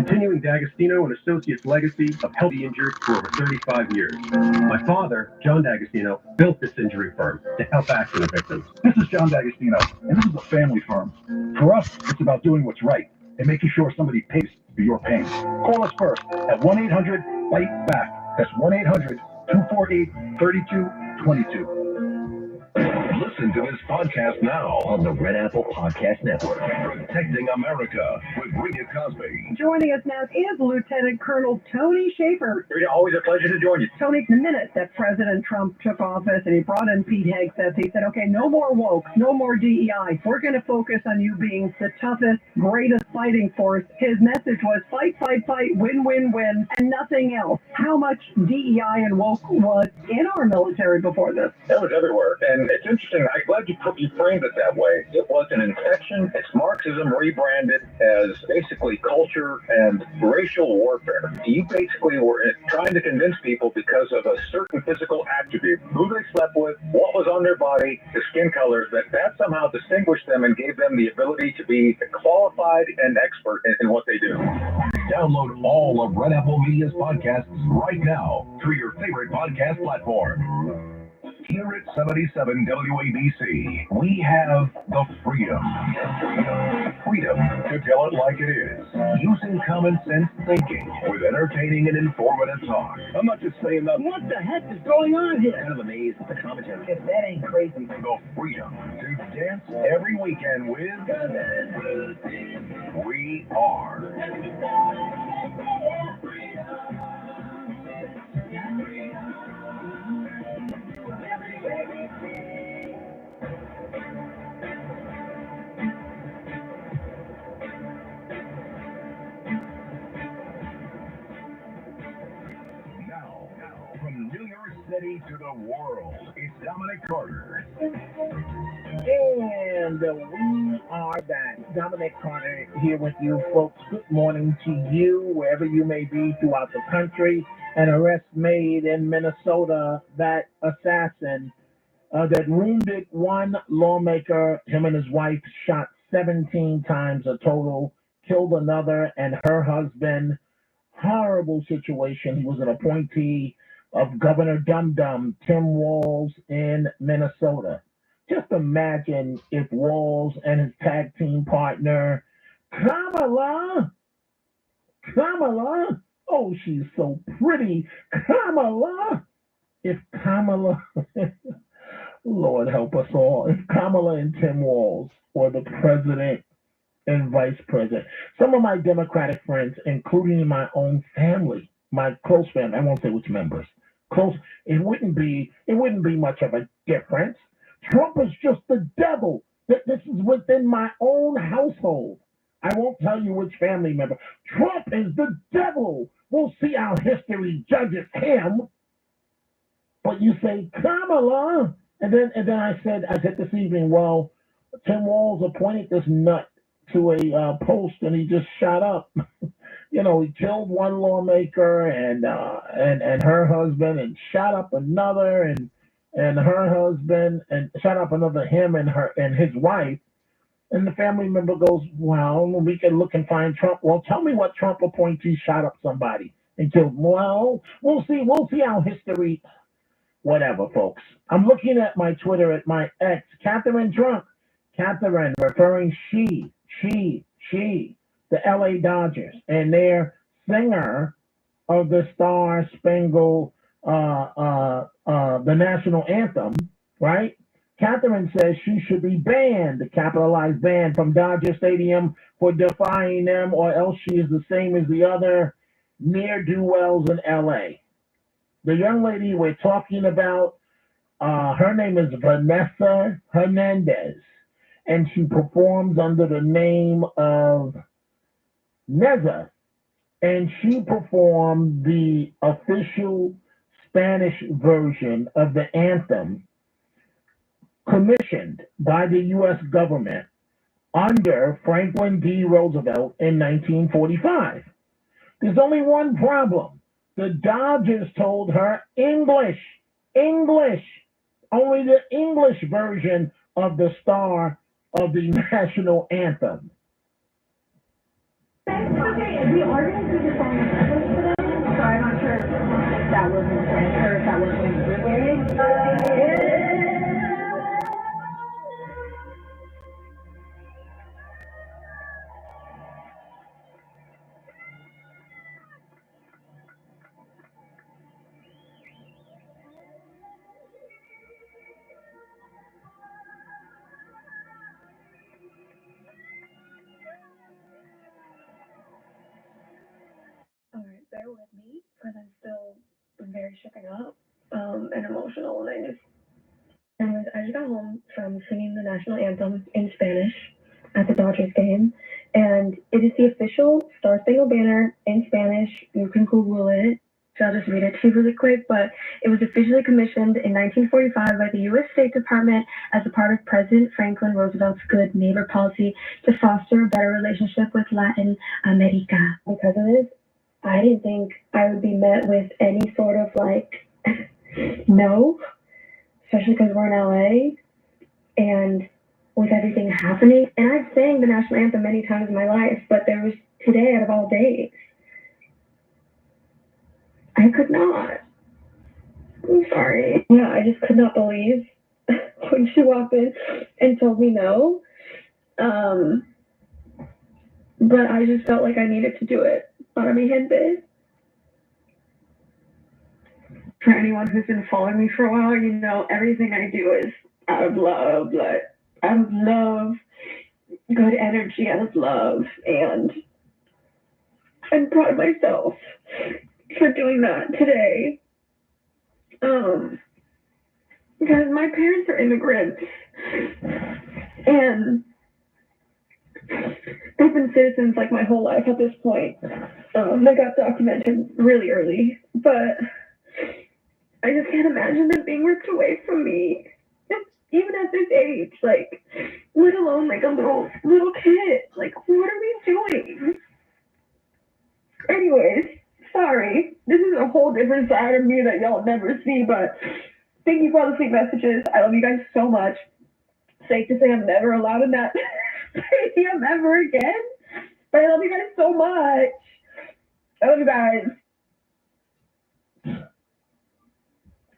continuing D'Agostino and Associates' legacy of helping the injured for over 35 years. My father, John D'Agostino, built this injury firm to help accident victims. This is John D'Agostino, and this is a family firm. For us, it's about doing what's right and making sure somebody pays for your pain. Call us first at 1-800-FIGHT-BACK. That's 1-800-248-3222. Listen to this podcast now on the Red Apple Podcast Network. Protecting America with Rita Cosby. Joining us now is Lieutenant Colonel Tony Shaffer. Rita, always a pleasure to join you. Tony, the minute that President Trump took office and he brought in Pete Hegseth, he said, okay, no more woke, no more DEI. We're going to focus on you being the toughest, greatest fighting force. His message was fight, fight, fight, win, win, win, and nothing else. How much DEI and woke was in our military before this? It was everywhere. And it's interesting. I'm glad you framed it that way. It was an infection. It's Marxism rebranded as basically culture and racial warfare. You basically were trying to convince people because of a certain physical attribute, who they slept with, what was on their body, the skin color, that somehow distinguished them and gave them the ability to be qualified and expert in what they do. Download all of Red Apple Media's podcasts right now through your favorite podcast platform. Here at 77 WABC, we have the freedom. Freedom to tell it like it is, using common sense thinking with entertaining and informative talk. I'm not just saying that. What the heck is going on here? Kind of amazed at the commentary. If that ain't crazy. The freedom to dance every weekend with We Are. Now, from New York City to the world, it's Dominic Carter. And we are back. Dominic Carter here with you, folks. Good morning to you, wherever you may be throughout the country. An arrest made in Minnesota, that assassin that wounded one lawmaker, him and his wife, shot 17 times a total, killed another and her husband. Horrible situation. He was an appointee of Governor Dum Dum, Tim Walz, in Minnesota. Just imagine if Walz and his tag team partner, Kamala, oh, she's so pretty, Kamala, if Kamala, Lord help us all, if Kamala and Tim Walz were the president and vice president. Some of my Democratic friends, including my own family, my close family, I won't say which members, close, it wouldn't be much of a difference. Trump is just the devil. This is within my own household. I won't tell you which family member. Trump is the devil. We'll see how history judges him. But you say Kamala, and then I said this evening, well, Tim Walz appointed this nut to a post, and he just shot up. You know, he killed one lawmaker and her husband, and shot up another, and her husband, and shot up another, him and her and his wife. And the family member goes, well, we can look and find Trump. Well, tell me what Trump appointee shot up somebody and killed. Well, we'll see how history, whatever, folks. I'm looking at my Twitter, at my ex, Catherine Trump. Catherine, referring she, the LA Dodgers, and their singer of the Star Spangled, the national anthem, right? Catherine says she should be banned, the capitalized ban, from Dodger Stadium for defying them, or else she is the same as the other ne'er-do-wells in LA. The young lady we're talking about, her name is Vanessa Hernandez, and she performs under the name of Neza, and she performed the official Spanish version of the anthem commissioned by the U.S. government under Franklin D. Roosevelt in 1945. There's only one problem. The Dodgers told her English, only the English version of the star of the national anthem. Okay, We are going to do the song in English for them, so I'm not sure if that was in French or if that was in English. All right, bear with me because I'm still very shooken up and emotional. I just got home from singing the national anthem in Spanish at the Dodgers game, and it is the official Star Spangled Banner in Spanish. You can Google it. So I'll just read it to you really quick. But it was officially commissioned in 1945 by the U.S. State Department as a part of President Franklin Roosevelt's Good Neighbor policy to foster a better relationship with Latin America. Because of this, I didn't think I would be met with any sort of no, especially because we're in LA and with everything happening. And I've sang the national anthem many times in my life, but there was today out of all days. I could not. I'm sorry. Yeah, I just could not believe when she walked in and told me no. But I just felt like I needed to do it. Para mi gente. For anyone who's been following me for a while, you know everything I do is out of love, good energy, out of love, and I'm proud of myself for doing that today. Because my parents are immigrants, and they've been citizens like my whole life at this point. They got documented really early, but I just can't imagine them being ripped away from me, even at this age, let alone a little kid. What are we doing? Anyways, sorry. This is a whole different side of me that y'all never see, but thank you for all the sweet messages. I love you guys so much. Safe to say I'm never allowed in that stadium ever again, but I love you guys so much. I love you guys.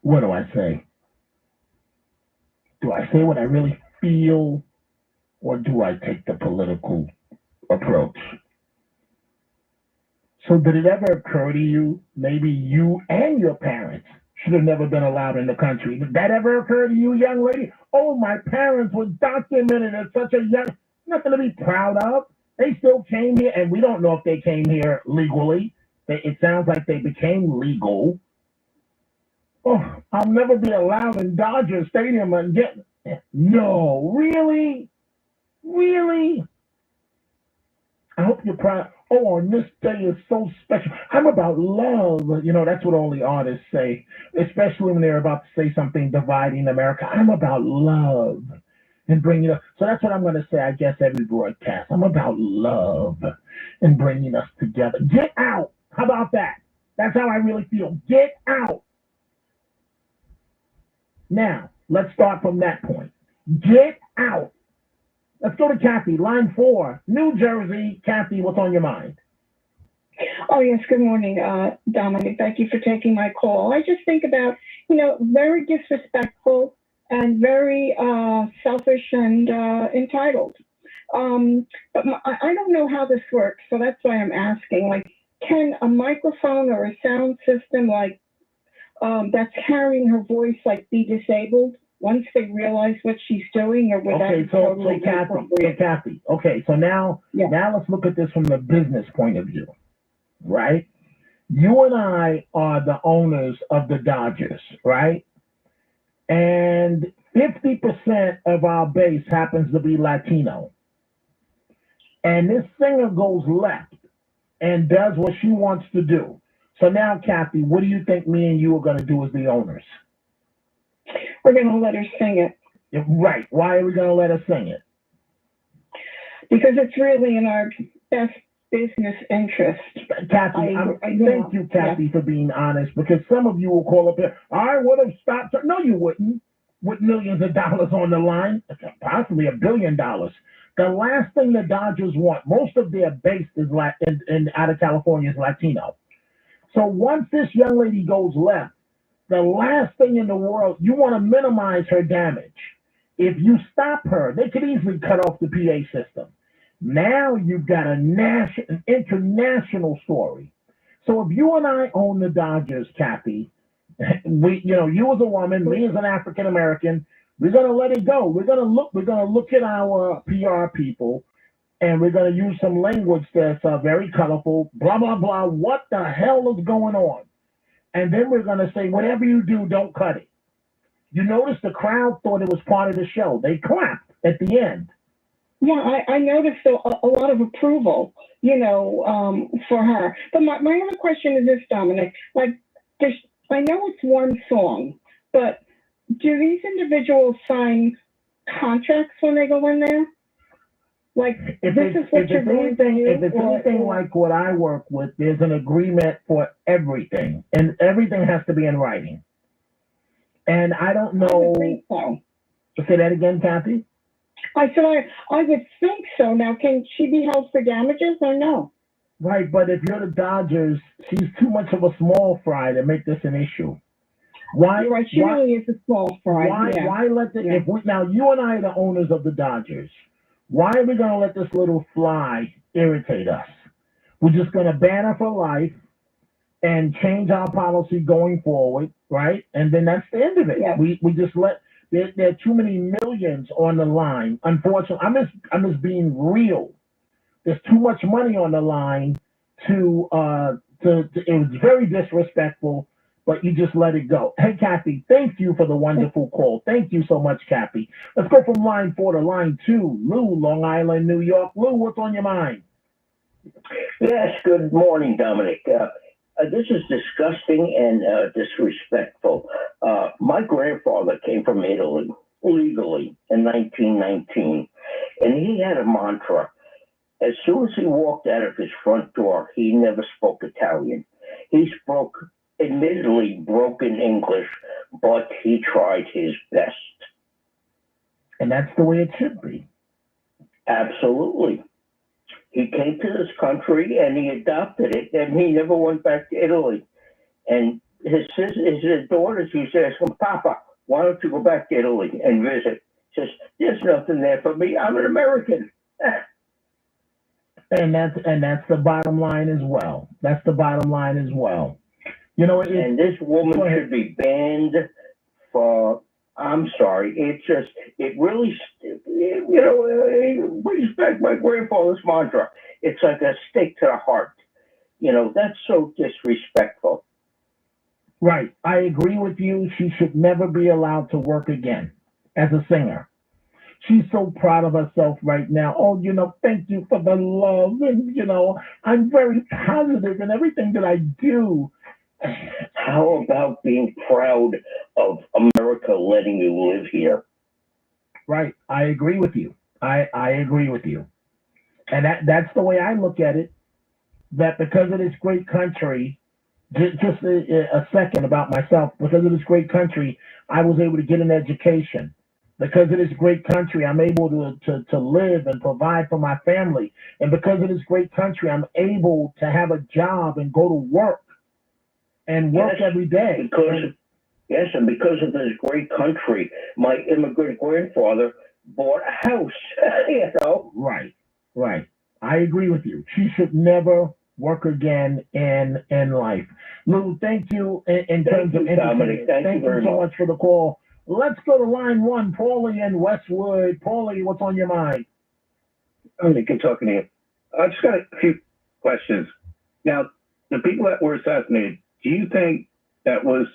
What do I say? Do I say what I really feel, or do I take the political approach? So did it ever occur to you, maybe you and your parents should have never been allowed in the country? Did that ever occur to you, young lady? Oh, my parents were documented as such a young, nothing to be proud of. They still came here, and we don't know if they came here legally. It sounds like they became legal. Oh, I'll never be allowed in Dodger Stadium again. No, really? Really? I hope you're proud. Oh, and this day is so special. I'm about love. You know, that's what only artists say, especially when they're about to say something dividing America. I'm about love and bringing us. So that's what I'm going to say, I guess, every broadcast. I'm about love and bringing us together. Get out. How about that? That's how I really feel. Get out. Now, let's start from that point. Get out. Let's go to Kathy, line 4, New Jersey. Kathy, what's on your mind? Oh, yes. Good morning, Dominic. Thank you for taking my call. I just think about, very disrespectful and very selfish and entitled. But I don't know how this works, so that's why I'm asking. Can a microphone or a sound system that's carrying her voice be disabled once they realize what she's doing, or would that be totally inappropriate? Kathy. Okay, so now let's look at this from the business point of view, right? You and I are the owners of the Dodgers, right? And 50% of our base happens to be Latino. And this singer goes left and does what she wants to do. So now, Kathy, what do you think me and you are going to do as the owners? We're going to let her sing it. Right. Why are we going to let her sing it? Because it's really in our best business interest. Kathy, thank you, Kathy, for being honest, because some of you will call up here, I would have stopped her. No, you wouldn't, with millions of dollars on the line, possibly $1 billion. The last thing the Dodgers want, most of their base is out of California is Latino. So once this young lady goes left, the last thing in the world, you want to minimize her damage. If you stop her, they could easily cut off the PA system. Now you've got an international story. So if you and I own the Dodgers, Kathy, you as a woman, me as an African American, we're gonna let it go. We're gonna look at our PR people, and we're gonna use some language that's very colorful. Blah blah blah. What the hell is going on? And then we're gonna say, whatever you do, don't cut it. You notice the crowd thought it was part of the show. They clapped at the end. Yeah, I noticed a lot of approval, for her. But my other question is this, Dominic. Like, I know it's one song, but do these individuals sign contracts when they go in there? Like, this is what you're going to do? If it's anything like what I work with, there's an agreement for everything, and everything has to be in writing. And I don't know. I would think so. Say that again, Kathy? I said I would think so. Now, can she be held for damages or no? Right, but if you're the Dodgers, she's too much of a small fry to make this an issue. Why? You're right, she really is a small fry. Why let now you and I are the owners of the Dodgers. Why are we going to let this little fly irritate us? We're just going to ban her for life and change our policy going forward, right? And then that's the end of it. Yeah. We just let there are too many millions on the line. Unfortunately, I'm just being real. There's too much money on the line to it was very disrespectful, but you just let it go. Hey, Kathy, thank you for the wonderful call. Thank you so much, Kathy. Let's go from line 4 to line 2. Lou, Long Island, New York. Lou, what's on your mind? Yes, good morning, Dominic. This is disgusting and disrespectful. My grandfather came from Italy legally in 1919, and he had a mantra. As soon as he walked out of his front door, he never spoke Italian. He spoke, admittedly, broken English, but he tried his best. And that's the way it should be. Absolutely. He came to this country and he adopted it, and he never went back to Italy. And his daughters used to ask him, Papa, why don't you go back to Italy and visit? He says, there's nothing there for me. I'm an American. And that's the bottom line as well. That's the bottom line as well. And this woman should be banned for. I'm sorry. It really, it brings back my grandfather's mantra. It's like a stake to the heart. That's so disrespectful. Right. I agree with you. She should never be allowed to work again as a singer. She's so proud of herself right now. Oh, thank you for the love. And, I'm very positive in everything that I do. How about being proud of America letting you live here? Right. I agree with you. I agree with you. And that's the way I look at it, that because of this great country, just a second about myself, because of this great country, I was able to get an education. Because of this great country, I'm able to live and provide for my family. And because of this great country, I'm able to have a job and go to work and work every day. And because of this great country, my immigrant grandfather bought a house. Right. I agree with you. She should never work again in life. Lou, thank you in terms of Dominic. Thank you so much for the call. Let's go to line 1, Paulie in Westwood. Paulie, what's on your mind? Good talking to you. I just got a few questions. Now, the people that were assassinated, do you think that was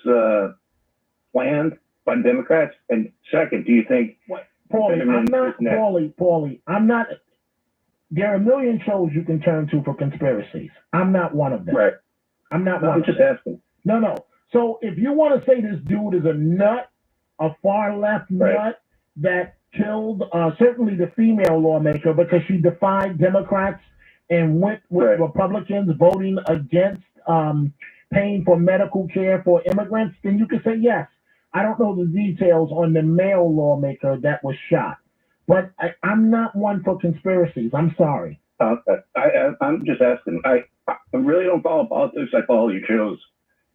planned by the Democrats? And second, do you think... Paulie, I'm not... There are a million shows you can turn to for conspiracies. I'm not one of them. Right. I'm not one I'm of just them. asking. No. So if you want to say this dude is a nut, a far-left nut that killed certainly the female lawmaker because she defied Democrats and went with Republicans voting against paying for medical care for immigrants, then you could say yes. I don't know the details on the male lawmaker that was shot. But I'm not one for conspiracies. I'm sorry. I'm just asking. I really don't follow politics. I follow your shows.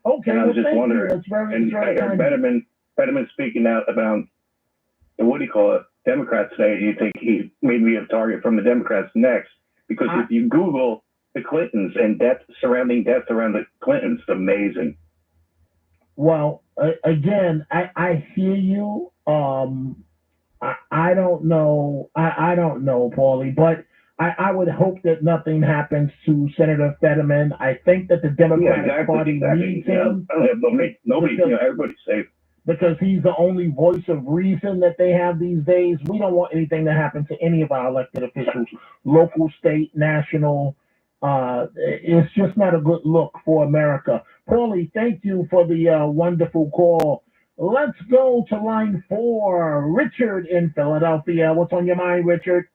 Okay, And I was well, just thank wondering. you. That's very, And very I heard kind. Fetterman speaking out about, what do you call it, Democrats today. Do you think he may be a target from the Democrats next? Because if you Google the Clintons and surrounding deaths around the Clintons, it's amazing. Well, again, I hear you. I don't know. I don't know, Paulie, but I would hope that nothing happens to Senator Fetterman. I think that the Democratic Party needs him. I don't have nobody, everybody's safe. Because he's the only voice of reason that they have these days. We don't want anything to happen to any of our elected officials, local, state, national. It's just not a good look for America. Paulie, thank you for the wonderful call. Let's go to line 4. Richard in Philadelphia. What's on your mind, Richard?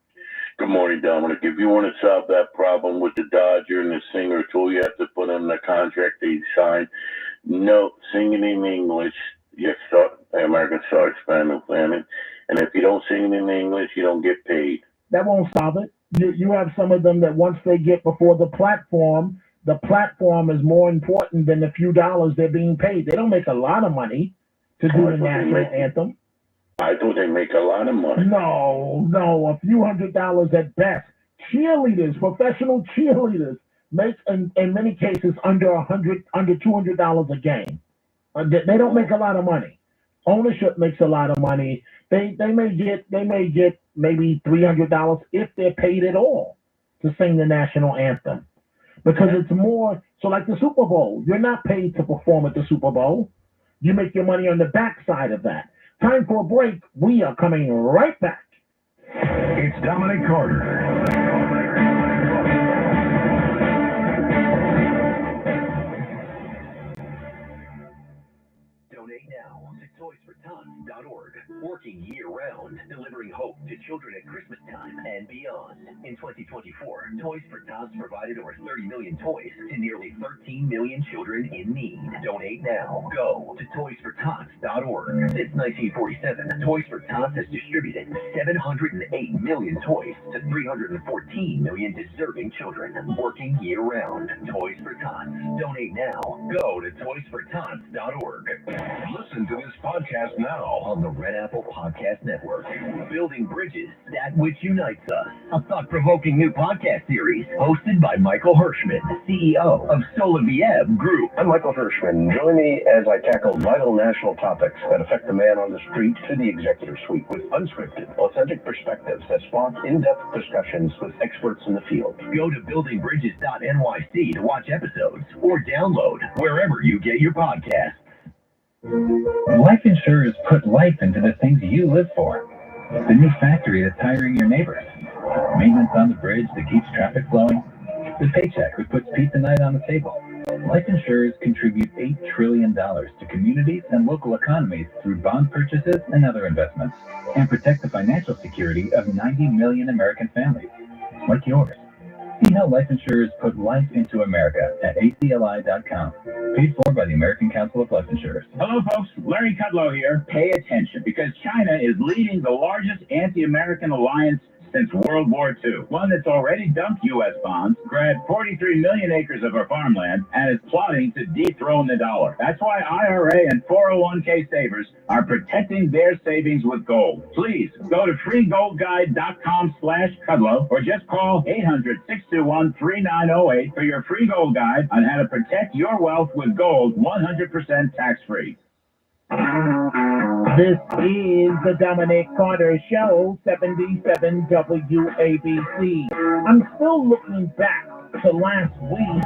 Good morning, Dominic. If you want to solve that problem with the Dodger and the singer, it's all you have to put on the contract they sign. No singing in English. American starts family planning. And if you don't sing in English, you don't get paid. That won't solve it. You have some of them that once they get before the platform is more important than the few dollars they're being paid. They don't make a lot of money to do the national anthem. I thought they make a lot of money. No, a few $100s at best. Cheerleaders, professional cheerleaders, make in many cases under $200 a game. They don't make a lot of money. Ownership makes a lot of money. They may get maybe $300 if they're paid at all to sing the national anthem, because it's more so like the Super Bowl. You're not paid to perform at the Super Bowl. You make your money on the backside of that. Time for a break. We are coming right back. It's Dominic Carter. Donate now to toysfortots.org. Working year-round, delivering hope to children at Christmas time and beyond. In 2024, Toys for Tots provided over 30 million toys to nearly 13 million children in need. Donate now. Go to toysfortots.org. Since 1947, Toys for Tots has distributed 708 million toys to 314 million deserving children. Working year-round. Toys for Tots. Donate now. Go to toysfortots.org. Listen to this podcast now on the Red Apple Podcast Network. Building Bridges, that which unites us. A thought-provoking new podcast series hosted by Michael Hirschman, CEO of Solaviev Group. I'm Michael Hirschman. Join me as I tackle vital national topics that affect the man on the street to the executive suite with unscripted, authentic perspectives that spark in-depth discussions with experts in the field. Go to buildingbridges.nyc to watch episodes or download wherever you get your podcasts. Life insurers put life into the things you live for. The new factory that's hiring your neighbors. Maintenance on the bridge that keeps traffic flowing. The paycheck that puts pizza night on the table. Life insurers contribute $8 trillion to communities and local economies through bond purchases and other investments, and protect the financial security of 90 million American families, like yours. See how life insurers put life into America at acli.com. Paid for by the American Council of Life Insurers. Hello, folks. Larry Kudlow here. Pay attention, because China is leading the largest anti-American alliance since World War II. One that's already dumped U.S. bonds, grabbed 43 million acres of our farmland, and is plotting to dethrone the dollar. That's why IRA and 401k savers are protecting their savings with gold. Please go to freegoldguide.com/Kudlow or just call 800-621-3908 for your free gold guide on how to protect your wealth with gold 100% tax-free. This is the Dominic Carter Show, 77 WABC. I'm still looking back to last week.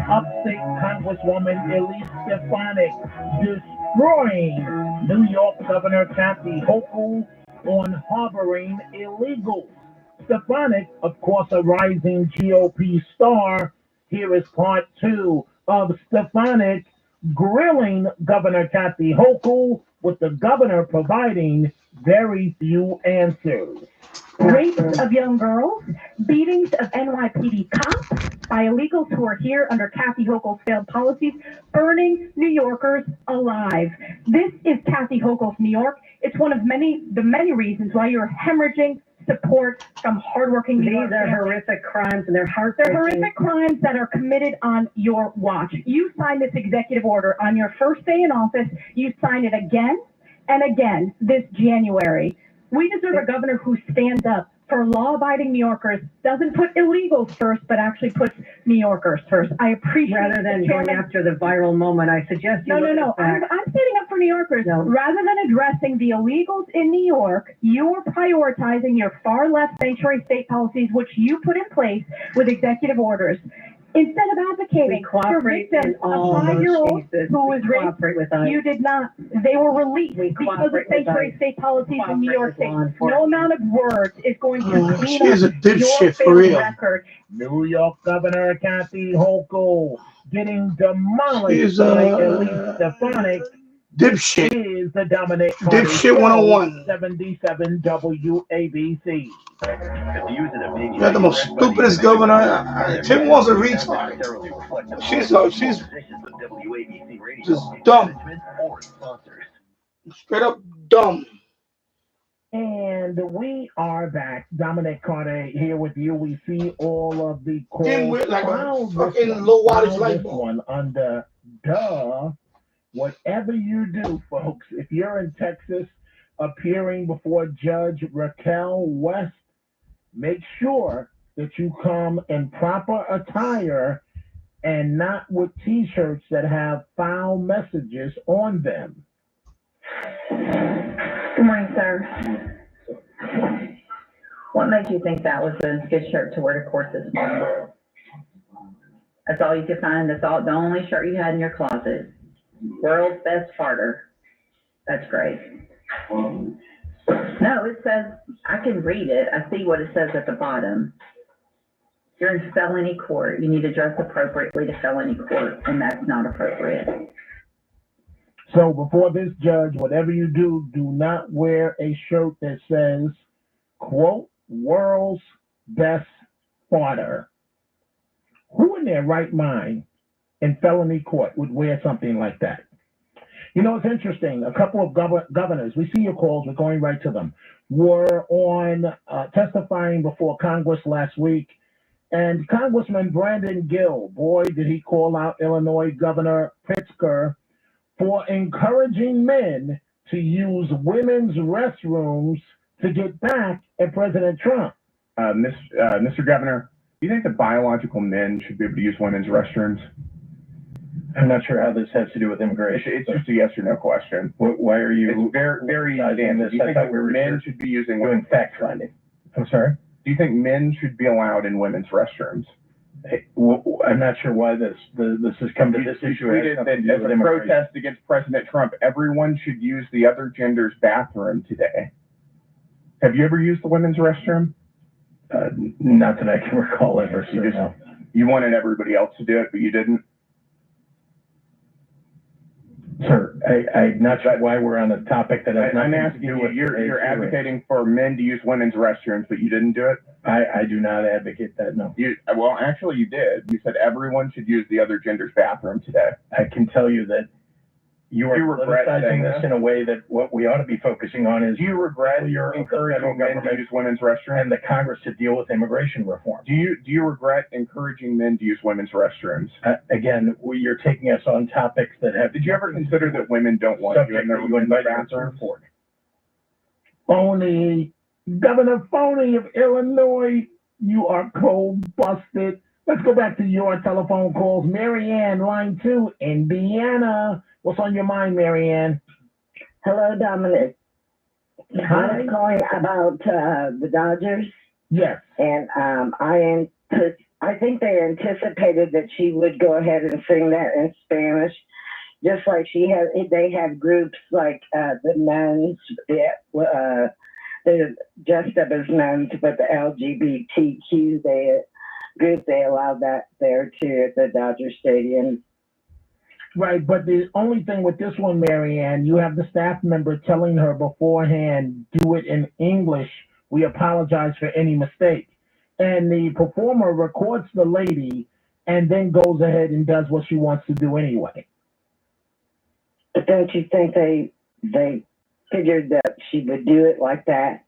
Upstate Congresswoman Elise Stefanik destroying New York Governor Kathy Hochul on harboring illegals. Stefanik, of course, a rising GOP star. Here is part 2 of Stefanik grilling Governor Kathy Hochul, with the governor providing very few answers. Rapes of young girls, beatings of NYPD cops by illegals who are here under Kathy Hochul's failed policies, burning New Yorkers alive. This is Kathy Hochul's New York. It's one of the many reasons why you're hemorrhaging support from hardworking New York These are families. horrific crimes, and they're They're heartbreaking. horrific crimes that are committed on your watch. You signed this executive order on your first day in office. You signed it again and again this January. We deserve a governor who stands up for law-abiding New Yorkers, doesn't put illegals first, but actually puts New Yorkers first. I appreciate Rather than going after the viral moment, I suggest you No. I'm standing up for New Yorkers. No. Rather than addressing the illegals in New York, you're prioritizing your far-left sanctuary state policies, which you put in place with executive orders. Instead of advocating for victims of 5-year-old who was raped, you did not. They were released because of sanctuary state policies in New York State. No amount of words is going to clean up your failed record. New York Governor Kathy Hochul getting demolished by Elise Stefanik. Dipshit. Is the Dominic Dipshit 101. 77 WABC. You got the most stupidest governor. Tim Walz a retard. She's just dumb. Straight up dumb. And we are back. Dominic Carter here with you. We see all of the calls. Like a fucking low wattage light bulb. One under duh. Whatever you do, folks, if you're in Texas appearing before Judge Raquel West, make sure that you come in proper attire and not with t-shirts that have foul messages on them. Good morning, sir. What made you think that was a good shirt to wear to court this morning? That's all you could find? That's all, the only shirt you had in your closet? World's best farter. That's great. No, it says, I can read it. I see what it says at the bottom. You're in felony court. You need to dress appropriately to felony court, and that's not appropriate. So before this judge, whatever you do, do not wear a shirt that says, quote, world's best farter. Who in their right mind in felony court would wear something like that? You know, it's interesting. A couple of governors, we see your calls, we're going right to them, were on testifying before Congress last week. And Congressman Brandon Gill, boy, did he call out Illinois Governor Pritzker for encouraging men to use women's restrooms to get back at President Trump. Mr. Governor, do you think that biological men should be able to use women's restrooms? I'm not sure how this has to do with immigration. It's just a yes or no question. Why are you? It's very standard. Do you think that men should be using doing fact finding? I'm sorry? Do you think men should be allowed in women's restrooms? I'm not sure why this has come to this issue. Tweeted that as a protest against President Trump, everyone should use the other gender's bathroom today. Have you ever used the women's restroom? Not that I can recall ever. You wanted everybody else to do it, but you didn't? Sir, I'm not sure why we're on a topic that has nothing I'm asking to do you, with you're advocating for men to use women's restrooms, but you didn't do it? I do not advocate that, no. Well, actually you did. You said everyone should use the other gender's bathroom today. I can tell you that you are politicizing this in a way that what we ought to be focusing on is. Do you regret encouraging men to use women's restrooms? And the Congress to deal with immigration reform. Do you regret encouraging men to use women's restrooms? Again, you're taking us on topics that have. Did you ever consider that women don't want you in their bathroom? Phony, Governor Phony of Illinois, you are cold busted. Let's go back to your telephone calls. Marianne, line 2, Indiana. What's on your mind, Marianne? Hello, Dominic. Hi. I was calling about the Dodgers. Yes. And I think they anticipated that she would go ahead and sing that in Spanish, just like they have groups like the nuns, they're dressed up as nuns, but the LGBTQ group, they allowed that there too at the Dodger Stadium. Right, but the only thing with this one, Marianne, you have the staff member telling her beforehand, do it in English. We apologize for any mistake. And the performer records the lady and then goes ahead and does what she wants to do anyway. But don't you think they figured that she would do it like that?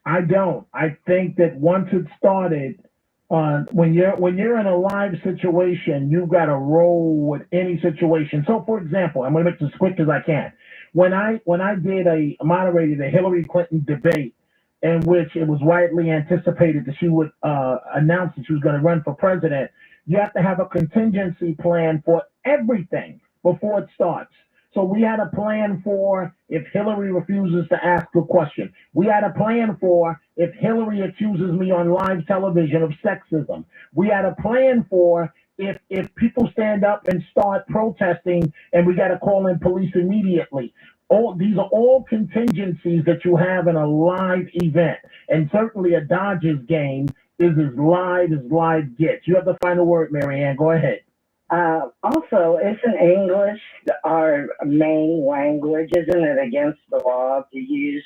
I don't. I think that once it started, when you're in a live situation, you've got to roll with any situation. So, for example, I'm going to make this as quick as I can. When I moderated a Hillary Clinton debate, in which it was widely anticipated that she would announce that she was going to run for president, you have to have a contingency plan for everything before it starts. So we had a plan for if Hillary refuses to ask a question. We had a plan for if Hillary accuses me on live television of sexism. We had a plan for if people stand up and start protesting and we got to call in police immediately. These are all contingencies that you have in a live event. And certainly a Dodgers game is as live gets. You have the final word, Marianne. Go ahead. Also, isn't English our main language? Isn't it against the law to use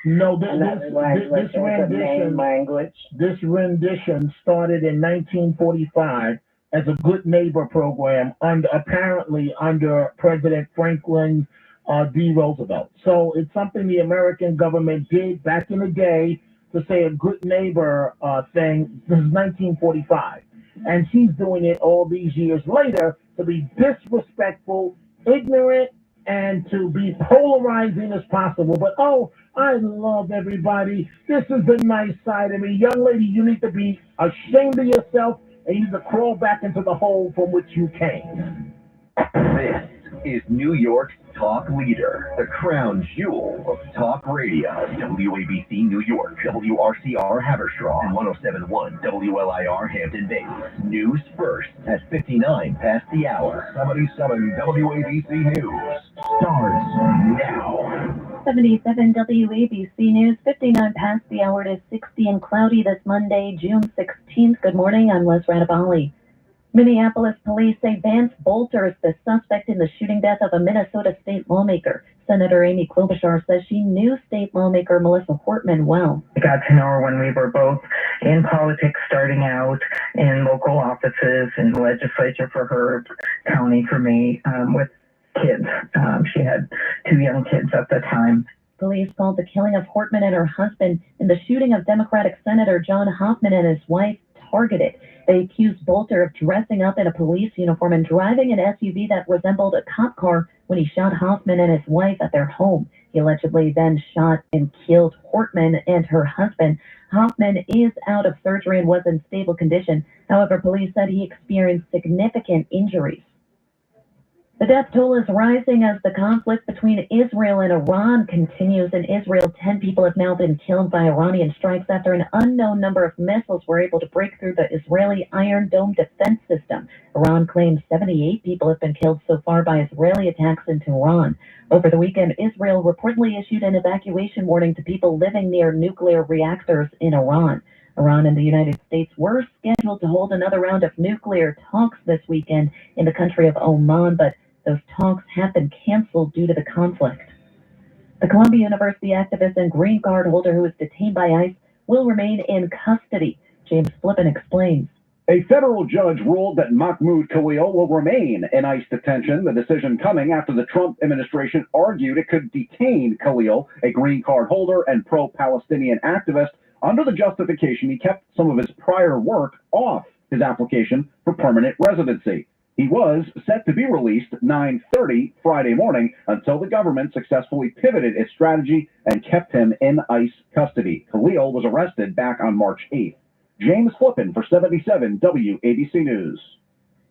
no, another language as a main language? This rendition started in 1945 as a Good Neighbor program apparently under President Franklin D. Roosevelt. So it's something the American government did back in the day to say a good neighbor thing. This is 1945. And she's doing it all these years later to be disrespectful, ignorant, and to be polarizing as possible. But, oh, I love everybody. This is the nice side of me. Young lady, you need to be ashamed of yourself and you need to crawl back into the hole from which you came. This is New York's talk leader, the crown jewel of talk radio. WABC New York, WRCR Haverstraw, and 107.1 WLIR Hampton Bays. News first at 59 past the hour. 77 WABC News starts now. 77 WABC News, 59 past the hour. It is 60 and cloudy this Monday, June 16th. Good morning, I'm Les Radabali. Minneapolis police say Vance Bolter is the suspect in the shooting death of a Minnesota state lawmaker. Senator Amy Klobuchar says she knew state lawmaker Melissa Hortman well. I got to know her when we were both in politics, starting out in local offices in the legislature for her, county for me, with kids. She had 2 young kids at the time. Police called the killing of Hortman and her husband and the shooting of Democratic Senator John Hoffman and his wife targeted. They accused Bolter of dressing up in a police uniform and driving an SUV that resembled a cop car when he shot Hoffman and his wife at their home. He allegedly then shot and killed Hortman and her husband. Hoffman is out of surgery and was in stable condition. However, police said he experienced significant injuries. The death toll is rising as the conflict between Israel and Iran continues. In Israel, 10 people have now been killed by Iranian strikes after an unknown number of missiles were able to break through the Israeli Iron Dome defense system. Iran claims 78 people have been killed so far by Israeli attacks into Iran. Over the weekend, Israel reportedly issued an evacuation warning to people living near nuclear reactors in Iran. Iran and the United States were scheduled to hold another round of nuclear talks this weekend in the country of Oman, but those talks have been canceled due to the conflict. The Columbia University activist and green card holder who was detained by ICE will remain in custody. James Flippin explains. A federal judge ruled that Mahmoud Khalil will remain in ICE detention, the decision coming after the Trump administration argued it could detain Khalil, a green card holder and pro-Palestinian activist, under the justification he kept some of his prior work off his application for permanent residency. He was set to be released 9:30 Friday morning until the government successfully pivoted its strategy and kept him in ICE custody. Khalil was arrested back on March 8th. James Flippin for 77 WABC News.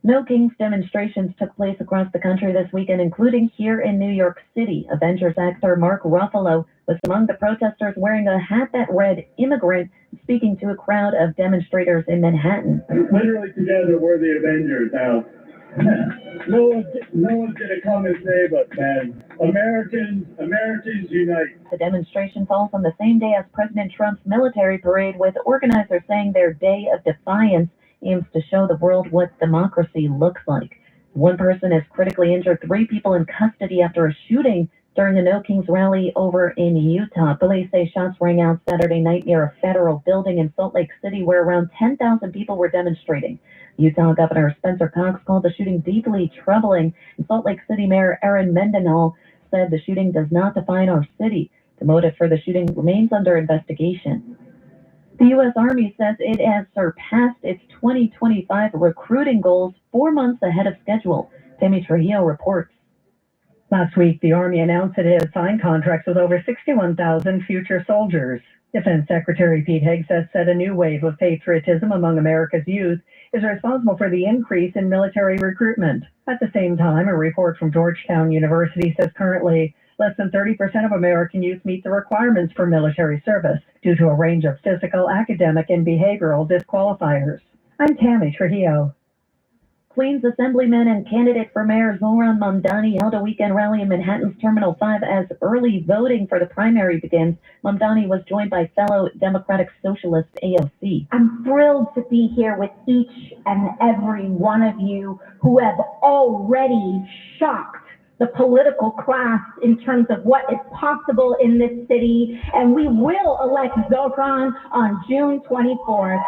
No Kings demonstrations took place across the country this weekend, including here in New York City. Avengers actor Mark Ruffalo was among the protesters wearing a hat that read immigrant, speaking to a crowd of demonstrators in Manhattan. Literally together, we're the Avengers now. No one's gonna come and save us, man. Americans unite. The demonstration falls on the same day as President Trump's military parade, with organizers saying their day of defiance aims to show the world what democracy looks like. One person is critically injured, 3 people in custody after a shooting during a No Kings rally over in Utah. Police say shots rang out Saturday night near a federal building in Salt Lake City where around 10,000 people were demonstrating. Utah Governor Spencer Cox called the shooting deeply troubling. And Salt Lake City Mayor Aaron Mendenhall said the shooting does not define our city. The motive for the shooting remains under investigation. The U.S. Army says it has surpassed its 2025 recruiting goals 4 months ahead of schedule. Tammy Trujillo reports. Last week, the Army announced that it had signed contracts with over 61,000 future soldiers. Defense Secretary Pete Hegseth said a new wave of patriotism among America's youth is responsible for the increase in military recruitment. At the same time, a report from Georgetown University says currently less than 30% of American youth meet the requirements for military service due to a range of physical, academic, and behavioral disqualifiers. I'm Tammy Trujillo. Queens Assemblyman and candidate for Mayor Zohran Mamdani held a weekend rally in Manhattan's Terminal 5 as early voting for the primary begins. Mamdani was joined by fellow Democratic Socialist AOC. I'm thrilled to be here with each and every one of you who have already shocked the political class in terms of what is possible in this city, and we will elect Zohran on June 24th.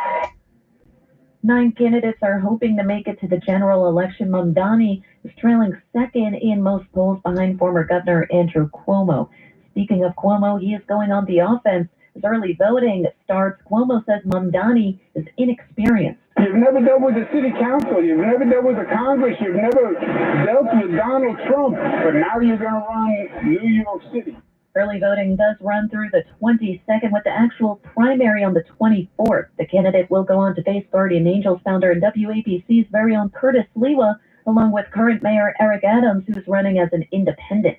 9 candidates are hoping to make it to the general election. Mamdani is trailing second in most polls behind former Governor Andrew Cuomo. Speaking of Cuomo, he is going on the offense. As early voting starts, Cuomo says Mamdani is inexperienced. You've never dealt with the city council. You've never dealt with the Congress. You've never dealt with Donald Trump. But now you're going to run New York City. Early voting does run through the 22nd with the actual primary on the 24th. The candidate will go on to face Guardian Angels founder and WABC's very own Curtis Lewa, along with current Mayor Eric Adams, who's running as an independent.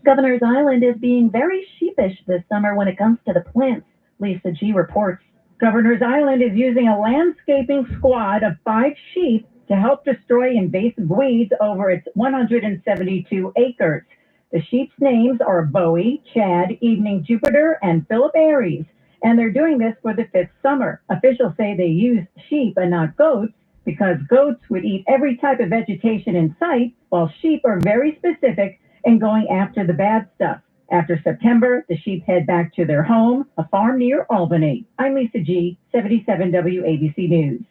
Governor's Island is being very sheepish this summer when it comes to the plants. Lisa G. reports. Governor's Island is using a landscaping squad of 5 sheep to help destroy invasive weeds over its 172 acres. The sheep's names are Bowie, Chad, Evening Jupiter, and Philip Aries, and they're doing this for the 5th summer. Officials say they use sheep and not goats because goats would eat every type of vegetation in sight, while sheep are very specific in going after the bad stuff. After September, the sheep head back to their home, a farm near Albany. I'm Lisa G., 77 WABC News.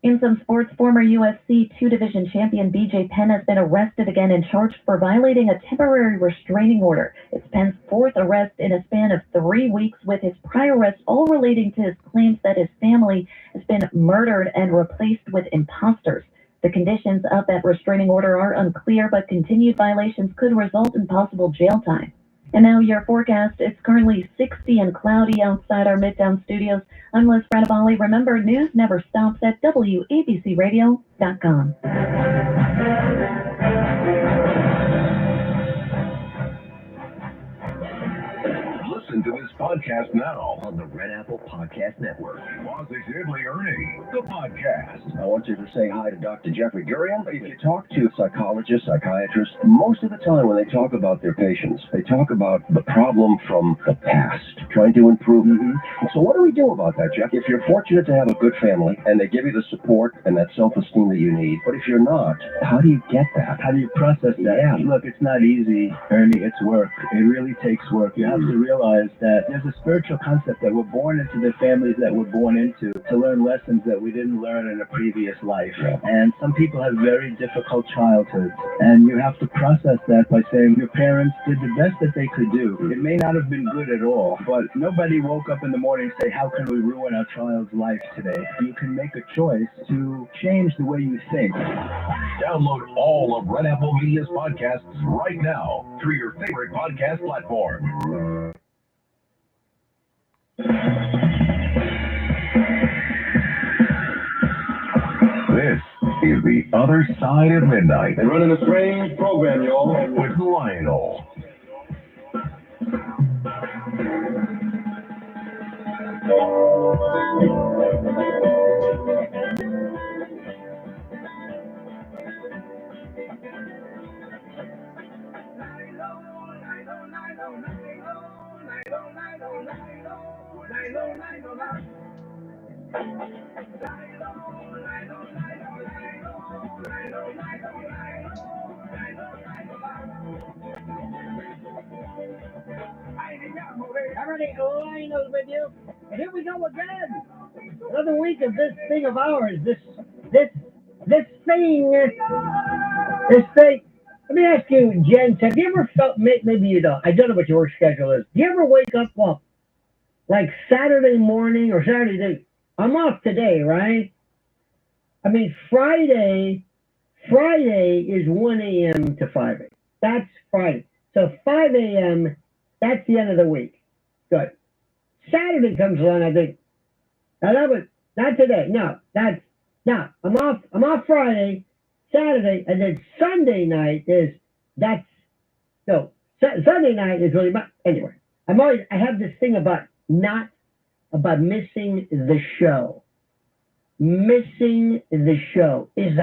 In some sports, former UFC 2-division champion BJ Penn has been arrested again and charged for violating a temporary restraining order. It's Penn's 4th arrest in a span of 3 weeks, with his prior arrests all relating to his claims that his family has been murdered and replaced with imposters. The conditions of that restraining order are unclear, but continued violations could result in possible jail time. And now your forecast. It's currently 60 and cloudy outside our Midtown studios. I'm Liz Radavali. Remember, news never stops at WABCRadio.com. Listen to this podcast now on the Red Apple Podcast Network. Positively Ernie, the podcast. I want you to say hi to Dr. Jeffrey Gurian. If you talk to psychologists, psychiatrists, most of the time when they talk about their patients, they talk about the problem from the past, trying to improve. So what do we do about that, Jeff? If you're fortunate to have a good family and they give you the support and that self-esteem that you need, but if you're not, how do you get that? How do you process that? Yeah. Look, it's not easy, Ernie. It's work. It really takes work. You have to realize that there's a spiritual concept that we're born into the families that we're born into to learn lessons that we didn't learn in a previous life. And some people have very difficult childhoods, and you have to process that by saying your parents did the best that they could do. It may not have been good at all, but nobody woke up in the morning and say, how can we ruin our child's life today? You can make a choice to change the way you think. Download all of Red Apple Media's podcasts right now through your favorite podcast platform. This is The Other Side of Midnight. They're running a strange program, y'all. With Lionel. Alrighty, Lionel with you. And here we go again. Another week of this thing of ours. This thing. Let me ask you, gents, have you ever felt, maybe you don't, I don't know what your work schedule is. Do you ever wake up, well, like Saturday morning or Saturday day? I'm off today, right? I mean, Friday is 1 a.m. to 5 a.m. That's Friday. So 5 a.m., that's the end of the week. Good. Saturday comes along, I think, not today. No, I'm off Friday, Saturday, and then Sunday night Sunday night is really, anyway, I have this thing about missing the show. Missing the show it's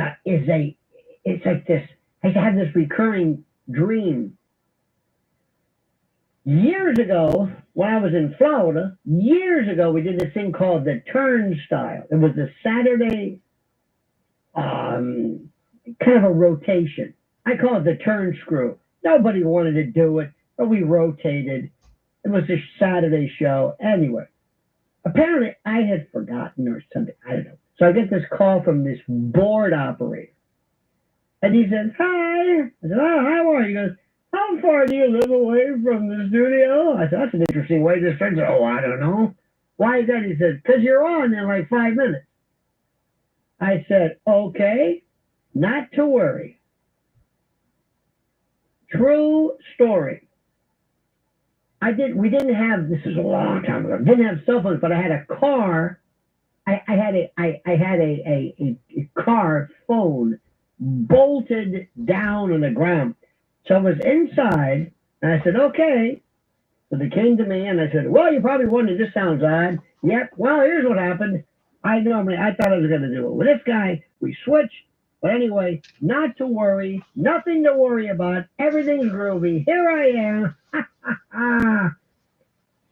like this. I have this recurring dream. Years ago, when I was in Florida, we did this thing called the Turnstile. It was a Saturday, kind of a rotation. I call it the turn screw. Nobody wanted to do it, but we rotated. It was a Saturday show. Anyway, apparently I had forgotten or something. I don't know. So I get this call from this board operator. And he said, hi. I said, oh, how are you? He goes, how far do you live away from the studio? I said, that's an interesting way to start. Oh, I don't know. Why is that? He said, because you're on in like 5 minutes. I said, okay, not to worry. True story. We didn't have, this is a long time ago, didn't have cell phones, but I had a car. I had a car phone bolted down on the ground. So I was inside, and I said, okay. So they came to me, and I said, well, you probably wondered, this sounds odd. Yep, well, here's what happened. I thought I was going to do it. With this guy, we switched. But anyway, not to worry. Nothing to worry about. Everything's groovy. Here I am.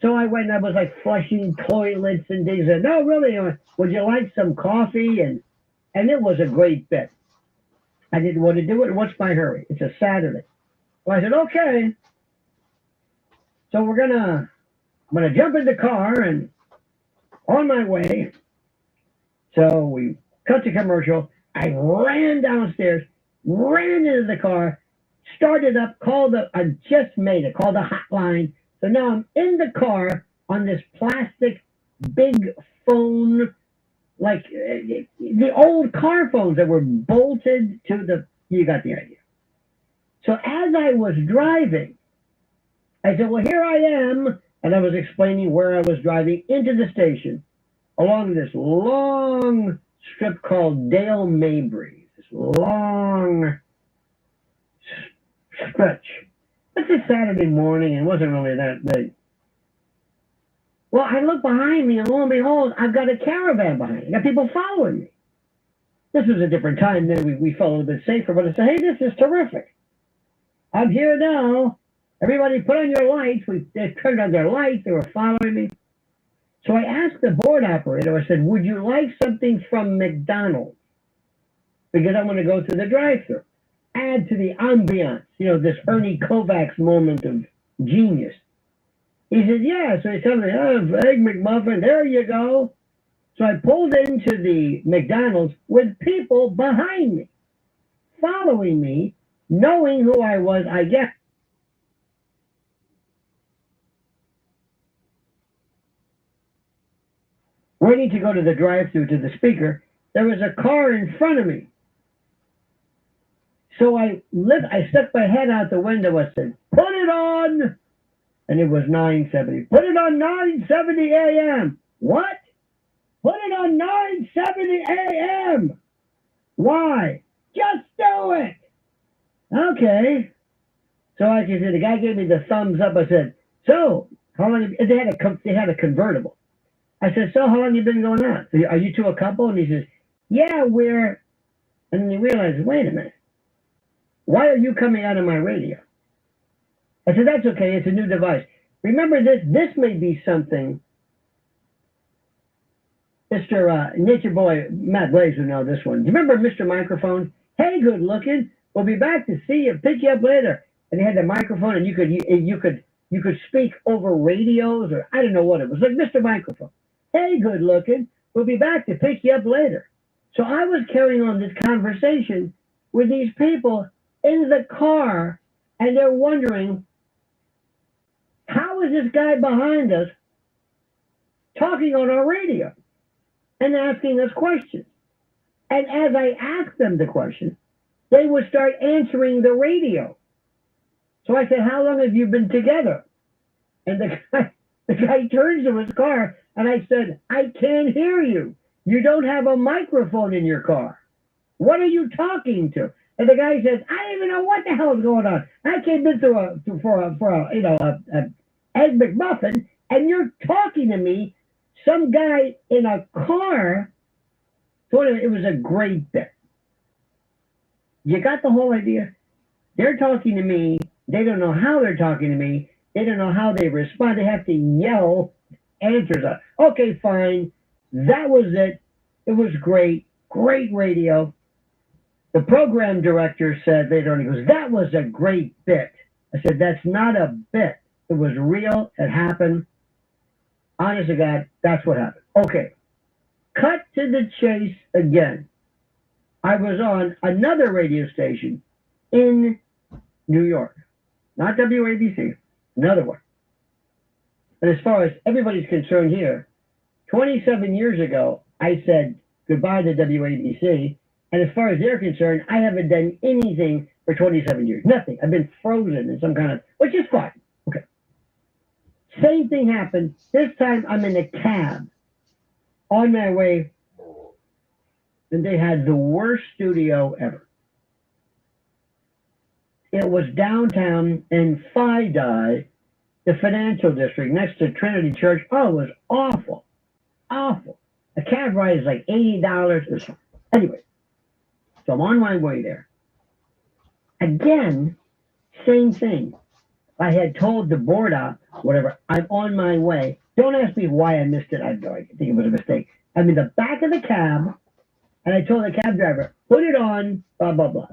So I went and I was like flushing toilets and things. And no, really, would you like some coffee? And it was a great bit. I didn't want to do it. What's my hurry? It's a Saturday. Well, I said, okay. So I'm gonna jump in the car and on my way. So we cut the commercial. I ran downstairs, ran into the car, started up, called the hotline. So now I'm in the car on this plastic big phone, like the old car phones that were bolted to you got the idea. So as I was driving, I said, well, here I am. And I was explaining where I was driving into the station along this long strip called Dale Mabry. This long stretch. It's a Saturday morning. It wasn't really that big. Well, I look behind me, and lo and behold, I've got a caravan behind me. I got people following me. This was a different time. Then we felt a little bit safer, but I said, hey, this is terrific. I'm here now. Everybody put on your lights. They turned on their lights. They were following me. So I asked the board operator, I said, would you like something from McDonald's? Because I want to go through the drive-thru. Add to the ambiance, this Ernie Kovacs moment of genius. He said, yeah. So he told me, oh, egg McMuffin, there you go. So I pulled into the McDonald's with people behind me, following me, knowing who I was, I guess. Waiting to go to the drive-thru to the speaker, there was a car in front of me. So I stuck my head out the window and said, put it on! And it was 9:70. Put it on 9:70 a.m. What? Put it on 9:70 a.m. Why? Just do it! Okay. So I said, the guy gave me the thumbs up. I said, so, how long? They had a convertible. I said, so how long you been going on? Are you two a couple? And he says, yeah, we're... And then he realized, wait a minute. Why are you coming out of my radio? I said, that's okay. It's a new device. Remember this. This may be something. Mr. Nature Boy, Matt Blaze would know this one. Do you remember Mr. Microphone? Hey, good looking. We'll be back to see you. Pick you up later. And he had the microphone, and you could speak over radios, or I don't know what it was. Like Mr. Microphone. Hey, good looking. We'll be back to pick you up later. So I was carrying on this conversation with these people in the car, and they're wondering, how is this guy behind us talking on our radio and asking us questions? And as I asked them the question, they would start answering the radio. So I said, how long have you been together? And the guy turns to his car, and I said, I can't hear you. You don't have a microphone in your car. What are you talking to? And the guy says, I don't even know what the hell is going on. I came in for a Egg McMuffin, and you're talking to me, some guy in a car. So it was a great bit. You got the whole idea? They're talking to me. They don't know how they're talking to me. They don't know how they respond. They have to yell answers up. Okay, fine. That was it. It was great. Great radio. The program director said later on, he goes, that was a great bit. I said, that's not a bit. It was real. It happened. Honest to God, that's what happened. Okay. Cut to the chase again. I was on another radio station in New York. Not WABC. Another one. And as far as everybody's concerned here, 27 years ago, I said goodbye to WABC. And as far as they're concerned, I haven't done anything for 27 years. Nothing. I've been frozen in some kind of, which is fine. Okay. Same thing happened. This time I'm in a cab on my way, and they had the worst studio ever. It was downtown in Fidei, the financial district next to Trinity Church. Oh, it was awful. Awful. A cab ride is like $80. Anyway, so I'm on my way there. Again, same thing. I had told the board op, whatever, I'm on my way. Don't ask me why I missed it. I think it was a mistake. I'm in the back of the cab, and I told the cab driver, put it on, blah, blah, blah.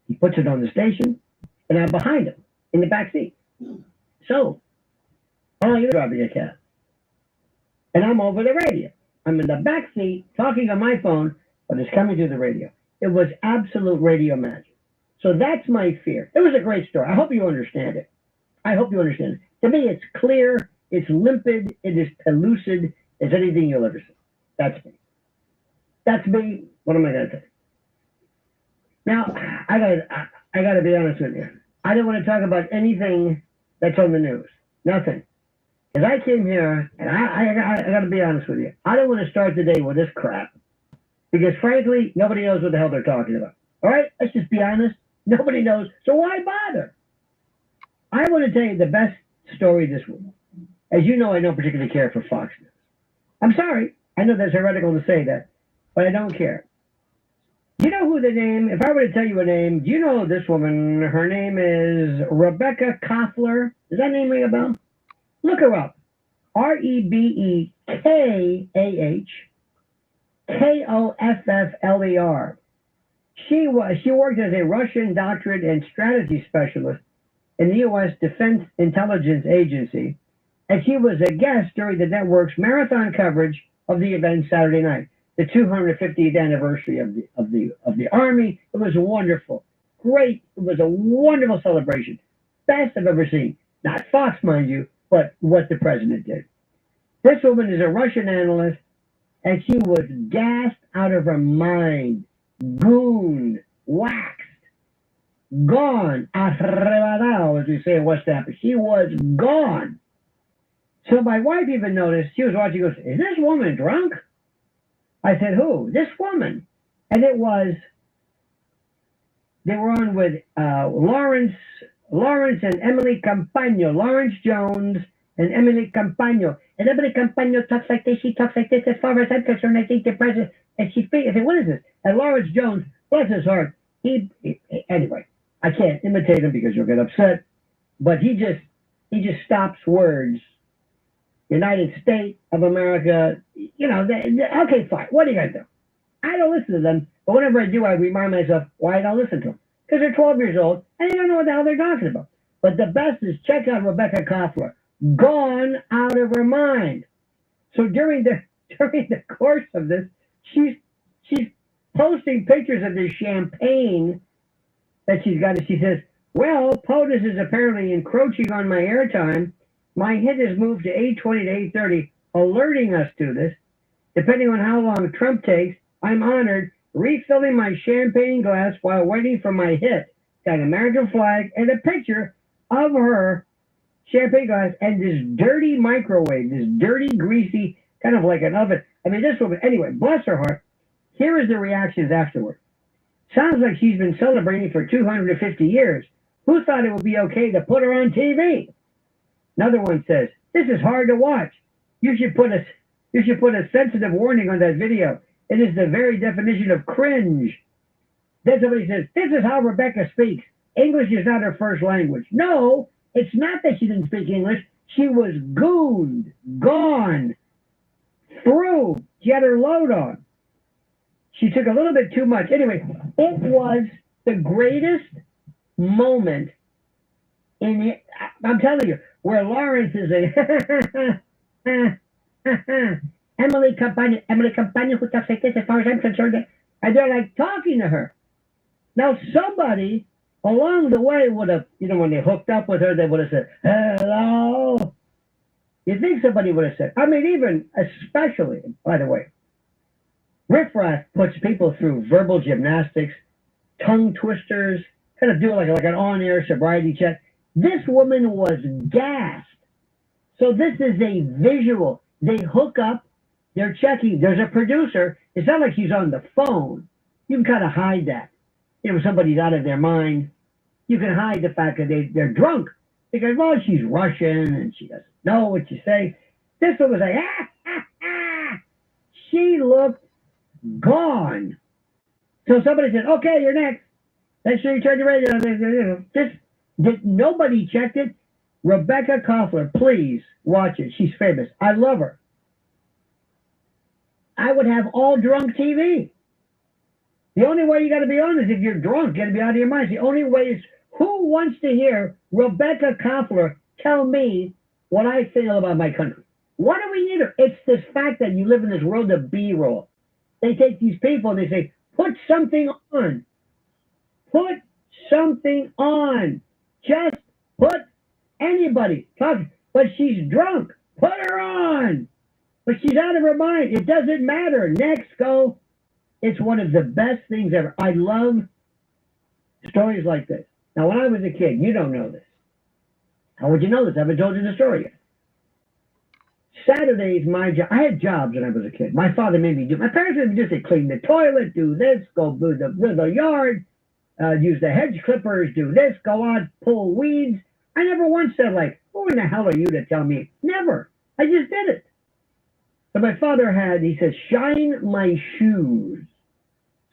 He puts it on the station, and I'm behind him in the back seat. So, you're driving a cab. And I'm over the radio. I'm in the back seat talking on my phone, but it's coming through the radio. It was absolute radio magic. So that's my fear. It was a great story. I hope you understand it. I hope you understand it. To me, it's clear, it's limpid, it is pellucid as anything you'll ever see. That's me. That's me. What am I going to say? Now, I gotta be honest with you. I don't want to talk about anything that's on the news. Nothing. Because I came here, and I gotta be honest with you. I don't want to start the day with this crap. Because frankly, nobody knows what the hell they're talking about. All right? Let's just be honest. Nobody knows. So why bother? I want to tell you the best story this week. As you know, I don't particularly care for Fox News. I'm sorry. I know that's heretical to say that, but I don't care. Do you know who the name, if I were to tell you a name, do you know this woman? Her name is Rebecca Koffler. Does that name ring a bell? Look her up. Rebekkakoffler. She worked as a Russian doctorate and strategy specialist in the U.S. Defense Intelligence Agency, and she was a guest during the network's marathon coverage of the event Saturday night, the 250th anniversary of the Army. It was wonderful, great. It was a wonderful celebration, best I've ever seen. Not Fox, mind you, but what the president did. This woman is a Russian analyst, and she was gassed out of her mind, gooned, waxed, gone, arrebatado, as we say in West Africa. She was gone. So my wife even noticed, she was watching, goes, is this woman drunk? I said, who? This woman. And it was, they were on with Lawrence and Emily Campagno, Lawrence Jones and Emily Campagno. And Emily Campagno talks like this, she talks like this, as far as I'm concerned, I think the president, and I said, what is this? And Lawrence Jones, bless his heart, anyway, I can't imitate him because you'll get upset, but he just stops words. United States of America, okay, fine. What are you going to do? I don't listen to them, but whenever I do, I remind myself why I don't listen to them. Because they're 12 years old, and they don't know what the hell they're talking about. But the best is check out Rebecca Koffler. Gone out of her mind. So during the course of this, she's posting pictures of this champagne that she's got. She says, well, POTUS is apparently encroaching on my airtime. My hit is moved to 8:20 to 8:30, alerting us to this. Depending on how long Trump takes, I'm honored, refilling my champagne glass while waiting for my hit. Got an American flag and a picture of her champagne glass and this dirty microwave, this dirty, greasy, kind of like an oven. I mean, this woman, anyway, bless her heart. Here is the reactions afterward. Sounds like she's been celebrating for 250 years. Who thought it would be okay to put her on TV? Another one says, this is hard to watch. You should put a sensitive warning on that video. It is the very definition of cringe. Then somebody says, this is how Rebecca speaks. English is not her first language. No, it's not that she didn't speak English. She was gooned, gone, through. She had her load on. She took a little bit too much. Anyway, it was the greatest moment in it. I'm telling you, where Lawrence is a Emily Campagna, who talks like this, as far as I'm concerned, and they're like talking to her. Now, somebody along the way would have, when they hooked up with her, they would have said, hello. You think somebody would have said, I mean, even especially, by the way, Riff Raff puts people through verbal gymnastics, tongue twisters, kind of do like an on-air sobriety check. This woman was gassed. So this is a visual. They hook up, they're checking. There's a producer. It's not like she's on the phone. You can kind of hide that. Somebody's out of their mind. You can hide the fact that they're drunk. Because, well, she's Russian and she doesn't know what you say. This one was like, She looked gone. So somebody said, okay, you're next. Make sure you turn your radio. Nobody checked it. Rebecca Koffler, please watch it. She's famous. I love her. I would have all drunk TV. The only way you got to be on is if you're drunk. You got to be out of your mind. The only way is, who wants to hear Rebecca Koffler tell me what I feel about my country? Why do we need her? It's this fact that you live in this world of B-roll. They take these people and they say, put something on. Put something on. Just put anybody. But she's drunk. Put her on. But she's out of her mind. It doesn't matter. Next, go. It's one of the best things ever. I love stories like this. Now, when I was a kid, you don't know this. How would you know this? I haven't told you the story yet. Saturdays, my job. I had jobs when I was a kid. My father made me do. My parents made me just say, clean the toilet, do this, go do the yard, use the hedge clippers, do this, go on, pull weeds. I never once said, like, who in the hell are you to tell me? Never. I just did it. So my father he said, shine my shoes.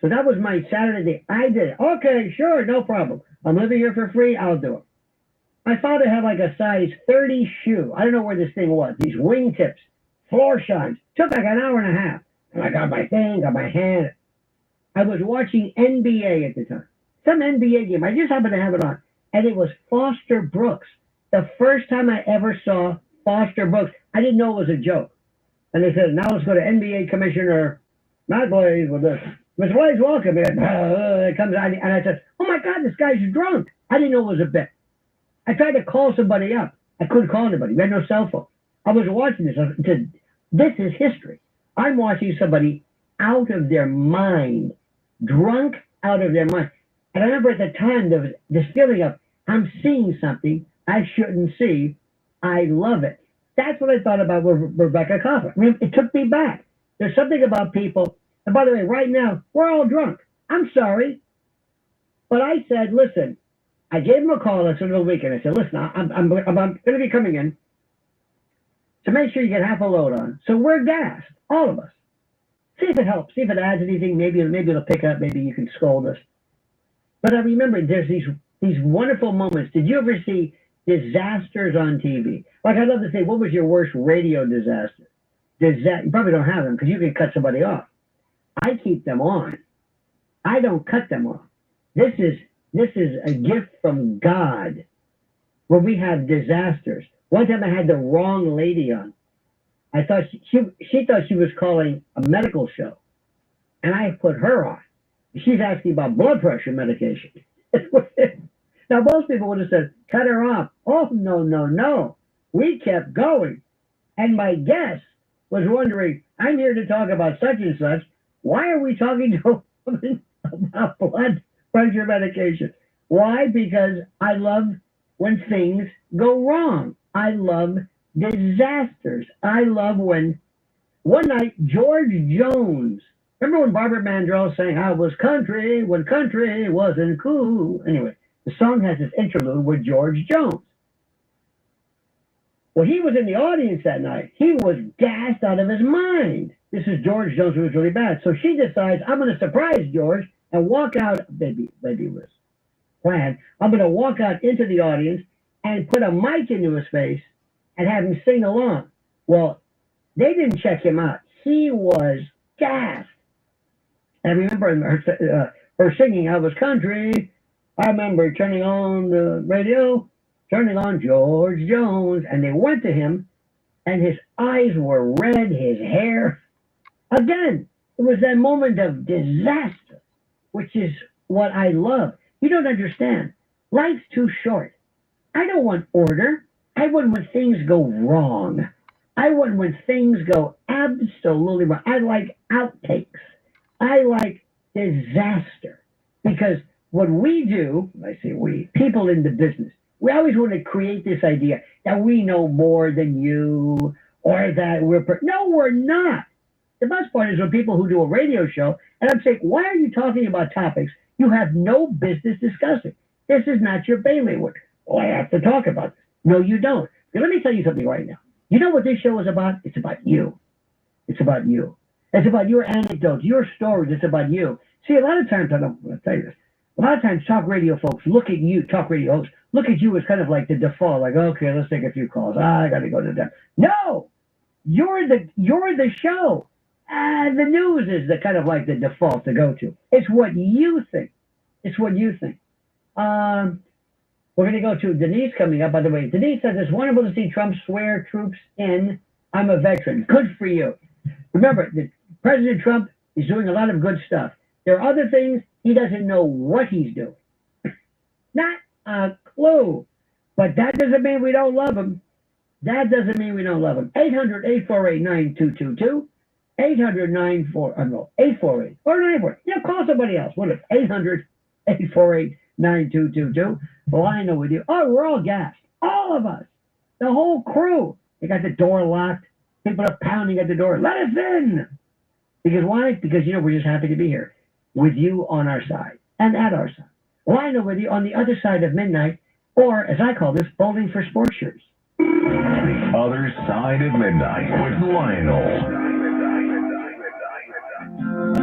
So that was my Saturday day. I did it. Okay, sure, no problem. I'm living here for free. I'll do it. My father had like a size 30 shoe. I don't know where this thing was. These wingtips, floor shines. Took like an hour and a half. And I got my thing, got my hand. I was watching NBA at the time. Some NBA game. I just happened to have it on. And it was Foster Brooks. The first time I ever saw Foster Brooks. I didn't know it was a joke. And they said, now let's go to NBA Commissioner Matt Blaze with this. Mr. Blaze, welcome. It comes out, and I said, oh my God, this guy's drunk. I didn't know it was a bit. I tried to call somebody up. I couldn't call anybody. We had no cell phone. I was watching this. I said, this is history. I'm watching somebody out of their mind, drunk out of their mind. And I remember at the time, there was this feeling of, I'm seeing something I shouldn't see. I love it. That's what I thought about with Rebecca Koffler. I mean, it took me back. There's something about people. And by the way, right now, we're all drunk. I'm sorry. But I said, listen, I gave him a call last weekend. I said, listen, I'm going to be coming in. So make sure you get half a load on. So we're gassed, all of us. See if it helps. See if it adds anything. Maybe it'll pick up. Maybe you can scold us. But I remember there's these wonderful moments. Did you ever see disasters on TV? Like, I'd love to say, what was your worst radio disaster? You probably don't have them because you can cut somebody off. I keep them on. I don't cut them off. This is a gift from God where we have disasters. One time I had the wrong lady on. I thought she thought she was calling a medical show. And I put her on. She's asking about blood pressure medication. Now, most people would have said, cut her off. Oh, no, no, no. We kept going. And my guest was wondering, I'm here to talk about such and such. Why are we talking to a woman about blood pressure medication? Why? Because I love when things go wrong. I love disasters. I love when one night George Jones, remember when Barbara Mandrell sang, I was country when country wasn't cool? Anyway, the song has this interlude with George Jones. Well, he was in the audience that night. He was gassed out of his mind. This is George Jones, who was really bad. So she decides, I'm going to surprise George and walk out, maybe it was planned, I'm going to walk out into the audience and put a mic into his face and have him sing along. Well, they didn't check him out. He was gassed. And I remember her singing, I was country. I remember turning on the radio, turning on George Jones, and they went to him, and his eyes were red, his hair. Again, it was that moment of disaster, which is what I love. You don't understand. Life's too short. I don't want order. I want when things go wrong. I want when things go absolutely wrong. I like outtakes. I like disaster. Because what we do, I say we, people in the business, we always want to create this idea that we know more than you or that no, we're not. The best part is when people who do a radio show, and I'm saying, why are you talking about topics you have no business discussing? This is not your bailiwick. Oh, I have to talk about this. No, you don't. Now, let me tell you something right now. You know what this show is about? It's about you. It's about you. It's about your anecdotes, your stories. It's about you. See, a lot of times, I'm going to tell you this, a lot of times talk radio folks look at you, talk radio hosts, look at you as kind of like the default, like, okay, let's take a few calls. I got to go to that. No! You're the show. The news is the kind of like the default to go to. It's what you think. It's what you think. We're going to go to Denise coming up. By the way, Denise says it's wonderful to see Trump swear troops in. I'm a veteran. Good for you. Remember, President Trump is doing a lot of good stuff. There are other things he doesn't know what he's doing. Not a clue. But that doesn't mean we don't love him. That doesn't mean we don't love him. 800-848-9222. 800-848 or 948. Yeah, call somebody else. What is 800-848-9222. Well, I know we do. Oh, we're all gassed. All of us. The whole crew. They got the door locked. People are pounding at the door. Let us in. Because why? Because, we're just happy to be here with you on our side and at our side. Well, I know with you on the other side of midnight, or as I call this, bowling for sports shirts. The Other Side of Midnight with Lionel.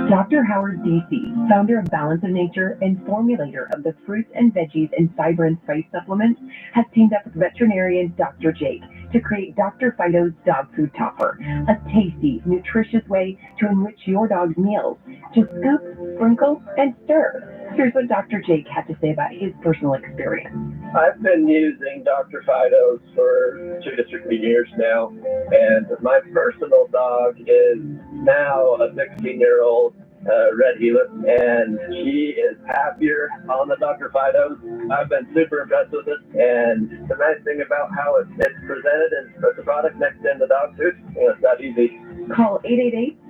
Dr. Howard D.C., founder of Balance of Nature and formulator of the Fruits and Veggies and Fiber and Spice supplement, has teamed up with veterinarian Dr. Jake to create Dr. Fido's Dog Food Topper, a tasty, nutritious way to enrich your dog's meals. Just scoop, sprinkle, and stir. Here's what Dr. Jake had to say about his personal experience. I've been using Dr. Fido's for 2 to 3 years now, and my personal dog is now a 16-year-old Red Gila, and she is happier on the Dr. Fido's. I've been super impressed with it, and the nice thing about how it's presented is put the product next in the dog food. It's that easy. Call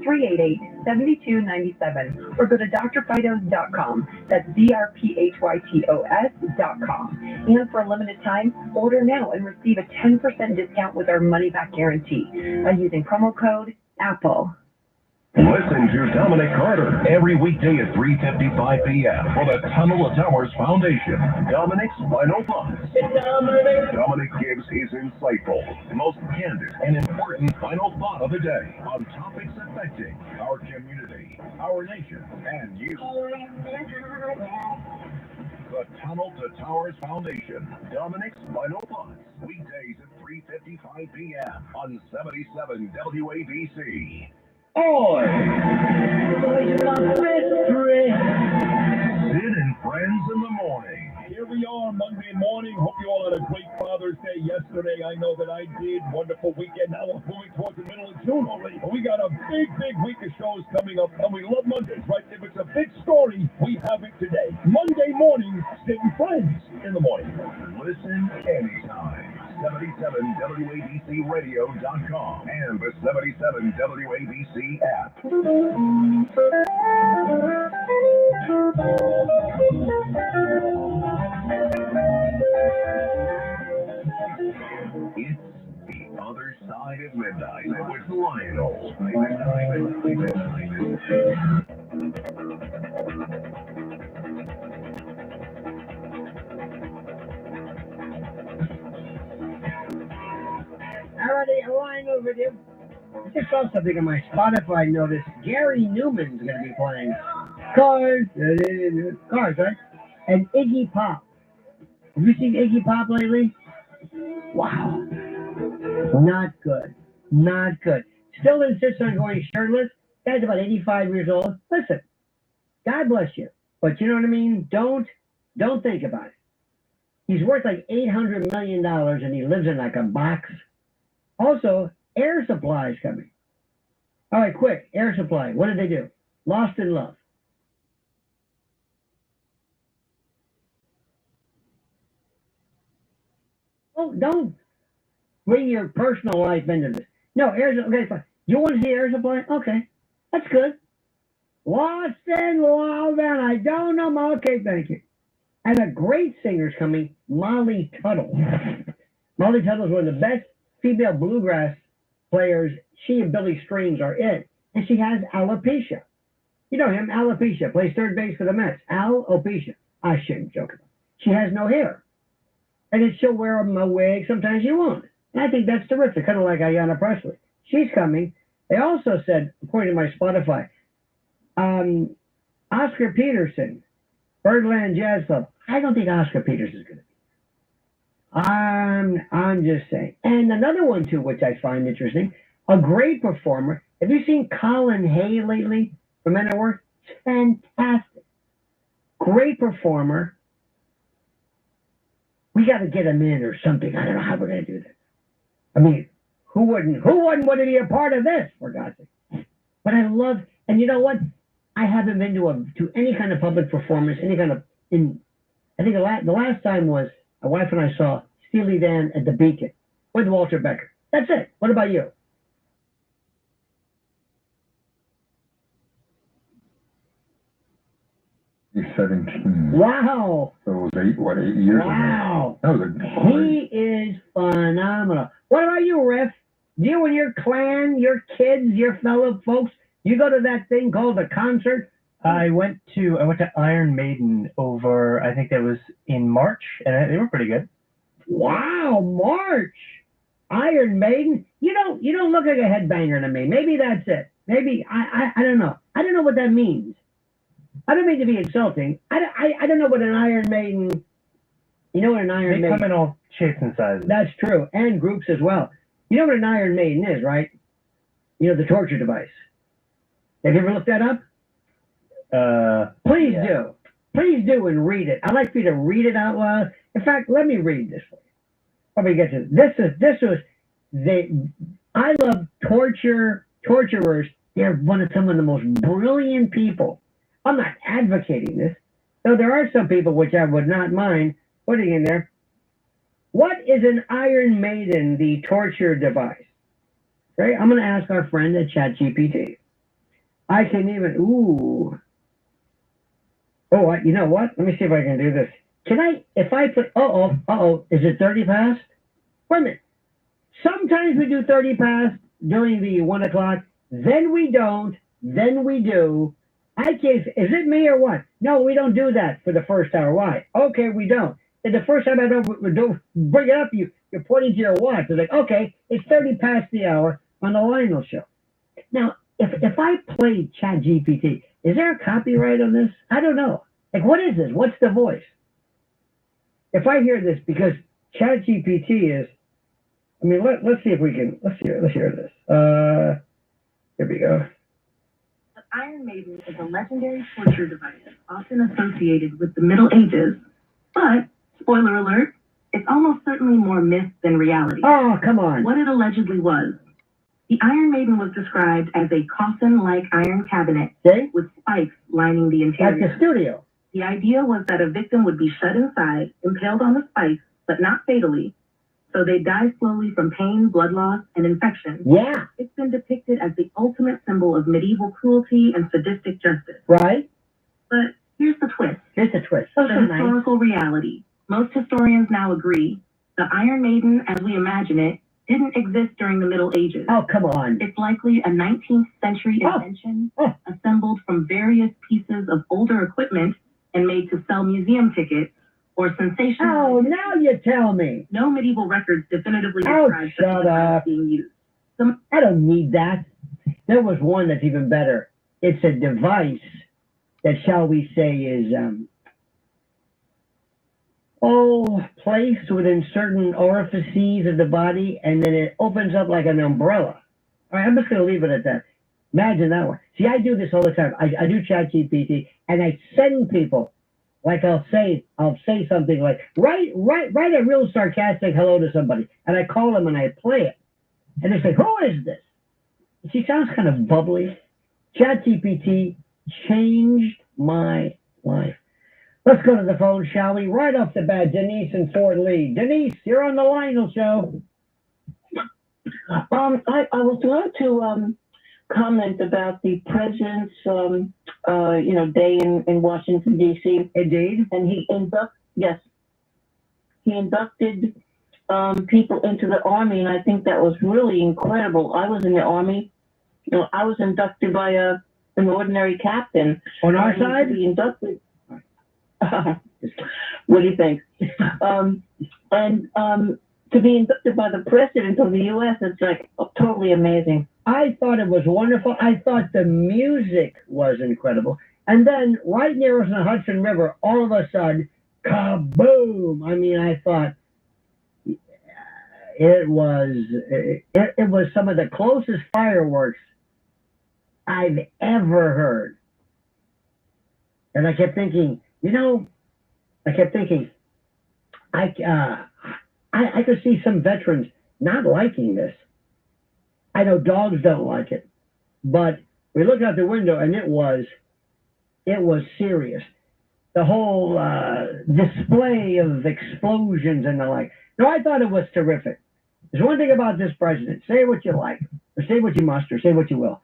888-388-7297 or go to drfidos.com. That's drphytos.com. And for a limited time, order now and receive a 10% discount with our money-back guarantee by using promo code APPLE. Listen to Dominic Carter every weekday at 3:55 p.m. for the Tunnel of Towers Foundation. Dominic's Final Thoughts. Dominic gives his insightful, most candid, and important final thought of the day on topics affecting our community, our nation, and you. The Tunnel to Towers Foundation. Dominic's Final Thoughts. Weekdays at 3:55 p.m. on 77 WABC. Oi! Sid and Friends in the Morning. Here we are, Monday morning. Hope you all had a great Father's Day yesterday. I know that I did. Wonderful weekend. Now we're moving towards the middle of June already. But we got a big week of shows coming up, and we love Mondays, right? If it's a big story, we have it today. Monday morning, sitting friends in the morning. Listen anytime. 77WABCRadio.com and the 77 WABC app. It's The Other Side of Midnight with Lionel. Alrighty, a line over there. I just saw something on my Spotify notice. Gary Newman's going to be playing Cars. Cars, right? And Iggy Pop. Have you seen Iggy Pop lately? Wow. Not good. Not good. Still insists on going shirtless. Guy's about 85 years old. Listen, God bless you. But you know what I mean? Don't think about it. He's worth like $800 million and he lives in like a box. Also, Air Supply is coming. All right, quick. Air Supply. What did they do? Lost in Love. Oh, don't bring your personal life into this. No, Air Supply. Okay, fine. You want to see Air Supply? Okay, that's good. Lost in Love, and I don't know. Okay, thank you. And a great singer's coming, Molly Tuttle. Molly Tuttle is one of the best female bluegrass players. She and Billy Strings are it. And she has alopecia. You know him, alopecia. Plays third base for the Mets. Alopecia. I shouldn't joke about it. She has no hair. And then she'll wear a wig. Sometimes she won't. And I think that's terrific. Kind of like Ayanna Presley. She's coming. They also said, according to my Spotify, Oscar Peterson, Birdland Jazz Club. I don't think Oscar Peterson is going to be. I'm just saying. And another one, too, which I find interesting, a great performer. Have you seen Colin Hay lately from Men at Work? It's fantastic. Great performer. We got to get him in or something. I don't know how we're going to do this. I mean, who wouldn't want to be a part of this, for God's sake? But I love, and you know what? I haven't been to any kind of public performance, any kind of, I think the last time was my wife and I saw Steely Dan at the Beacon with Walter Becker. That's it. What about you? He's 17. Wow. So it was 8 years wow. ago. That was a He is phenomenal. What about you, Riff? You and your clan, your kids, your fellow folks, you go to that thing called a concert? I went to Iron Maiden over, I think that was in March, and they were pretty good. Wow, March. Iron Maiden. You don't look like a headbanger to me. Maybe that's it. Maybe I don't know. I don't know what that means. I don't mean to be insulting. I don't know what an Iron Maiden. You know what an Iron Maiden? They come in all shapes and sizes. That's true, and groups as well. You know what an Iron Maiden is, right? You know the torture device. Have you ever looked that up? Please do. Please do and read it. I'd like for you to read it out loud. In fact, let me read this for you. Let me get to this. I love torturers. They're one of some of the most brilliant people. I'm not advocating this, though there are some people which I would not mind putting in there. What is an Iron Maiden, the torture device? Right? I'm going to ask our friend at ChatGPT. I can even, you know what? Let me see if I can do this. If I put, is it 30 past? Wait a minute. Sometimes we do 30 past during the 1 o'clock, then we don't, then we do. Is it me or what? No, we don't do that for the first hour. Why? Okay, we don't. And the first time I don't bring it up, you're pointing to your watch. It's like, okay, it's 30 past the hour on the Lionel Show. Now, if I play ChatGPT, is there a copyright on this? I don't know. Like, what is this? What's the voice? If I hear this, because ChatGPT is, I mean, let's see if we can, let's hear this. Here we go. Iron Maiden is a legendary torture device often associated with the Middle Ages But, spoiler alert, it's almost certainly more myth than reality. Oh, come on. What it allegedly was. The Iron Maiden was described as a coffin-like iron cabinet with spikes lining the interior. Like the studio. The idea was that a victim would be shut inside, impaled on the spikes, but not fatally, so they die slowly from pain, blood loss, and infection. Yeah. It's been depicted as the ultimate symbol of medieval cruelty and sadistic justice. Right. But here's the twist. Here's the twist. The historical reality. Most historians now agree the Iron Maiden, as we imagine it, didn't exist during the Middle Ages. Oh, come on. It's likely a 19th century invention assembled from various pieces of older equipment and made to sell museum tickets or sensational. Oh, now you tell me. No medieval records definitively describe such shut a up. being used. I don't need that. There was one that's even better. It's a device that, shall we say, is placed within certain orifices of the body, and then it opens up like an umbrella. All right, I'm just going to leave it at that. Imagine that one. See, I do this all the time. I do ChatGPT, and I send people, like I'll say something like, write a real sarcastic hello to somebody, and I call them and I play it, and they say, who is this? She sounds kind of bubbly. ChatGPT changed my life. Let's go to the phone, shall we? Right off the bat, Denise in Fort Lee. Denise, you're on the Lionel Show. I was going to comment about the president's, day in Washington, D.C. Indeed. And he inducted people into the Army, and I think that was really incredible. I was in the Army. I was inducted by an ordinary captain. On our side? To be inducted. What do you think? To be inducted by the president of the U.S., it's like totally amazing. I thought it was wonderful. I thought the music was incredible. And then right near us in the Hudson River, all of a sudden, kaboom! I mean, I thought it was some of the closest fireworks I've ever heard. And I kept thinking, I could see some veterans not liking this. I know dogs don't like it, but we looked out the window and it was serious. The whole display of explosions and the like. No, I thought it was terrific. There's one thing about this president. Say what you like, or say what you must, or say what you will.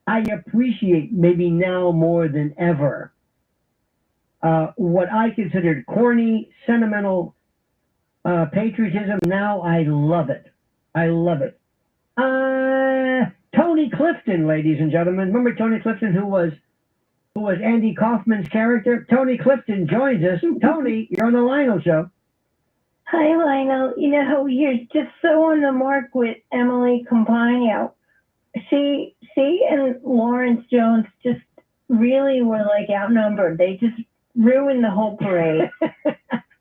I appreciate, maybe now more than ever, what I considered corny, sentimental patriotism. Now I love it. I love it. Tony Clifton, ladies and gentlemen. Remember Tony Clifton, who was Andy Kaufman's character? Tony Clifton joins us. Tony, you're on the Lionel Show. Hi, Lionel. You're just so on the mark with Emily Compagno. She and Lawrence Jones just really were like outnumbered. They just ruined the whole parade.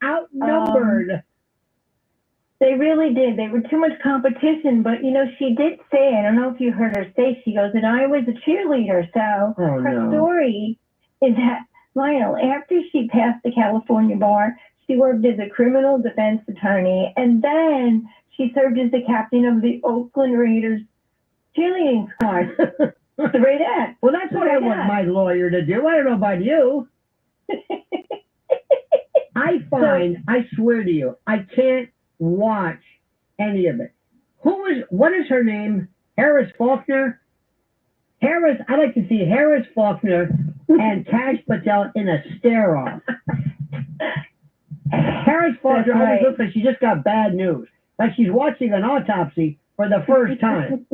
Outnumbered. They really did. They were too much competition. But, she did say, I don't know if you heard her say, she goes, and I was a cheerleader. So her story is that, Lionel, after she passed the California bar, she worked as a criminal defense attorney. And then she served as the captain of the Oakland Raiders cheerleading squad. Straight up. Well, that's what I want my lawyer to do. I don't know about you. I swear to you, I can't watch any of it. What is her name? Harris Faulkner? I'd like to see Harris Faulkner and Cash Patel in a stare-off. Harris Faulkner always looks like she just got bad news. Like she's watching an autopsy for the first time.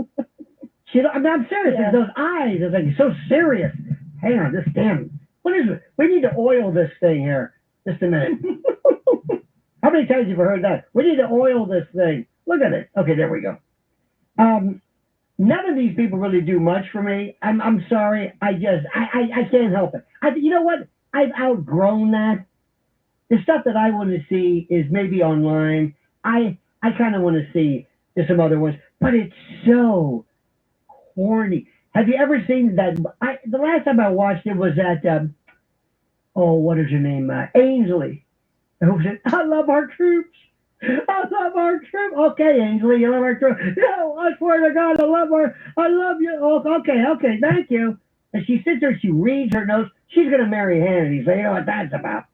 I'm serious. Yeah. Those eyes, it's like so serious. Hang on, this damn. What is it? We need to oil this thing here. Just a minute. How many times have you heard that? We need to oil this thing. Look at it. Okay, there we go. None of these people really do much for me. I'm sorry. I can't help it. You know what? I've outgrown that. The stuff that I want to see is maybe online. I kind of want to see some other ones, but it's so corny. Have you ever seen that? The last time I watched it was at what is her name? Ainsley. Who said, I love our troops. I love our troops. Okay, Ainsley, you love our troops. No, I swear to God, I love you. Oh, okay, thank you. And she sits there, she reads her notes. She's going to marry Hannity. So you know what that's about.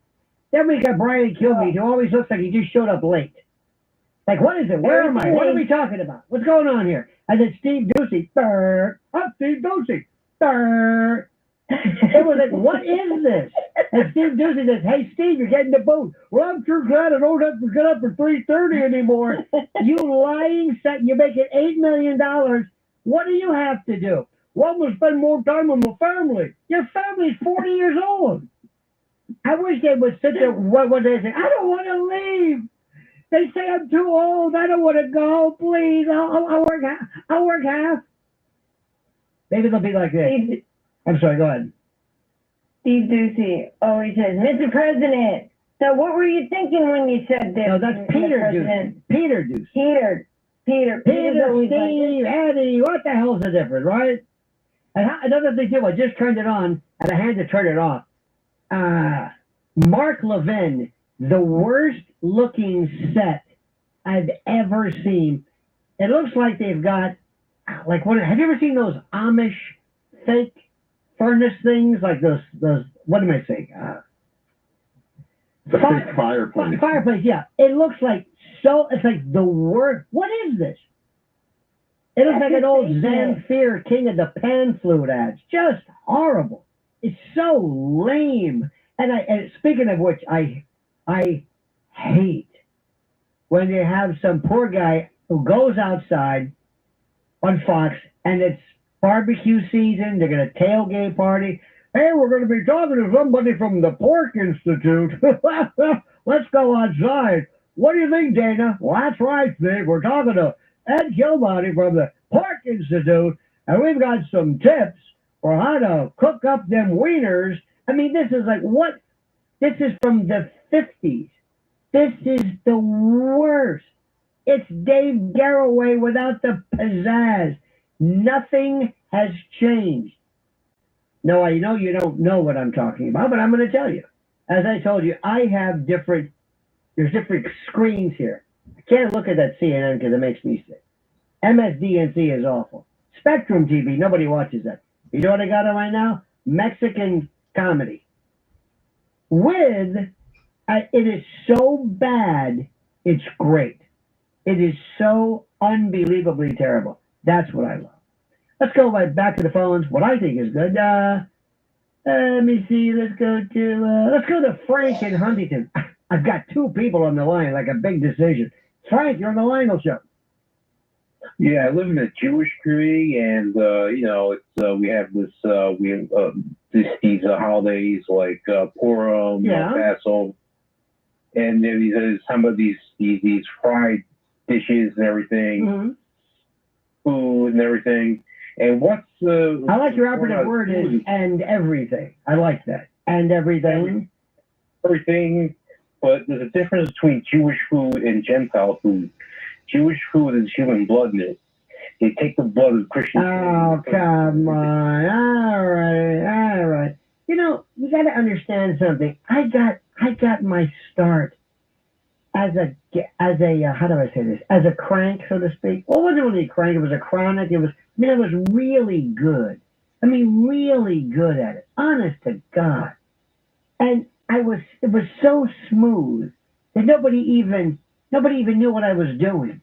Then we got Brian Kilmeade, who always looks like he just showed up late. Like, what is it? Where am I? What are we talking about? What's going on here? I said, Steve Ducey. I'm Steve Ducey. It was like, what is this? And Steve Ducey says, hey, Steve, you're getting the boat. Well, I'm sure glad I don't have to get up at 3:30 anymore. You lying set. You're making $8 million. What do you have to do? Well, I'm going to spend more time with my family. Your family's 40 years old. I wish they would sit there. What would they say? I don't want to leave. They say I'm too old. I don't want to go. Please, I'll work half. Maybe they'll be like this. I'm sorry. Go ahead. Steve Ducey always says, "Mr. President." So what were you thinking when you said this? No, that's Peter Ducey. Peter Ducey. Peter, Steve, Eddie. What the hell's the difference, right? And another thing too. I just turned it on, and I had to turn it off. Mark Levin, the worst looking set I've ever seen. It looks like they've got, like, have you ever seen those Amish fake furnace things? Like those what am I saying? The fake fireplace. Fireplace, yeah. It looks like it's like the worst. What is this? It looks like an old Zamfir King of the Pan flute ads. Just horrible. It's so lame. And speaking of which, I hate when you have some poor guy who goes outside on Fox and it's barbecue season. They're going to tailgate party. Hey, we're going to be talking to somebody from the Pork Institute. Let's go outside. What do you think, Dana? Well, that's right, Steve. We're talking to Ed Kilbody from the Pork Institute, and we've got some tips for how to cook up them wieners. I mean, this is like what? This is from the 50s. This is the worst. It's Dave Garroway without the pizzazz. Nothing has changed. No, I know you don't know what I'm talking about, but I'm going to tell you. As I told you, there's different screens here. I can't look at that CNN because it makes me sick. MSDNC is awful. Spectrum TV, nobody watches that. You know what I got on right now? Mexican comedy. It is so bad, it's great. It is so unbelievably terrible. That's what I love. Let's go right back to the phones. What I think is good. Let me see. Let's go to Frank in Huntington. I've got two people on the line, like a big decision. Frank, you're on the line, show. Yeah, I live in a Jewish community, and we have these holidays like Purim, Passover, and there's some of these fried dishes and everything, food and everything. And what's the? I like your operative word is "and everything." I like that. And everything. Everything, but there's a difference between Jewish food and Gentile food. Jewish food is human blood in it. They take the blood of Christians. Oh, come on. All right. You know, you got to understand something. I got my start as a how do I say this? As a crank, so to speak. Well, it wasn't really a crank. It was a chronic. I was really good. Really good at it. Honest to God. And it was so smooth that nobody even knew what I was doing.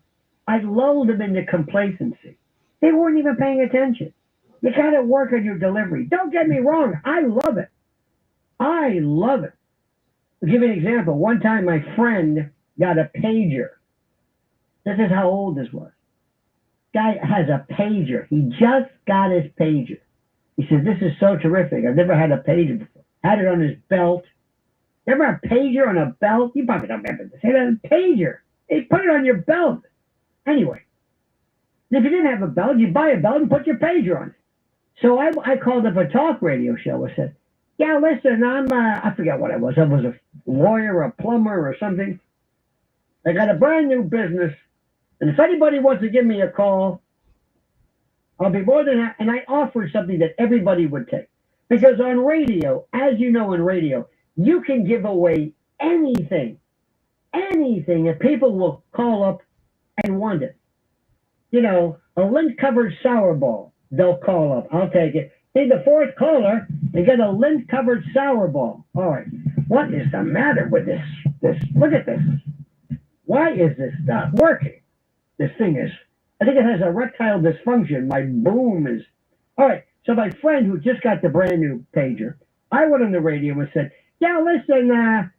I lulled them into complacency. They weren't even paying attention. You got to work on your delivery. Don't get me wrong. I love it. I'll give you an example. One time my friend got a pager. This is how old this was. Guy has a pager. He just got his pager. He said, this is so terrific. I've never had a pager before. Had it on his belt. Ever a pager on a belt? You probably don't remember this. He had a pager. They put it on your belt. Anyway, if you didn't have a belt, you buy a belt and put your pager on it. So I called up a talk radio show and said, yeah, listen, I forget what I was. I was a lawyer or a plumber or something. I got a brand new business, and if anybody wants to give me a call, I'll be more than happy. And I offered something that everybody would take. Because on radio, as you know in radio, you can give away anything anything that people will call up and want it. You know, a lint-covered sour ball, they'll call up. I'll take it. See, the fourth caller, they get a lint-covered sour ball. All right, what is the matter with this? Look at this. Why is this not working? This thing is, I think it has erectile dysfunction. My boom is, all right. So my friend who just got the brand new pager, I went on the radio and said, yeah, listen,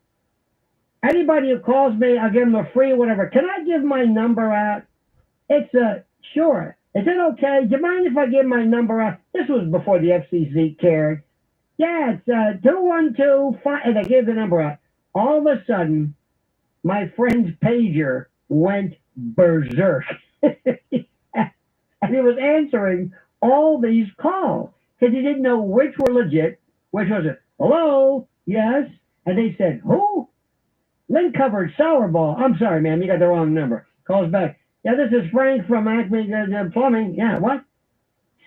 anybody who calls me, I'll give them a free whatever. Can I give my number out? It's sure. Is it okay? Do you mind if I give my number out? This was before the FCC cared. Yeah, it's 2125, and I gave the number out. All of a sudden, my friend's pager went berserk. And he was answering all these calls because he didn't know which were legit, which was it. Hello? Yes? And they said, who? Lint-covered sour ball. I'm sorry, ma'am, you got the wrong number. Calls back. Yeah, this is Frank from Acme Plumbing. Yeah, what?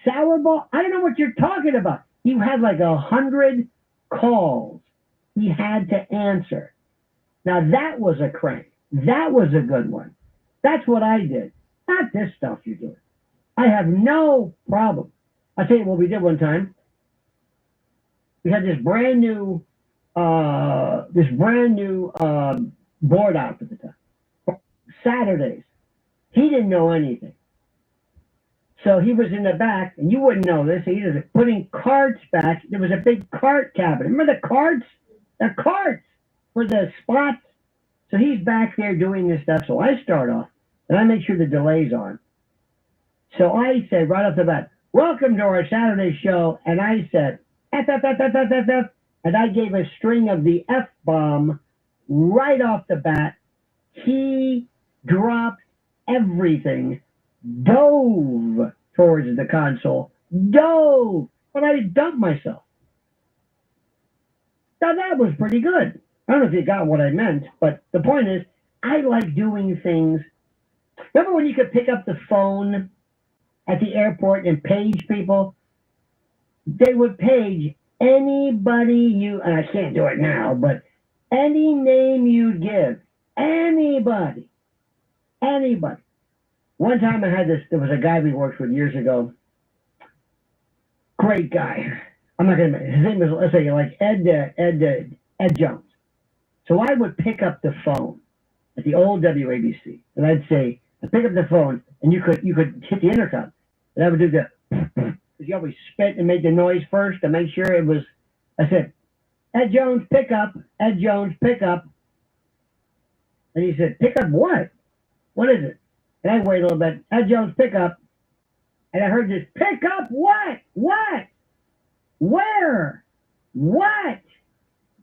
Sour ball? I don't know what you're talking about. You had like 100 calls he had to answer. Now that was a crank. That was a good one. That's what I did. Not this stuff you're doing. I have no problem. I'll tell you what we did one time. We had this brand new board out at the time. Saturdays. He didn't know anything. So he was in the back, and you wouldn't know this. He was putting carts back. There was a big cart cabinet. Remember the carts? The carts for the spots. So he's back there doing this stuff. So I start off, and I make sure the delay's on. So I said right off the bat, welcome to our Saturday show. And I said, F, F, F, F, F, F, F. And I gave a string of the F-bomb right off the bat. He dropped everything, dove towards the console, dove, but I dumped myself. Now that was pretty good. I don't know if you got what I meant, but the point is, I like doing things. Remember when you could pick up the phone at the airport and page people? They would page anybody you, and I can't do it now, but any name you give, anybody. Anybody. One time I had this, there was a guy we worked with years ago. Great guy. I'm not going to, his name is, let's say, like Ed Jones. So I would pick up the phone at the old WABC, and I'd say, I'd pick up the phone, and you could hit the intercom. And I would do the, because you always spit and make the noise first to make sure it was, I said, Ed Jones, pick up. Ed Jones, pick up. And he said, pick up what? What is it? And I wait a little bit. Ed Jones, pick up. And I heard this, pick up what? What? Where? What?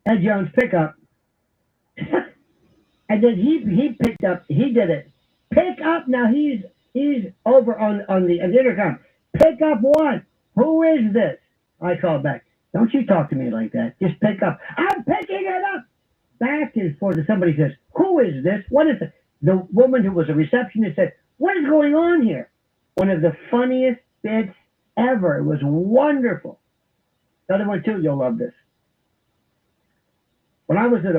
Ed Jones, pick up. And then he picked up, he did it. Pick up, now he's over on the intercom. Pick up what? Who is this? I called back. Don't you talk to me like that. Just pick up. I'm picking it up. Back and forth. Somebody says, who is this? What is it? The woman who was a receptionist said, what is going on here? One of the funniest bits ever. It was wonderful. Another one too, you'll love this. When I was at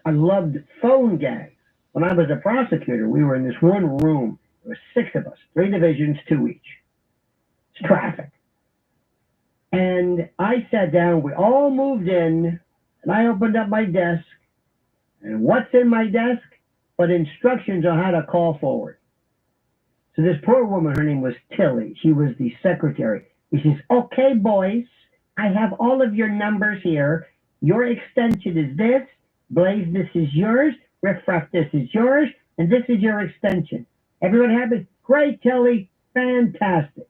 I loved phone gags. When I was a prosecutor, we were in this one room. There were 6 of us, 3 divisions, 2 each. It's traffic. And I sat down, we all moved in, and I opened up my desk. And what's in my desk? But instructions on how to call forward. So this poor woman, her name was Tilly. She was the secretary. She says, okay, boys, I have all of your numbers here. Your extension is this. Blaze, this is yours. Riff Raff, this is yours. And this is your extension. Everyone happy? Great, Tilly. Fantastic.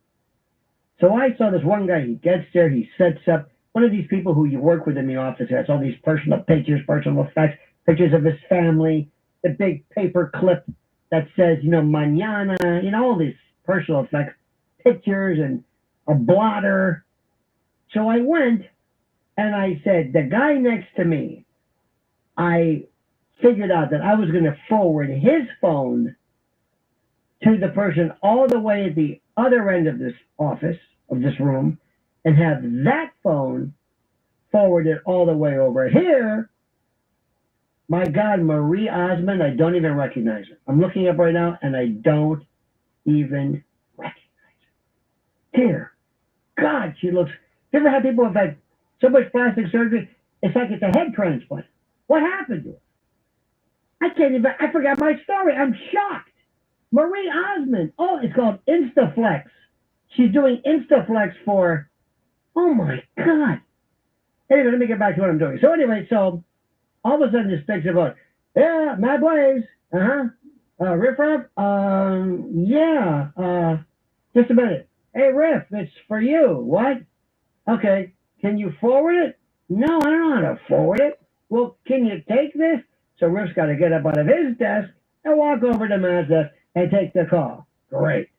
So I saw this one guy. He gets there. He sets up. One of these people who you work with in the office has all these personal pictures, personal effects, pictures of his family, the big paper clip that says, mañana, all these personal effects, pictures and a blotter. So I went and I said, the guy next to me, I figured out that I was going to forward his phone to the person all the way at the other end of this office, of this room, and have that phone forwarded all the way over here My God, Marie Osmond, I don't even recognize her. I'm looking up right now, and I don't even recognize her. Dear God, she looks... You ever have people who've had so much plastic surgery, it's like it's a head transplant? What happened to her? I forgot my story. I'm shocked. Marie Osmond. Oh, it's called Instaflex. She's doing Instaflex for... Oh, my God. Anyway, let me get back to what I'm doing. So anyway, all of a sudden this picture about, yeah, Mad Blaze, Riff Raff, just a minute. Hey, Riff, it's for you. What? Okay, can you forward it? No, I don't know how to forward it. Well, can you take this? So Riff's got to get up out of his desk and walk over to Matt's desk and take the call. Great.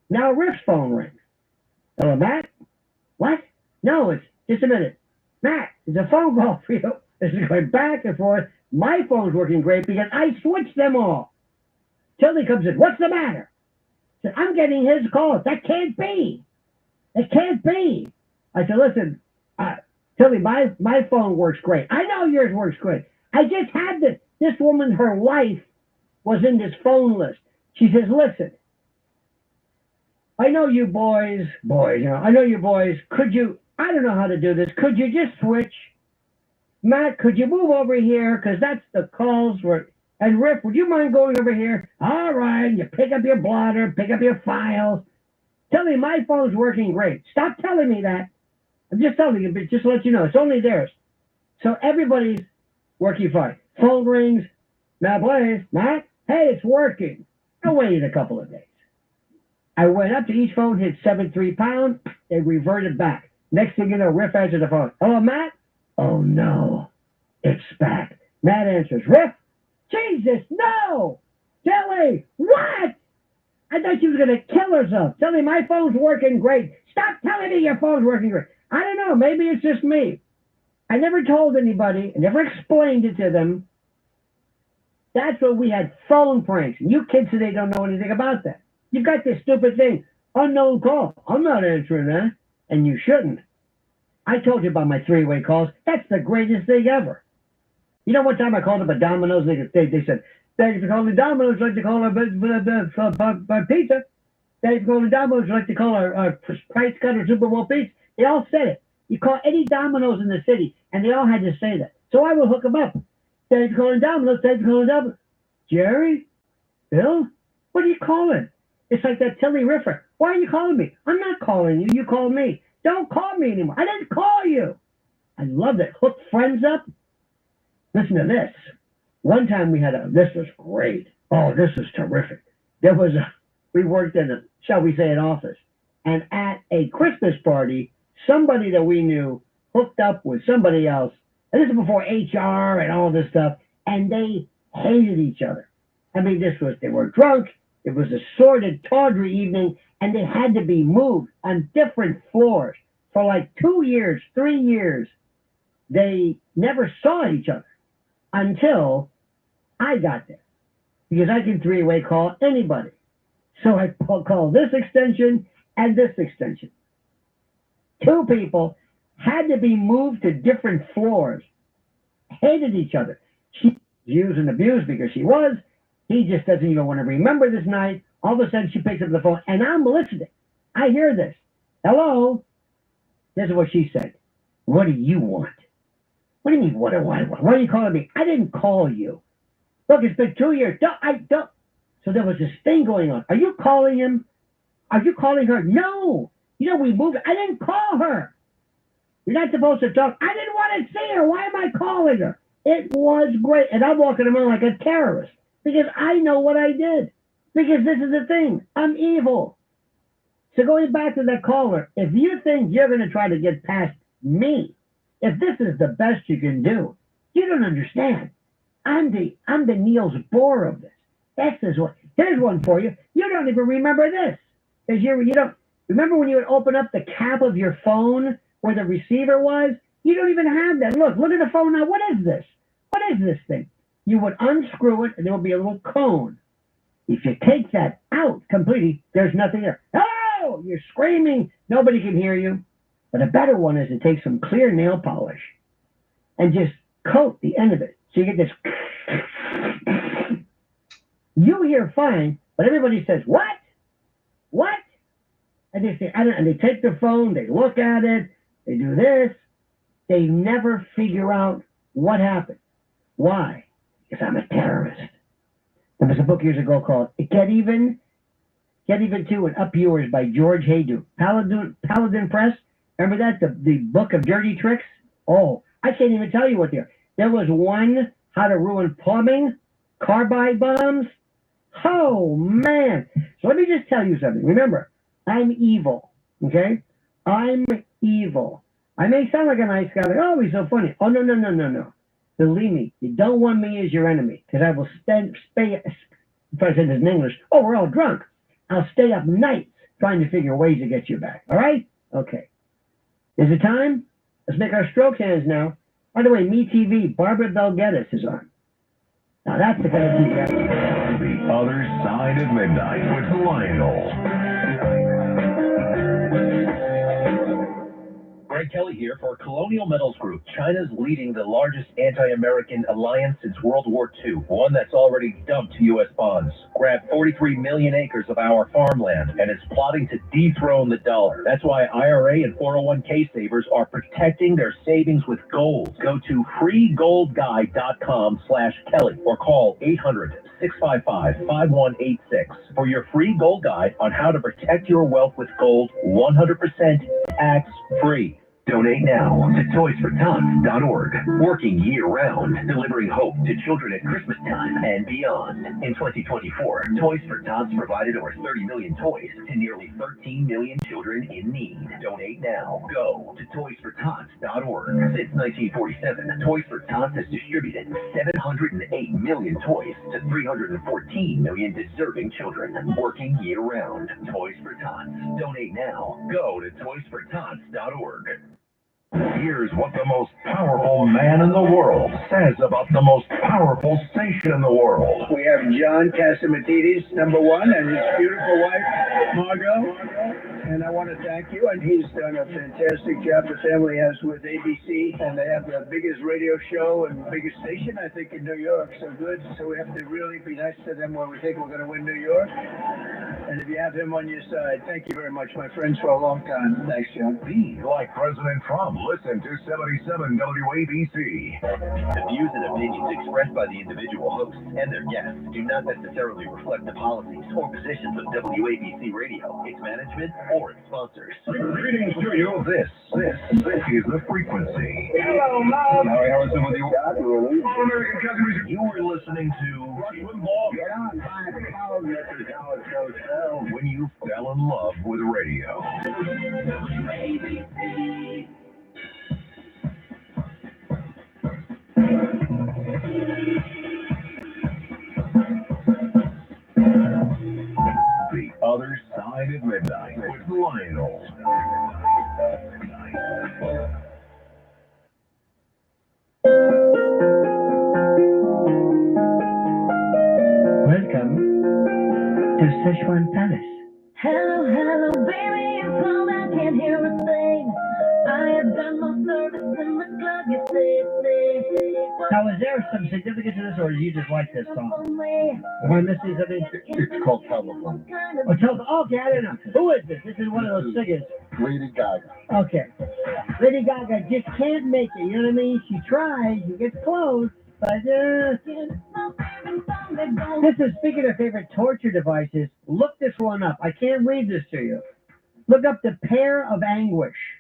Now Riff's phone rings. Hello, Matt? What? No, it's just a minute. Matt, it's a phone call for you. This is going back and forth. My phone's working great because I switched them all. Tilly comes in. What's the matter? I said, I'm getting his calls. That can't be. It can't be. I said, listen, Tilly, my phone works great. I know yours works great. I just had this woman, her life was in this phone list. She says, listen, I know you boys, I know you boys, I don't know how to do this. Could you just switch? Matt, could you move over here? Because that's the calls were... And Riff, would you mind going over here? All right, you pick up your blotter, pick up your files. Tell me my phone's working great. Stop telling me that. I'm just telling you, but just to let you know, it's only theirs. So everybody's working fine. Phone rings. Matt Blaze, Matt, hey, it's working. I waited a couple of days. I went up to each phone, hit 73 pounds. They reverted back. Next thing you know, Riff answered the phone. Hello, Matt? Oh, no. It's back. Matt answers. Riff? Jesus, no! Tilly, what? I thought she was going to kill herself. Tilly, my phone's working great. Stop telling me your phone's working great. I don't know. Maybe it's just me. I never told anybody. I never explained it to them. That's what we had, phone pranks. And you kids today don't know anything about that. You've got this stupid thing, unknown call. I'm not answering that. And you shouldn't. I told you about my three-way calls. That's the greatest thing ever. You know, one time I called up a Domino's. They said, thank you for calling Domino's. I'd like to call our pizza. Thank you for calling Domino's. I'd like to call our price cutter Super Bowl pizza. They all said it. You call any Domino's in the city, and they all had to say that. So I would hook them up. Thank you for calling Domino's. Thank you for calling Domino's. Jerry? Bill? What are you calling? It's like that Tilly Riffer. Why are you calling me? I'm not calling you. You called me. Don't call me anymore. I didn't call you. I love it. Hook friends up. Listen to this. One time this was great. Oh, this is terrific. We worked in a, shall we say, an office. And at a Christmas party, somebody that we knew hooked up with somebody else. And this is before HR and all this stuff. And they hated each other. I mean, they were drunk. It was a sordid, tawdry evening. And they had to be moved on different floors for like 2 years, 3 years. They never saw each other until I got there, because I can three-way call anybody. So I call this extension and this extension. 2 people had to be moved to different floors, hated each other. She used and abused because she was. He just doesn't even want to remember this night. All of a sudden, she picks up the phone, and I'm listening. I hear this. Hello? This is what she said. What do you want? What do you mean, what do I want? Why are you calling me? I didn't call you. Look, it's been 2 years. So there was this thing going on. Are you calling him? Are you calling her? No. You know, we moved. I didn't call her. You're not supposed to talk. I didn't want to see her. Why am I calling her? It was great. And I'm walking around like a terrorist because I know what I did. Because this is the thing. I'm evil. So going back to that caller, if you think you're going to try to get past me, if this is the best you can do, you don't understand. I'm the Niels Bohr of this. That's this one. Here's one for you. You don't even remember this. Because you don't remember when you would open up the cap of your phone where the receiver was? You don't even have that. Look at the phone now. What is this? What is this thing? You would unscrew it and there would be a little cone. If you take that out completely, there's nothing there. Oh, you're screaming. Nobody can hear you. But a better one is to take some clear nail polish and just coat the end of it. So you get this fine, but everybody says, what? What? And they say, and they take the phone, they look at it, they do this. They never figure out what happened. Why? Because I'm a terrorist. There was a book years ago called Get Even 2 and Up Yours by George Haydu. Paladin Press. Remember that? The book of dirty tricks? Oh, I can't even tell you what they are. There was one, How to Ruin Plumbing, Carbide Bombs. Oh, man. So let me just tell you something. Remember, I'm evil, okay? I'm evil. I may sound like a nice guy, like, oh, he's so funny. Oh, no. Believe me, you don't want me as your enemy, because I will if I said this in English, oh, we're all drunk. I'll stay up nights trying to figure ways to get you back, all right? Okay. Is it time? Let's make our stroke hands now. By the way, MeTV, Barbara Bel Geddes is on. Now that's the kind of thing you got. The Other Side of Midnight with Lionel. Greg Kelly here for Colonial Metals Group, China's leading the largest anti-American alliance since World War II, one that's already dumped U.S. bonds, grabbed 43 million acres of our farmland, and is plotting to dethrone the dollar. That's why IRA and 401k savers are protecting their savings with gold. Go to freegoldguide.com/Kelly or call 800-655-5186 for your free gold guide on how to protect your wealth with gold 100% tax-free. Donate now to toysfortots.org. Working year-round, delivering hope to children at Christmas time and beyond. In 2024, Toys for Tots provided over 30 million toys to nearly 13 million children in need. Donate now. Go to toysfortots.org. Since 1947, Toys for Tots has distributed 708 million toys to 314 million deserving children. Working year-round. Toys for Tots. Donate now. Go to toysfortots.org. Here's what the most powerful man in the world says about the most powerful station in the world. We have John Catsimatidis, number one, and his beautiful wife, Margot. And I want to thank you. And he's done a fantastic job. The family has with ABC, and they have the biggest radio show and biggest station, I think, in New York. So good. So we have to really be nice to them when we think we're going to win New York. And if you have him on your side, thank you very much, my friends, for a long time. Thanks, John. Be like President Trump. Listen to 77 WABC. The views and opinions expressed by the individual hosts and their guests do not necessarily reflect the policies or positions of WABC Radio, its management, or its sponsors. Greetings to you. This is The Frequency. Hello, Mom. Larry Harrison with you. Really? All American Cousins. You are listening to Rush Limbaugh. Get on 5 this is how it goes down. When you fell in love with radio. The Other Side of Midnight with Lionel. Welcome to Sichuan Palace. Hello, baby, you're cold, I can't hear a thing. I have done more service in the club, you say. Now, is there some significance to this, or do you just like this song? Am I missing something? It's called Telephone. Oh, okay, I don't know. Who is this? This is one of those singers. Lady Gaga. Okay. Lady Gaga just can't make it, you know what I mean? She tries, she gets close, but this is, speaking of favorite torture devices, look this one up. I can't read this to you. Look up the pear of anguish,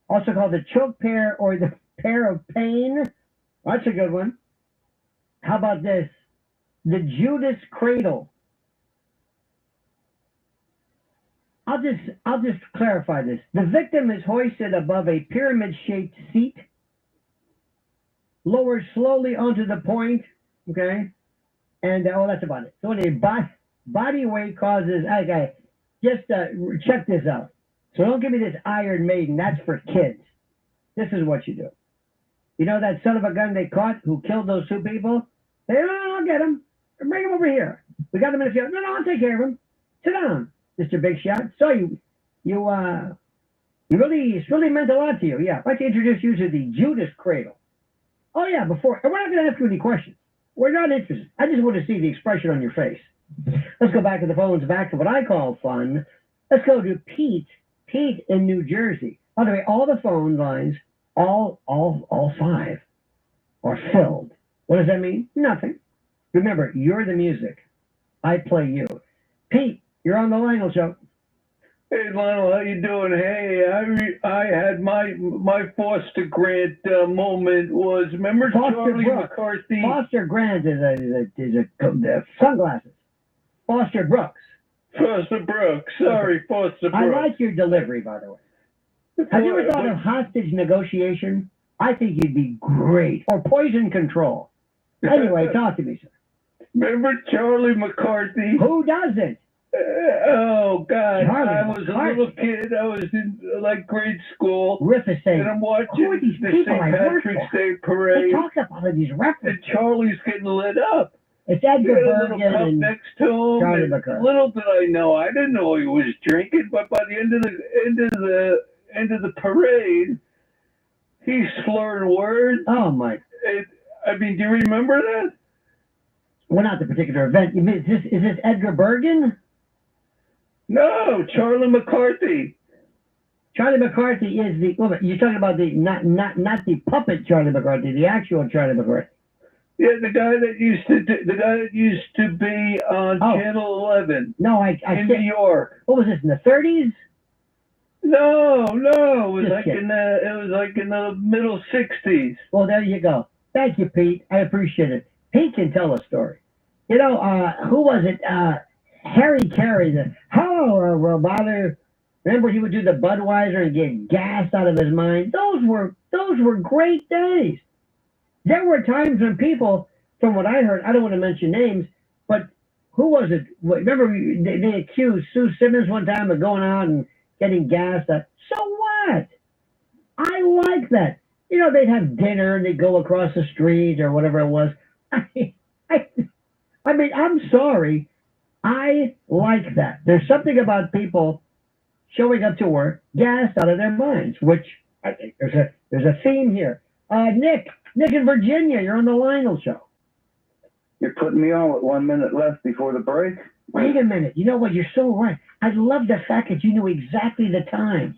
also called the choke pear or the pear of pain. That's a good one. How about this? The Judas cradle. I'll just clarify this. The victim is hoisted above a pyramid-shaped seat, lowered slowly onto the point, okay? And, that's about it. So anyway, body weight causes, okay, just check this out. So don't give me this Iron Maiden. That's for kids. This is what you do. You know that son of a gun they caught who killed those two people? They, I'll get him. Bring him over here. We got him in the field. No, I'll take care of him. Sit down, Mr. Big Shot. So it's really meant a lot to you. Yeah, I'd like to introduce you to the Judas cradle. Oh yeah, we're not going to ask you any questions. We're not interested. I just want to see the expression on your face. Let's go back to the phones, back to what I call fun. Let's go to Pete. Pete in New Jersey. By the way, all the phone lines, all 5 are filled. What does that mean? Nothing. Remember, you're the music. I play you. Pete, you're on the Lionel Show. Hey, Lionel, how you doing? Hey, I had my Foster Grant moment was, remember Charlie McCarthy? Foster Grant is a sunglasses. Foster Brooks. Foster Brooks. Sorry, Foster Brooks. I like your delivery, by the way. Have you ever thought of hostage negotiation? I think you'd be great. Or poison control. Anyway, talk to me, sir. Remember Charlie McCarthy? Who doesn't? Oh, God. Charlie I was McCarthy. a little kid. I was in, like, grade school. Rufus-State. And I'm watching Who are these the people St. I work Patrick's for? Day parade. They talk about all of these references. And Charlie's getting lit up. It's He had Edgar a little Bergen cup and next to him. Charlie And McCarthy. little did I know, I didn't know he was drinking, but by the end of the parade, he's slurring words. Oh, my. I mean, do you remember that? Well, not the particular event. You mean, is this Edgar Bergen? No, Charlie McCarthy. Charlie McCarthy is the. Well, you're talking about the not the puppet Charlie McCarthy, the actual Charlie McCarthy. Yeah, the guy that used to be on Channel 11. No, in New York. What was this, in the 30s? No, it was like in the middle 60s. Well, there you go. Thank you, Pete. I appreciate it. Pete can tell a story. You know, who was it? Harry Carey. Roboter. Remember, he would do the Budweiser and get gassed out of his mind. Those were great days. There were times when people, from what I heard, I don't want to mention names, but who was it? Remember, they accused Sue Simmons one time of going out and getting gassed. So what? I like that. You know, they'd have dinner and they'd go across the street or whatever it was. I mean, I'm sorry. I like that. There's something about people showing up to work gassed out of their minds, which I think there's a theme here. Nick in Virginia, you're on the Lionel Show. You're putting me on with 1 minute left before the break? Wait a minute. You know what? You're so right. I love the fact that you knew exactly the time.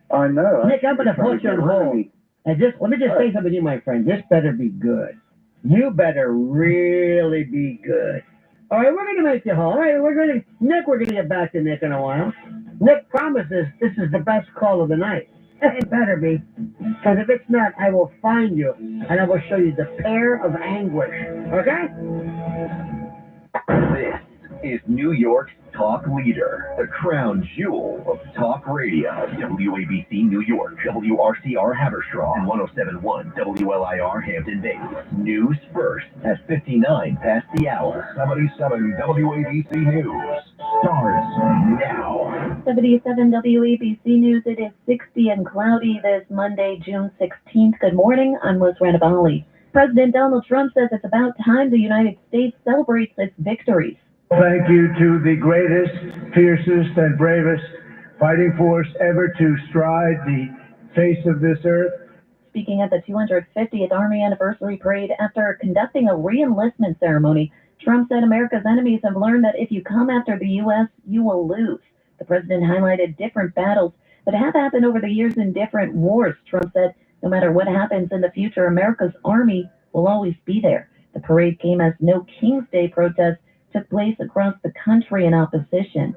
I know. Nick, I'm going to put you on hold. And let me just say something to you, my friend. This better be good. You better really be good. All right, we're going to make you whole. All right, we're going to get back to Nick in a while. Nick promises this is the best call of the night. It better be. Because if it's not, I will find you. And I will show you the pair of anguish. Okay? This is New York's talk leader, the crown jewel of talk radio. WABC New York, WRCR Haverstraw, and 107.1 WLIR Hampton Bays. News first at 59 past the hour. 77 WABC News starts now. 77 WABC News. It is 60 and cloudy this Monday, June 16th. Good morning. I'm Liz Ranabali. President Donald Trump says it's about time the United States celebrates its victories. Thank you to the greatest, fiercest, and bravest fighting force ever to stride the face of this earth. Speaking at the 250th Army Anniversary Parade after conducting a re-enlistment ceremony, Trump said America's enemies have learned that if you come after the U.S., you will lose. The president highlighted different battles that have happened over the years in different wars. Trump said, no matter what happens in the future, America's army will always be there. The parade came as no King's Day protests took place across the country in opposition.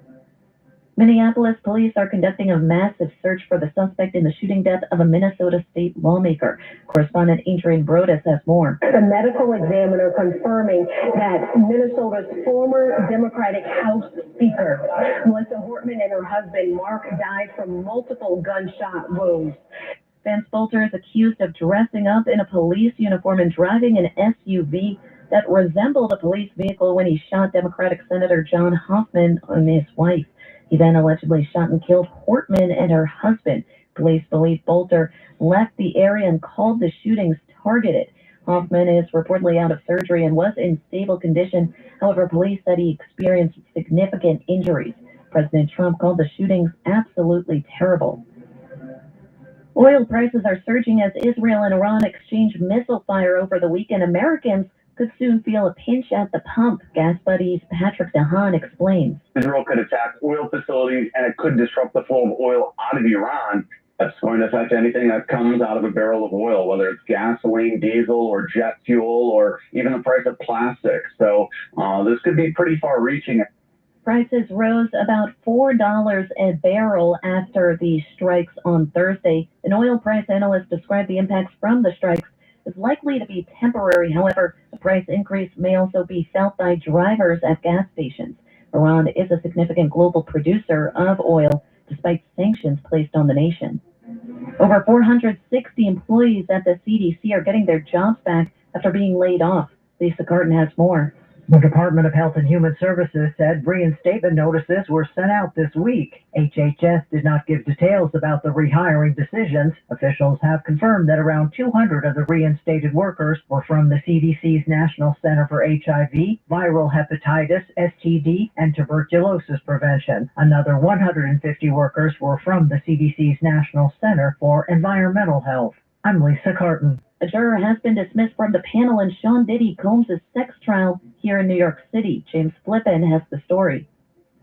Minneapolis police are conducting a massive search for the suspect in the shooting death of a Minnesota state lawmaker. Correspondent Adrian Brodas has more. The medical examiner confirming that Minnesota's former Democratic House Speaker, Melissa Hortman, and her husband, Mark, died from multiple gunshot wounds. Vance Bolter is accused of dressing up in a police uniform and driving an SUV that resembled a police vehicle when he shot Democratic Senator John Hoffman and his wife. He then allegedly shot and killed Hortman and her husband. Police believe Bolter left the area and called the shootings targeted. Hoffman is reportedly out of surgery and was in stable condition. However, police said he experienced significant injuries. President Trump called the shootings absolutely terrible. Oil prices are surging as Israel and Iran exchange missile fire over the weekend. Americans could soon feel a pinch at the pump, Gas Buddies Patrick DeHaan explains. Israel could attack oil facilities and it could disrupt the flow of oil out of Iran. That's going to affect anything that comes out of a barrel of oil, whether it's gasoline, diesel, or jet fuel, or even the price of plastic. So this could be pretty far-reaching. Prices rose about $4 a barrel after the strikes on Thursday. An oil price analyst described the impacts from the strikes as likely to be temporary. However, the price increase may also be felt by drivers at gas stations. Iran is a significant global producer of oil, despite sanctions placed on the nation. Over 460 employees at the CDC are getting their jobs back after being laid off. Lisa Carton has more. The Department of Health and Human Services said reinstatement notices were sent out this week. HHS did not give details about the rehiring decisions. Officials have confirmed that around 200 of the reinstated workers were from the CDC's National Center for HIV, Viral Hepatitis, STD, and Tuberculosis Prevention. Another 150 workers were from the CDC's National Center for Environmental Health. I'm Lisa Carton. A juror has been dismissed from the panel in Sean Diddy Combs' sex trial here in New York City. James Flippin has the story.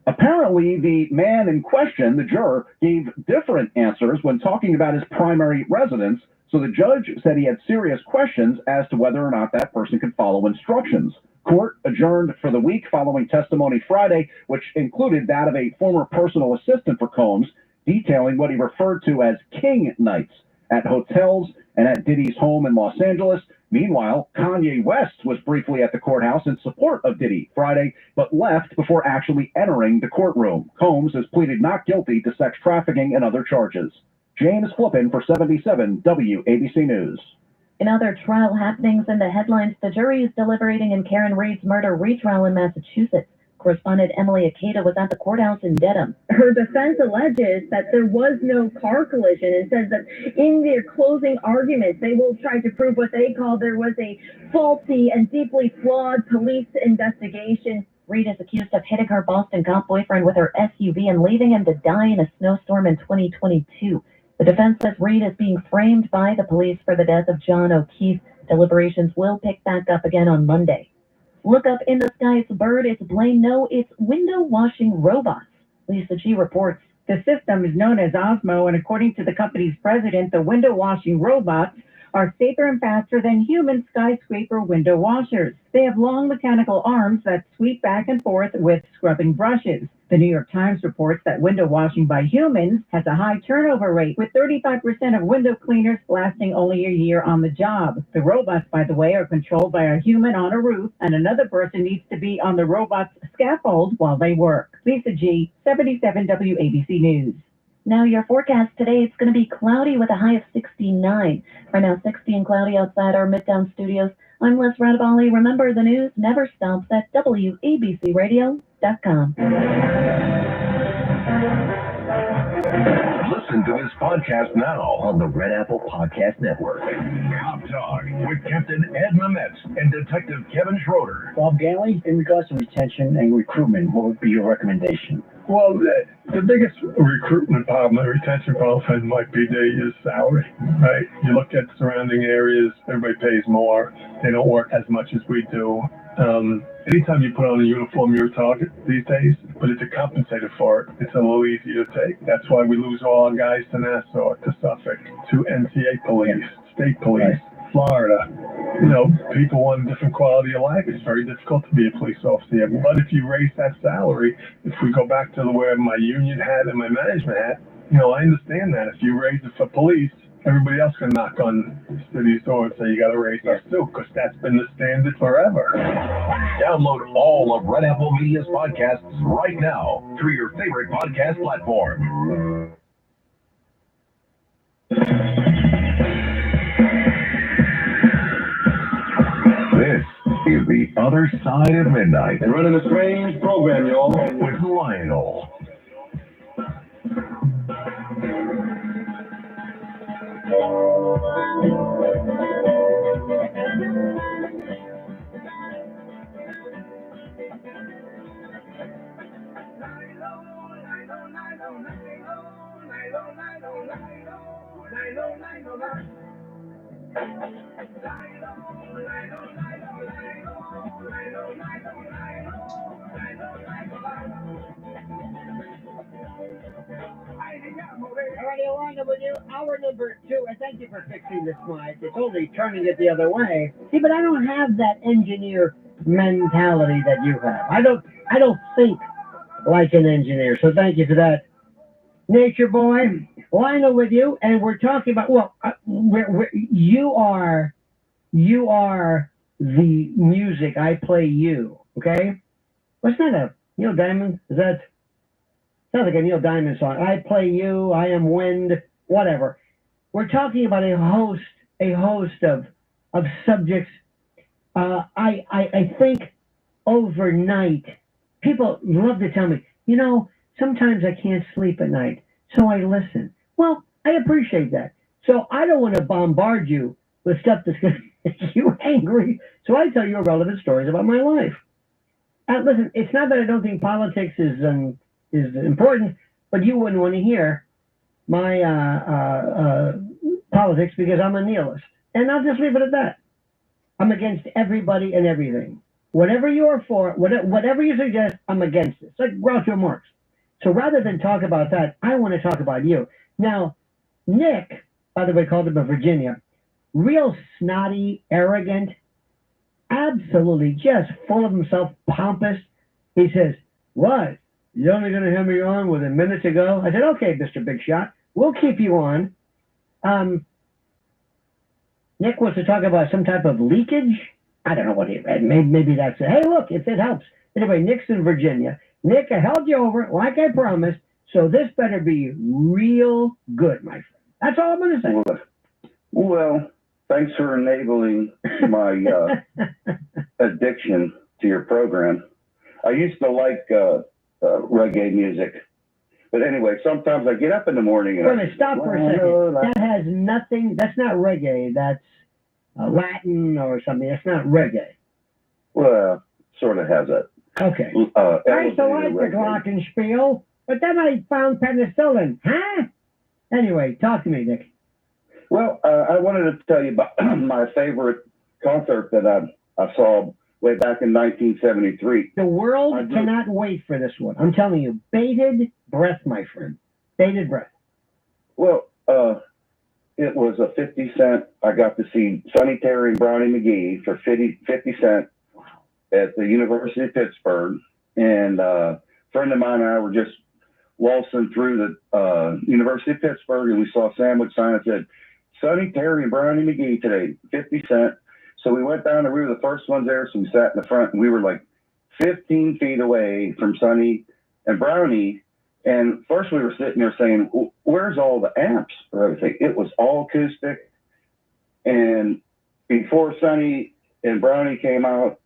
Apparently, the man in question, the juror, gave different answers when talking about his primary residence, so the judge said he had serious questions as to whether or not that person could follow instructions. Court adjourned for the week following testimony Friday, which included that of a former personal assistant for Combs, detailing what he referred to as king nights at hotels and at Diddy's home in Los Angeles. Meanwhile, Kanye West was briefly at the courthouse in support of Diddy Friday, but left before actually entering the courtroom. Combs has pleaded not guilty to sex trafficking and other charges. James Flippin for 77 WABC News. In other trial happenings in the headlines, the jury is deliberating in Karen Reed's murder retrial in Massachusetts. Correspondent Emily Akeda was at the courthouse in Dedham. Her defense alleges that there was no car collision and says that in their closing arguments, they will try to prove what they call there was a faulty and deeply flawed police investigation. Reed is accused of hitting her Boston cop boyfriend with her SUV and leaving him to die in a snowstorm in 2022. The defense says Reed is being framed by the police for the death of John O'Keefe. Deliberations will pick back up again on Monday. Look up in the sky, it's a bird, it's a plane, no, it's window washing robots. Lisa G reports. The system is known as Osmo, and according to the company's president, the window washing robots are safer and faster than human skyscraper window washers. They have long mechanical arms that sweep back and forth with scrubbing brushes. The New York Times reports that window washing by humans has a high turnover rate, with 35% of window cleaners lasting only a year on the job. The robots, by the way, are controlled by a human on a roof, and another person needs to be on the robot's scaffold while they work. Lisa G, 77 WABC News. Now your forecast today, it's going to be cloudy with a high of 69. Right now, 60 and cloudy outside our Midtown studios. I'm Les Radabali. Remember, the news never stops at WABCRadio.com. Listen to this podcast now on the Red Apple Podcast Network. Cop Talk with Captain Ed Mametz and Detective Kevin Schroeder. Bob Ganley, in regards to retention and recruitment, what would be your recommendation? Well, the biggest recruitment problem, retention problem might be the salary, right? You look at surrounding areas, everybody pays more. They don't work as much as we do. Anytime you put on a uniform, you're a target these days, but if you're compensated for it, it's a little easier to take. That's why we lose all our guys to Nassau, to Suffolk, to NCA police, state police, Florida. You know, people want a different quality of life. It's very difficult to be a police officer. But if you raise that salary, if we go back to where my union hat and my management hat, you know, I understand that. If you raise it for police, everybody else can knock on the city's door and say, you got to raise us too, because that's been the standard forever. Download all of Red Apple Media's podcasts right now through your favorite podcast platform. This is The Other Side of Midnight. They're running a strange program, y'all. With Lionel. Alrighty, along with you, hour number 2, and thank you for fixing this mic. It's only turning it the other way. See, but I don't have that engineer mentality that you have. I don't think like an engineer, so thank you for that. Nature Boy, Lionel with you, and we're talking about, well, you are the music, I play you, okay? What's that, a Neil Diamond? Sounds like a Neil Diamond song. I play you, I am wind, whatever. We're talking about a host of subjects. I think overnight, people love to tell me, you know, sometimes I can't sleep at night, so I listen. Well, I appreciate that. So I don't want to bombard you with stuff that's going to make you angry, so I tell you irrelevant stories about my life. Listen, it's not that I don't think politics is important, but you wouldn't want to hear my politics because I'm a nihilist. And I'll just leave it at that. I'm against everybody and everything. Whatever you are for, whatever you suggest, I'm against it. It's like Groucho Marx. So rather than talk about that, I want to talk about you. Now, Nick, by the way, called him a Virginia, real snotty, arrogant, absolutely just full of himself, pompous. He says, what? You're only going to have me on with a minute to go? I said, okay, Mr. Big Shot, we'll keep you on. Nick wants to talk about some type of leakage. I don't know what he read. Maybe that's it. Hey, look, if it helps. Anyway, Nick's in Virginia. Nick, I held you over like I promised, so this better be real good, my friend. That's all I'm going to say. Well, thanks for enabling my addiction to your program. I used to like reggae music. But anyway, sometimes I get up in the morning and wait a minute, stop for a second. That has nothing, that's not reggae, that's Latin or something. That's not reggae. Well, sort of has it. Okay. I used to like the glockenspiel, but then I found penicillin. Huh? Anyway, talk to me, Nick. Well, I wanted to tell you about my favorite concert that I saw way back in 1973. The world cannot wait for this one. I'm telling you, bated breath, my friend. Bated breath. Well, it was a 50 cent. I got to see Sonny Terry and Brownie McGee for 50 cent at the University of Pittsburgh. And a friend of mine and I were just waltzing through the University of Pittsburgh, and we saw a sandwich sign that said, Sonny Terry and Brownie McGee today, 50 cent. So we went down and we were the first ones there, so we sat in the front, and we were like 15 feet away from Sonny and Brownie. And first we were sitting there saying, where's all the amps for everything? It was all acoustic. And before Sonny and Brownie came out,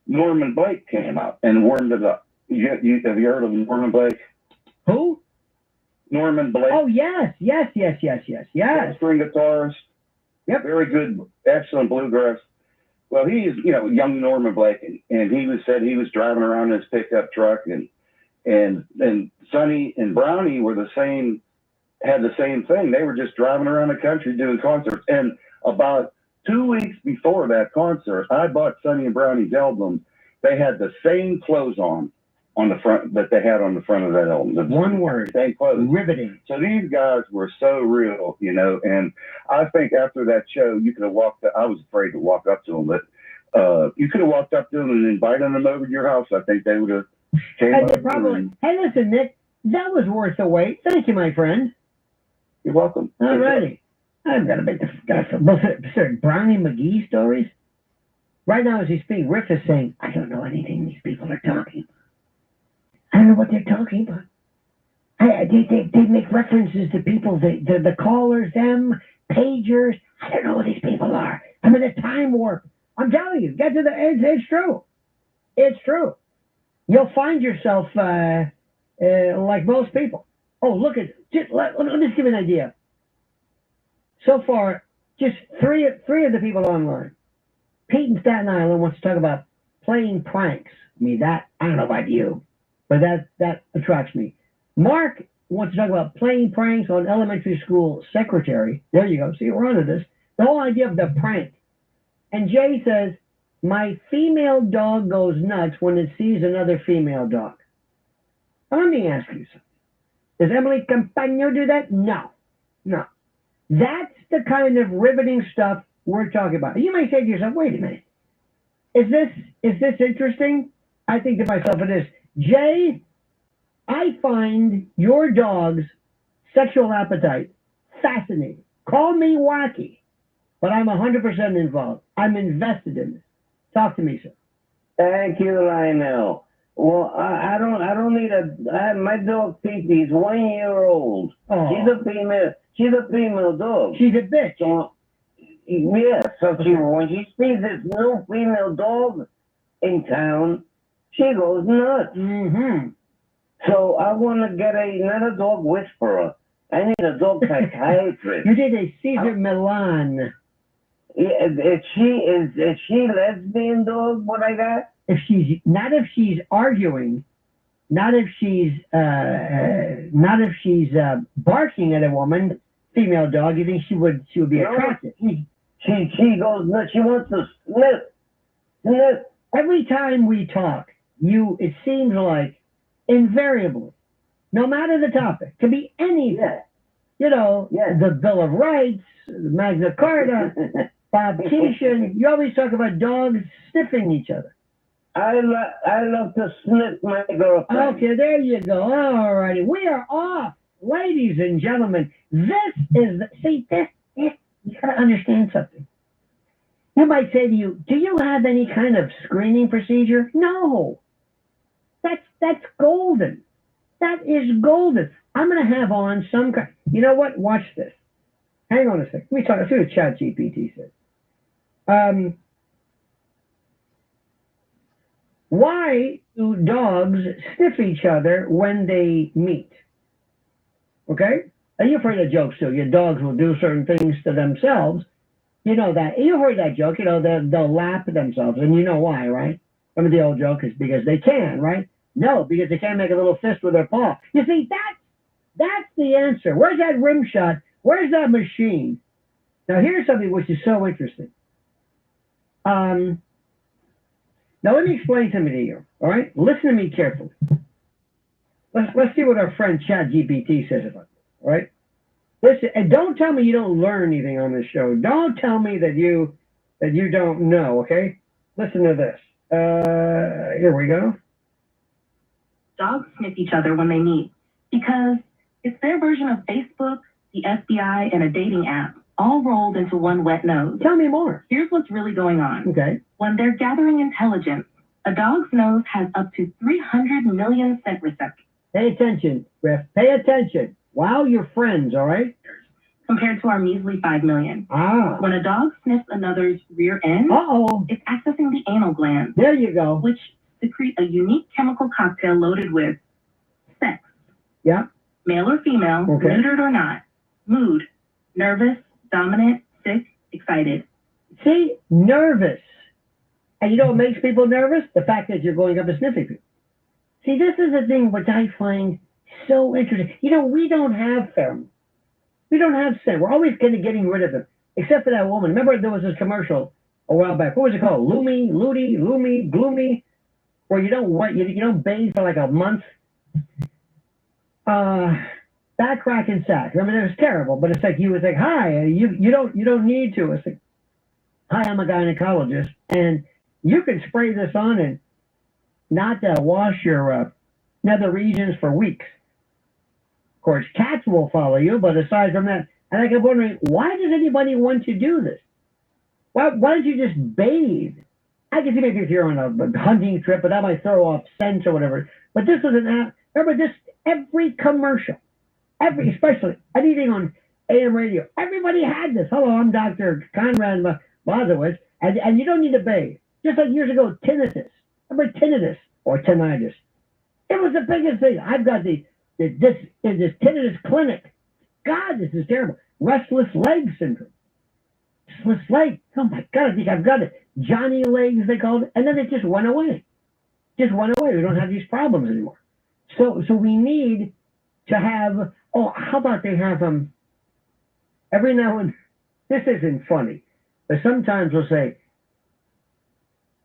Norman Blake came out and warmed it up. Have you heard of Norman Blake? Who? Norman Blake. Oh, yes. String guitarist. Yep. Very good, excellent bluegrass. Well, he's, young Norman Blake, and he said he was driving around in his pickup truck, and Sonny and Brownie had the same thing. They were just driving around the country doing concerts. And about 2 weeks before that concert, I bought Sonny and Brownie's album. They had the same clothes on the front that they had on the front of that album. One word. Same clothes. Riveting. So these guys were so real, and I think after that show, you could have walked up. I was afraid to walk up to them, but you could have walked up to them and invited them over to your house. I think they would have came and over. Probably, hey, listen, Nick, that was worth the wait. Thank you, my friend. You're welcome. All righty. I've got to make the Brownie McGee stories. Right now, as he speaks, Riff is saying, I don't know anything these people are talking. I don't know what they're talking about. They make references to people, the callers, them, pagers. I don't know who these people are. I'm in a time warp. I'm telling you, get to the edge. It's true. It's true. You'll find yourself like most people. Oh, look at, let me just give you an idea. So far, just three of the people online. Pete in Staten Island wants to talk about playing pranks. I mean, I don't know about you, but that attracts me. Mark wants to talk about playing pranks on elementary school secretary. There you go. See, we're onto this. The whole idea of the prank. And Jay says, My female dog goes nuts when it sees another female dog. Let me ask you something. Does Emily Campagno do that? No. No. That's the kind of riveting stuff we're talking about. You may say to yourself, wait a minute. Is this interesting? I think to myself it is. Jay, I find your dog's sexual appetite fascinating. Call me wacky, but I'm 100% involved. I'm invested in this. Talk to me, sir. Thank you, Lionel. Well, I don't need my dog Pee-Pee is 1 year old. Oh. She's a female dog. She's a bitch. So, yeah, so when she sees this new female dog in town, she goes nuts. Mm-hmm. So I want to get another dog whisperer. I need a dog psychiatrist. You did a Caesar Milan. Yeah, is she lesbian dog? What I got? If she's arguing, not if she's barking at a woman, female dog. You think she would be attractive? She goes nuts. She wants to sniff. Every time we talk, it seems like invariably, no matter the topic, could be anything. Yeah. You know, the Bill of Rights, the Magna Carta, Bob Keeshan. You always talk about dogs sniffing each other. I love to sniff my girlfriend. Okay, there you go. All righty. We are off. Ladies and gentlemen, this is, you got to understand something. You might say to you, do you have any kind of screening procedure? No. That's golden. That is golden. I'm going to have on some kind. You know what? Watch this. Hang on a second. Let me talk. Let's see what ChatGPT says. Why do dogs sniff each other when they meet? Okay? And you've heard the jokes too. Your dogs will do certain things to themselves. You know that. You've heard that joke. You know, they'll lap themselves. And you know why, right? Remember the old joke is because they can, right? No, because they can't make a little fist with their paw. You see, that's the answer. Where's that rim shot? Where's that machine? Now, here's something which is so interesting. Now, let me explain something to you, all right? Listen to me carefully. Let's see what our friend ChatGPT says about this, all right? Listen, and don't tell me you don't learn anything on this show. Don't tell me that you don't know, okay? Listen to this. Here we go. Dogs sniff each other when they meet because it's their version of Facebook, the FBI, and a dating app, all rolled into one wet nose. Tell me more. Here's what's really going on. Okay. When they're gathering intelligence, a dog's nose has up to 300 million scent receptors. Pay attention, Griff. Pay attention. Wow, you're friends, all right? Compared to our measly 5 million. Ah. When a dog sniffs another's rear end, it's accessing the anal gland. There you go. Which secrete a unique chemical cocktail loaded with sex. Yeah. Male or female, neutered or not. Mood, nervous, dominant, sick, excited. See, nervous. And you know what makes people nervous? The fact that you're going up and sniffing people. See, this is the thing which I find so interesting. You know, we don't have pheromones. We don't have scent. We're always kind of getting rid of them. Except for that woman. Remember there was this commercial a while back. What was it called? Lumi, Ludi, Lumi, Gloomy? Where you don't bathe for like a month. Back crack and sack. Remember that was terrible, but it's like you was like, hi, you don't need to. It's like, hi, I'm a gynecologist, and you can spray this on and not wash your nether regions for weeks. Of course, cats will follow you, but aside from that, and I kept wondering, why does anybody want to do this? Why don't you just bathe? I can see maybe if you're on a hunting trip, but that might throw off scents or whatever. But this was remember this, every commercial, especially anything on AM radio, everybody had this. Hello, I'm Dr. Conrad Mazowitz, and you don't need to bathe. Just like years ago, tinnitus. Remember tinnitus or tinnitus? It was the biggest thing. I've got this tinnitus clinic. God, this is terrible. Restless leg syndrome. Restless leg. Oh my God, I think I've got it. Johnny legs, they called it. And then it just went away. Just went away. We don't have these problems anymore. So we need to have, how about they have every now and, this isn't funny, but sometimes we'll say,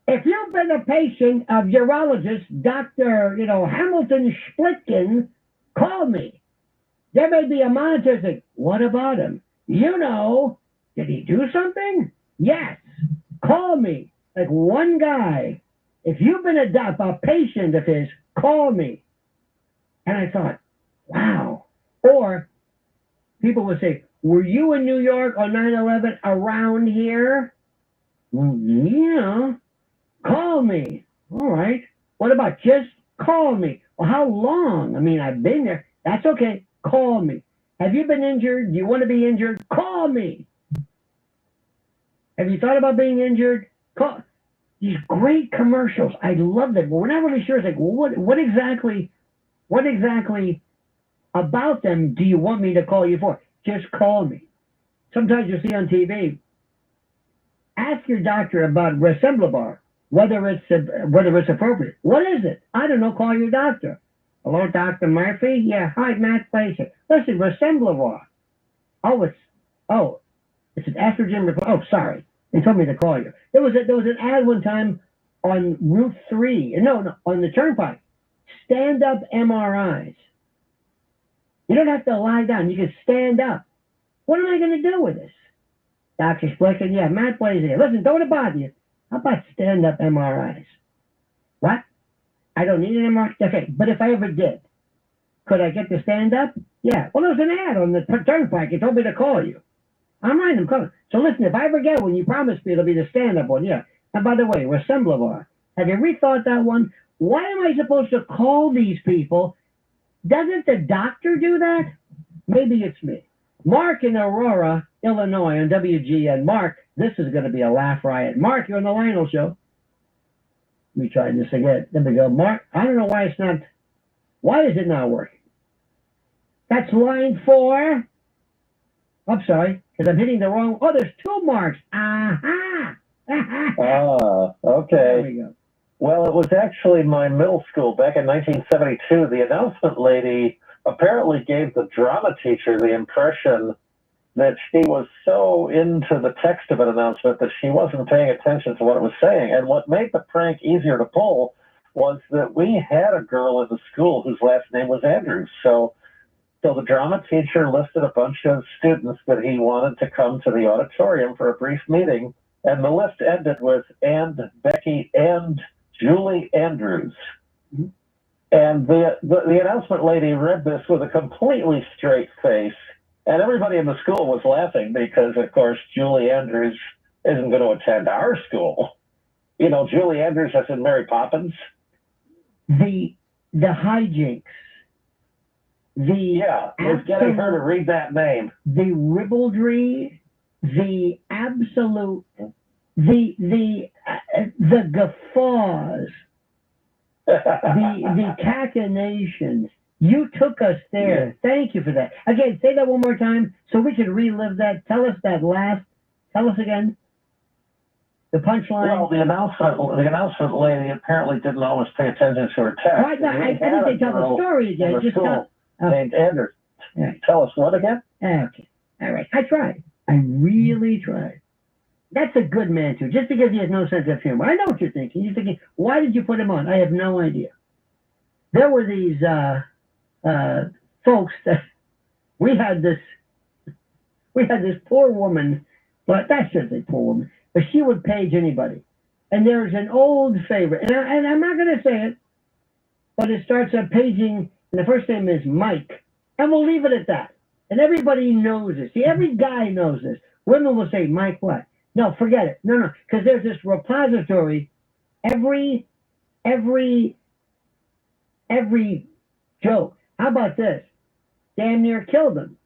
if you've been a patient of urologist Dr. Hamilton Splitkin, call me. There may be a monitor saying, what about him? Did he do something? Yes. Call me. Like one guy. If you've been a patient of his, call me. And I thought, wow. Or people would say, were you in New York on 9/11 around here? Yeah. Call me. All right. What about just call me? Well, how long? I mean, I've been there. That's okay. Call me. Have you been injured? Do you want to be injured? Call me. Have you thought about being injured? Call. These great commercials. I love them. But we're not really sure. It's like, what exactly about them do you want me to call you for? Just call me. Sometimes you see on TV, ask your doctor about Resemblabar, whether it's appropriate. What is it? I don't know. Call your doctor. Hello, Dr. Murphy? Yeah, hi, Matt Placer. Listen, Resemblabar. It's an estrogen. Oh, sorry. They told me to call you. There was an ad one time on Route 3. No, on the Turnpike. Stand-up MRIs. You don't have to lie down. You can stand up. What am I going to do with this? Dr. Splicker, yeah, Matt Blazer here. Listen, don't bother you. How about stand-up MRIs? What? I don't need an MRI? Okay, but if I ever did, could I get to stand up? Yeah. Well, there's an ad on the Turnpike. It told me to call you. I'm right, I'm calling. So listen, if I ever get one, you promised me it'll be the stand-up one. Yeah. And by the way, Resemblabar. Have you rethought that one? Why am I supposed to call these people? Doesn't the doctor do that? Maybe it's me. Mark in Aurora, Illinois on WGN. Mark, this is going to be a laugh riot. Mark, you're on the Lionel Show. Let me try this again. There we go. Mark, I don't know why it's not. Why is it not working? That's line 4. I'm sorry, because I'm hitting the wrong. Oh, there's 2 marks. Aha. Okay. There we go. Well, it was actually my middle school back in 1972. The announcement lady apparently gave the drama teacher the impression that she was so into the text of an announcement that she wasn't paying attention to what it was saying. And what made the prank easier to pull was that we had a girl in the school whose last name was Andrews. So the drama teacher listed a bunch of students that he wanted to come to the auditorium for a brief meeting. And the list ended with and Becky and Julie Andrews. Mm-hmm. And the announcement lady read this with a completely straight face. And everybody in the school was laughing because, of course, Julie Andrews isn't going to attend our school. You know, Julie Andrews as in Mary Poppins. The hijinks. It's getting her to read that name. The ribaldry, the absolute, the guffaws, the cachinnations. You took us there. Yeah. Thank you for that. Again, say that one more time so we can relive that. Tell us again. The punchline. Well, the announcement lady apparently didn't always pay attention to her text. Right, I didn't say tell the story again. Just tell. Named Anders. Right. Tell us what again? Okay. All right. I tried. I really tried. That's a good man, too. Just because he has no sense of humor. I know what you're thinking. You're thinking, why did you put him on? I have no idea. There were these folks that we had this poor woman, but that shouldn't say poor woman, but she would page anybody. And there's an old favorite, and I'm not going to say it, but it starts up paging, and the first name is Mike. And we'll leave it at that. And everybody knows this. See, every guy knows this. Women will say, Mike what? No, forget it. No, because there's this repository. Every joke. How about this? Damn near killed him.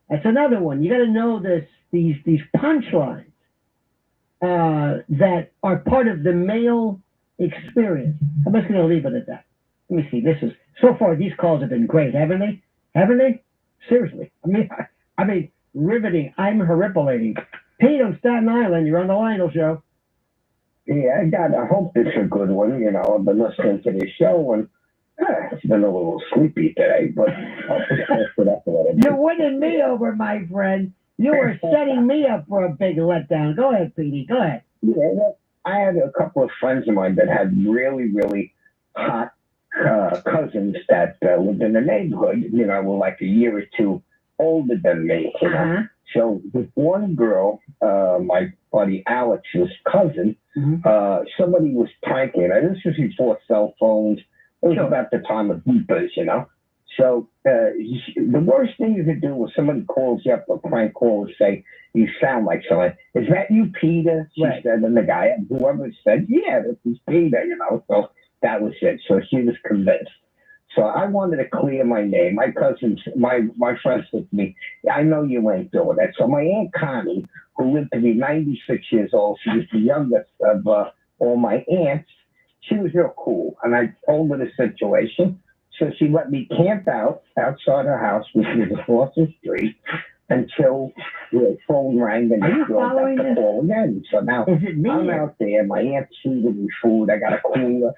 That's another one. You got to know these punchlines that are part of the male experience. I'm just going to leave it at that. Let me see. So far these calls have been great, haven't they? Haven't they? Seriously. I mean, riveting. I'm horripilating. Pete on Staten Island, you're on the Lionel Show. Yeah, I hope it's a good one. You know, I've been listening to the show and it's been a little sleepy today, but I'll just put up a little bit. You're winning me over, my friend. You are setting me up for a big letdown. Go ahead, Petey. Go ahead. Yeah, I had a couple of friends of mine that had really, really hot cousins that lived in the neighborhood, were like a year or two older than me, So with one girl, my buddy Alex's cousin, somebody was pranking her. This was before cell phones. It was about the time of beepers, So the worst thing you could do was somebody calls you up, a prank call, and say, you sound like someone. Is that you, Peter? She said, and the guy, whoever said, yeah, this is Peter, So that was it. So she was convinced. So I wanted to clear my name. My cousins, my friends said to me, I know you ain't doing that. So my Aunt Connie, who lived to be 96 years old, she was the youngest of all my aunts. She was real cool. And I told her the situation. So she let me camp out outside her house, which was across the street, until the phone rang and the girl got the call again. So now I'm out there. My aunt's feeding me food. I got a cooler.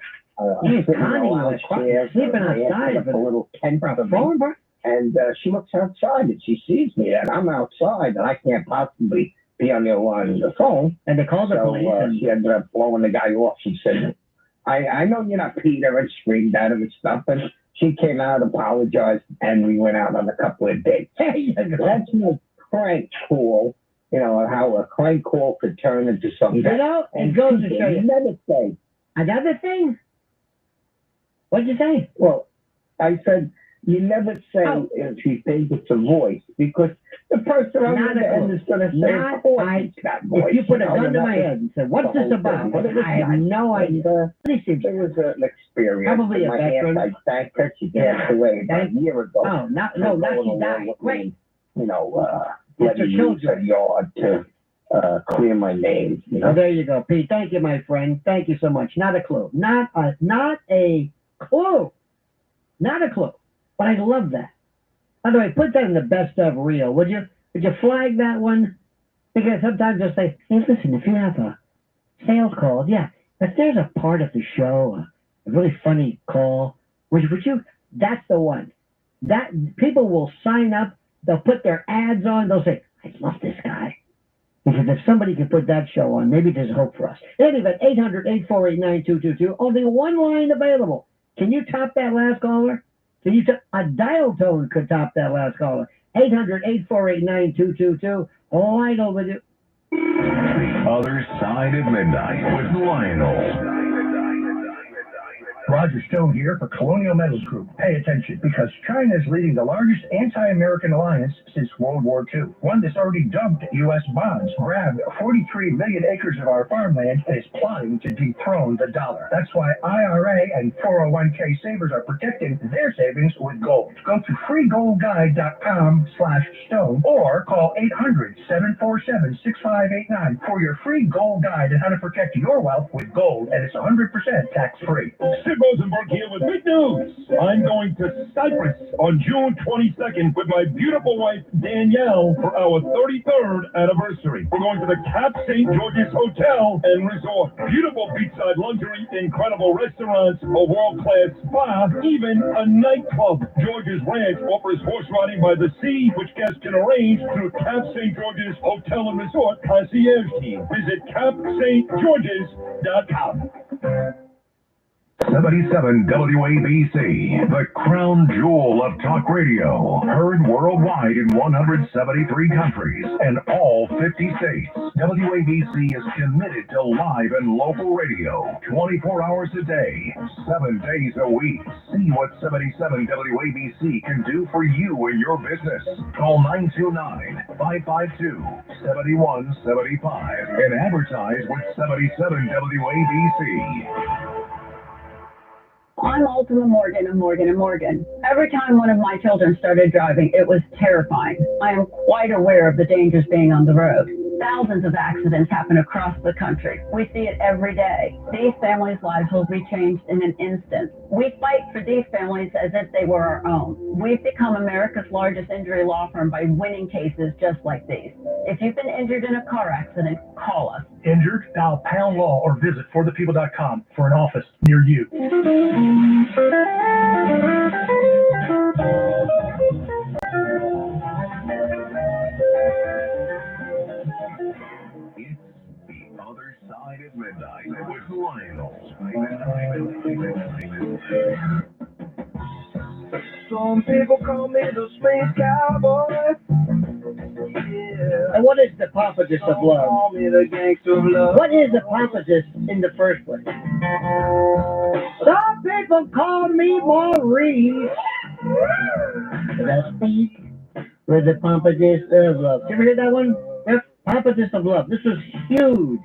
Sleeping outside a little tent for me. And she looks outside and she sees me, and I'm outside, and I can't possibly be on the other line of the phone. And they called the police. She ended up blowing the guy off. She said, I know you're not Peter, and screamed at him and stuff. And she came out, apologized, and we went out on a couple of dates. That's a crank call. How a crank call could turn into something. It goes to show you. Never say. Another thing. What'd you say? Well, I said, you never say if you think it's a voice, because the person on the end is going to say, of course it's that voice. If you put a gun to my head and said, what's this about? I have no idea. It was an experience. Probably a veteran. I thanked her. She passed away about a year ago. Oh, not she died. Great. Letting me use a yard to clear my name. Well, there you go, Pete. Thank you, my friend. Thank you so much. Not a clue. Not a clue. Not a clue. But I love that. By the way, put that in the best of reel, would you? Would you flag that one? Because sometimes they'll say, hey, listen, if you have a sales call, if there's a part of the show, a really funny call, would you? That's the one. That people will sign up. They'll put their ads on. They'll say, I love this guy. Because if somebody can put that show on, maybe there's hope for us. Anyway, 800-848-9222. Only one line available. Can you top that last caller? Can you a dial tone could top that last caller. 800-848-9222. Line over to Other Side of Midnight with Lionel. Roger Stone here for Colonial Metals Group. Pay attention, because China is leading the largest anti-American alliance since World War II, one that's already dumped U.S. bonds, grabbed 43 million acres of our farmland, and is plotting to dethrone the dollar. That's why IRA and 401k savers are protecting their savings with gold. Go to freegoldguide.com/stone or call 800-747-6589 for your free gold guide on how to protect your wealth with gold, and it's 100% tax-free. Rosenberg here with big news. I'm going to Cyprus on June 22nd with my beautiful wife, Danielle, for our 33rd anniversary. We're going to the Cap St. George's Hotel and Resort. Beautiful beachside luxury, incredible restaurants, a world-class spa, even a nightclub. George's Ranch offers horse riding by the sea, which guests can arrange through Cap St. George's Hotel and Resort concierge team. Visit capstgeorges.com. 77 WABC, the crown jewel of talk radio, heard worldwide in 173 countries and all 50 states. WABC is committed to live and local radio 24 hours a day, 7 days a week. See what 77 WABC can do for you and your business. Call 929-552-7175 and advertise with 77 WABC. I'm Ultima Morgan of Morgan & Morgan. Every time one of my children started driving, it was terrifying. I am quite aware of the dangers being on the road. Thousands of accidents happen across the country. We see it every day. These families' lives will be changed in an instant. We fight for these families as if they were our own. We've become America's largest injury law firm by winning cases just like these. If you've been injured in a car accident, call us. Injured? Dial pound law or visit forthepeople.com for an office near you. It's the Other Side of Midnight Some people call me the space cowboy. Yeah. And what is the pompatus of love? Call me the gangster of love. What is a pompatus in the first place? Some people call me Maurice. The speak with the pompatus of love. You ever hear that one? Yep, pompatus of love. This was huge.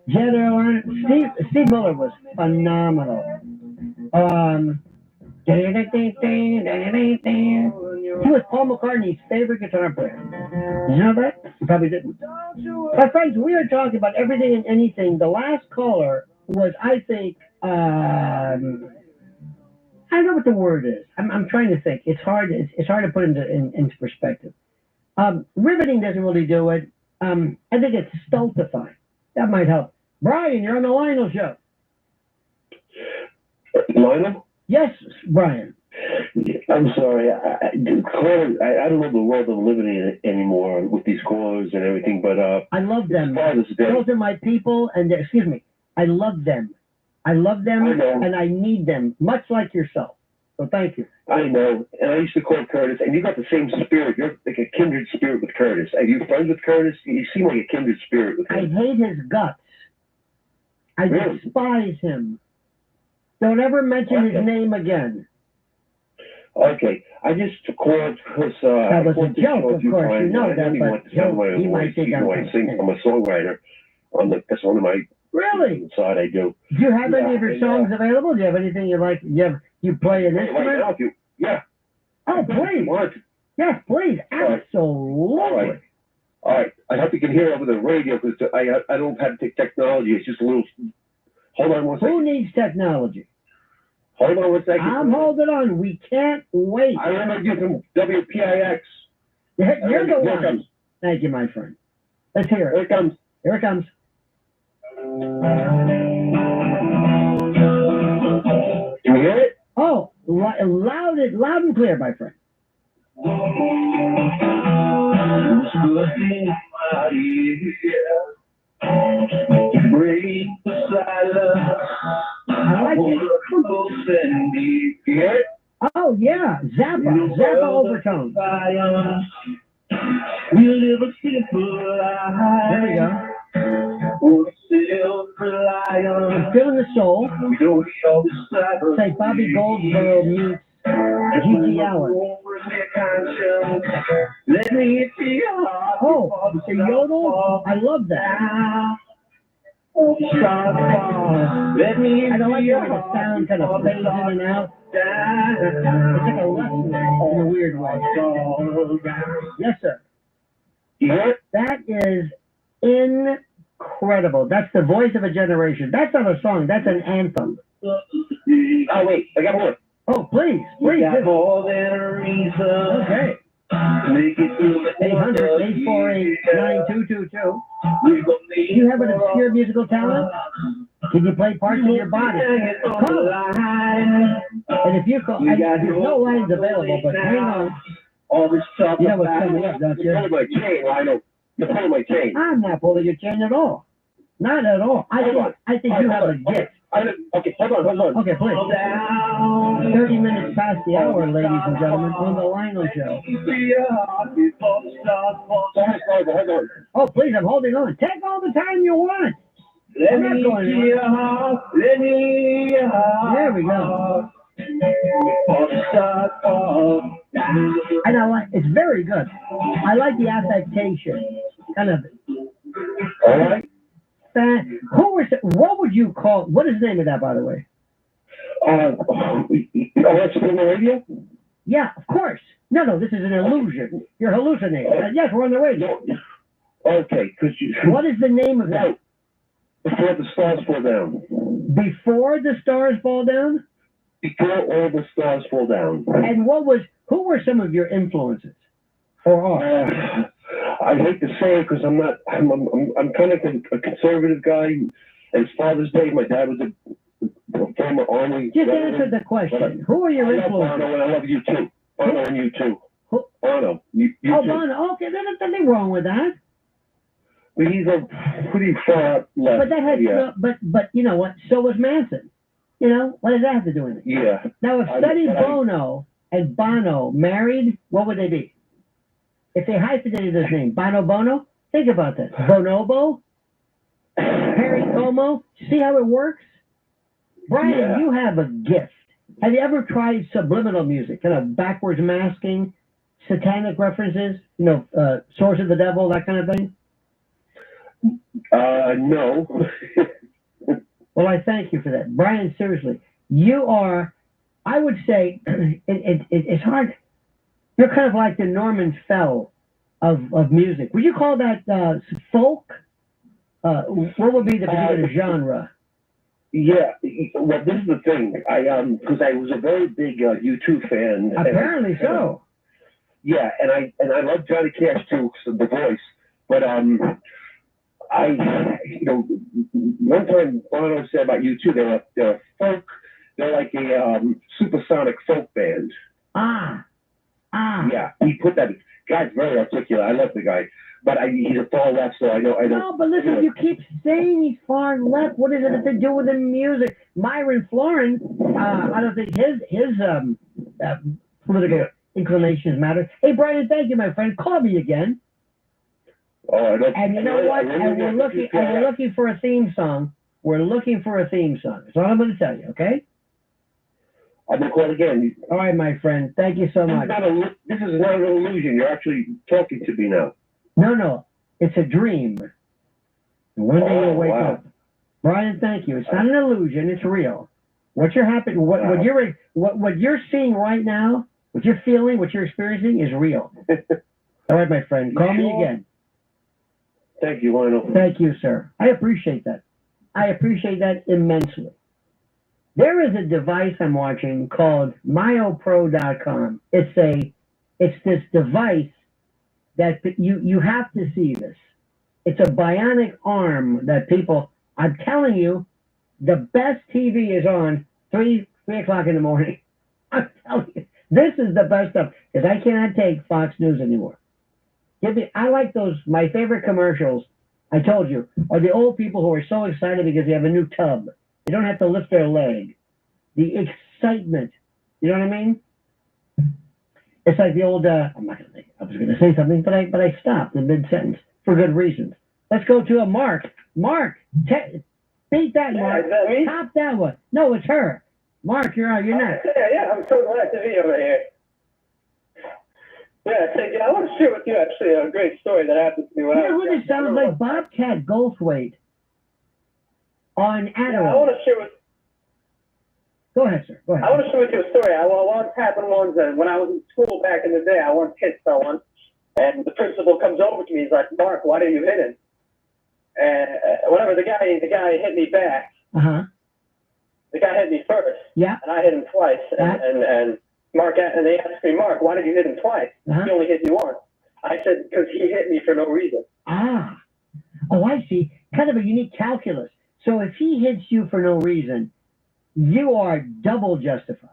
Jet Airlines. Steve Miller was phenomenal. He was Paul McCartney's favorite guitar player. You know that? You probably didn't. But friends, we are talking about everything and anything. The last caller was, I think, I don't know what the word is. I'm trying to think. It's hard to put into perspective. Riveting doesn't really do it. I think it's stultifying. That might help. Brian, you're on the Lionel Show. Lionel? Yes, Brian. I'm sorry. I don't know the world I'm living in anymore with these callers and everything, but I love them. Those are my people, and excuse me, I love them. I love them, and I need them, much like yourself. So thank you. I know, and I used to call Curtis, and you got the same spirit. You're like a kindred spirit with Curtis. Are you friends with Curtis? You seem like a kindred spirit with him. I hate his guts. I despise him. Don't ever mention his name again. Okay, I just called because that was a joke, of course. You know that, but he might think I'm a songwriter. That's one of my side I do. Do you have any of your songs available? Do you have anything you like? You play an instrument? Right now, yeah. Oh, please. Yes, please. Absolutely. All right. I hope you can hear over the radio because I don't have technology. It's just a little. Hold on one second. Who needs technology? Hold on one second. I'm holding on. We can't wait. I remember you from WPIX. You're the one. Thank you, my friend. Let's hear it. Here it comes. Here it comes. Can you hear it? Oh, loud and clear, my friend. Break the silence. I like it. Oh yeah, Zappa overtones. We live a simple life. There we go. I'm feeling the soul. Say Bobby Goldsboro meets G.G. Allen. Oh, the yodel? I love that. I don't like the way the sound kind of fades in and out. It's like a lesson in a weird way. Yes, sir. That is incredible. That's the voice of a generation. That's not a song. That's an anthem. Oh, wait. I got more. Oh, please. We got more than a reason. Okay. Make it through the 800-848-9222. Do you have an obscure musical talent? Can you play parts of your body? Call. And if you call, there's no lines available, but hang on. All this stuff. You know what's coming up, don't you? You're pulling my chain, Lionel. You're pulling my chain. I'm not pulling your chain at all. Not at all. I think you have a gift. Okay, hold on. Okay, please. 30 minutes past the hour, ladies and gentlemen, on the Lionel Show. Oh, please, I'm holding on. Take all the time you want. I'm not going there we go. And I like it's very good. I like the affectation. Kind of. All right. What would you call? What is the name of that, by the way? That's on the radio? Yeah, of course. No, this is an illusion. You're hallucinating. Yes, we're on the radio. Okay, What is the name of that? Before the stars fall down. Before the stars fall down? Before all the stars fall down. And who were some of your influences? Or are? I hate to say it because I'm kind of a conservative guy. And it's Father's Day. My dad was a former Army. Just answer the question. Who are your influences? Bono, and I love you too. Bono and you too. Bono. You oh, too. Bono. Okay, there's nothing wrong with that. But he's a pretty far left. But that had, but you know what? So was Manson. You know, what does that have to do with it? Yeah. Now, if Sonny Bono and Bono married, what would they be? If they hyphenated his name, Bono Bono, think about that. Bonobo, Perry Como, see how it works? Brian, you have a gift. Have you ever tried subliminal music, kind of backwards masking, satanic references, you know, source of the devil, that kind of thing? No. Well, I thank you for that. Brian, seriously, you are, I would say, it's hard. You're kind of like the Norman Fell of music. Would you call that folk? What would be the particular genre? Yeah, well, this is the thing. Because I was a very big U2 fan. Apparently so. Yeah, and I love Johnny Cash too, so the voice. But one time Bono said about U2, they're folk. They're like a supersonic folk band. Yeah, he put that. Guy's very articulate. I love the guy. But he's a far left, so I don't. No, but listen, you keep saying he's far left. What does it have to do with the music? Myron Floren, I don't think his political inclinations matter. Hey, Brian, thank you, my friend. Call me again. And you know what? And we're looking for a theme song. We're looking for a theme song. That's all I'm going to tell you. Okay? I'm going to call again. All right, my friend. Thank you so much. This is not an illusion. You're actually talking to me now. No, it's a dream. One day you'll wake up. Brian, thank you. It's not an illusion. It's real. What you're seeing right now, what you're feeling, what you're experiencing is real. All right, my friend. Call me again. Thank you, Lionel. Thank you, sir. I appreciate that. I appreciate that immensely. There is a device I'm watching called myopro.com. It's this device that you have to see this. It's a bionic arm that people, I'm telling you, the best TV is on 3 o'clock in the morning. I'm telling you, this is the best stuff because I cannot take Fox News anymore. I like those, my favorite commercials, I told you, are the old people who are so excited because they have a new tub. They don't have to lift their leg. The excitement, you know what I mean? It's like the old, I'm not going to think, I was going to say something, but I stopped in mid-sentence for good reasons. Let's go to a Mark. Mark, beat that, Mark. Is that me? Top that one. No, it's her. Mark, you're next. Yeah, I'm so glad to be over here. Yeah, I want to share with you actually a great story that happened to me when you know who this sounds like? Bobcat Goldthwait on Adderall. Yeah, I want to share with. Go ahead, sir. Go ahead. I want to share with you a story. What happened once when I was in school back in the day. I once hit someone, and the principal comes over to me. He's like, "Mark, why did you hit him?" And whatever, the guy hit me back. The guy hit me first. Yeah. And I hit him twice. And Mark, and they asked me, "Mark, why did you hit him twice? He only hit you once." I said, "Because he hit me for no reason." Oh, I see. Kind of a unique calculus. So if he hits you for no reason, you are double justified.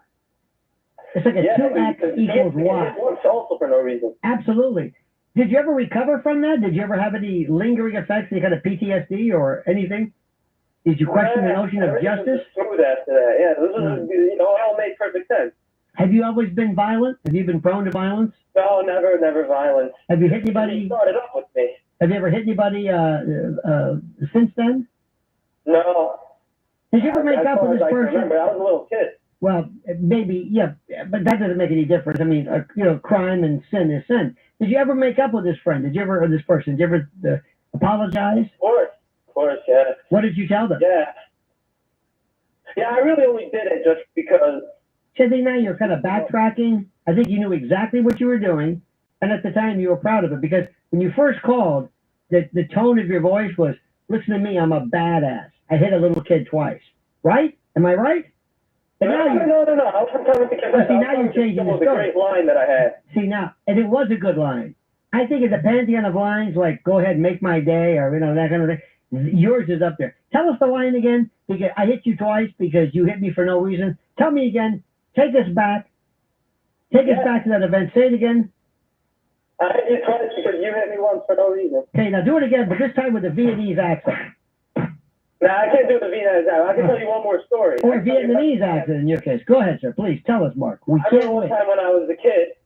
It's like a 2x equals y. Once also for no reason. Absolutely. Did you ever recover from that? Did you ever have any lingering effects, any kind of PTSD or anything? Did you question the notion of justice? Smooth after that. Yeah, this was, it all made perfect sense. Have you always been violent? Have you been prone to violence? No, never violence. Have you hit anybody? He started off with me. Have you ever hit anybody since then? No. Did you ever make up with this person? I was a little kid. Well, maybe, yeah, but that doesn't make any difference. I mean, crime and sin is sin. Did you ever make up with this friend? Or this person? Did you ever apologize? Of course, yeah. What did you tell them? Yeah, I really only did it just because. See, now you're kind of backtracking. I think you knew exactly what you were doing, and at the time you were proud of it because when you first called, the tone of your voice was, "Listen to me, I'm a badass. I hit a little kid twice." Right? Am I right? No. I wasn't coming because now you're changing the story. It was a great line that I had. See, now, and it was a good line. I think it's a pantheon of lines like "Go ahead, make my day" or that kind of thing. Yours is up there. Tell us the line again. Because I hit you twice because you hit me for no reason. Tell me again. Take us back. Take us back to that event. Say it again. I hit you twice because you hit me once for no reason. Okay, now do it again, but this time with a Viennese accent. No, I can't do the Vietnamese accent. I can tell you one more story. Or Vietnamese accent in your case. Go ahead, sir. Please tell us, Mark. We I can't remember one wait. time when I was a kid.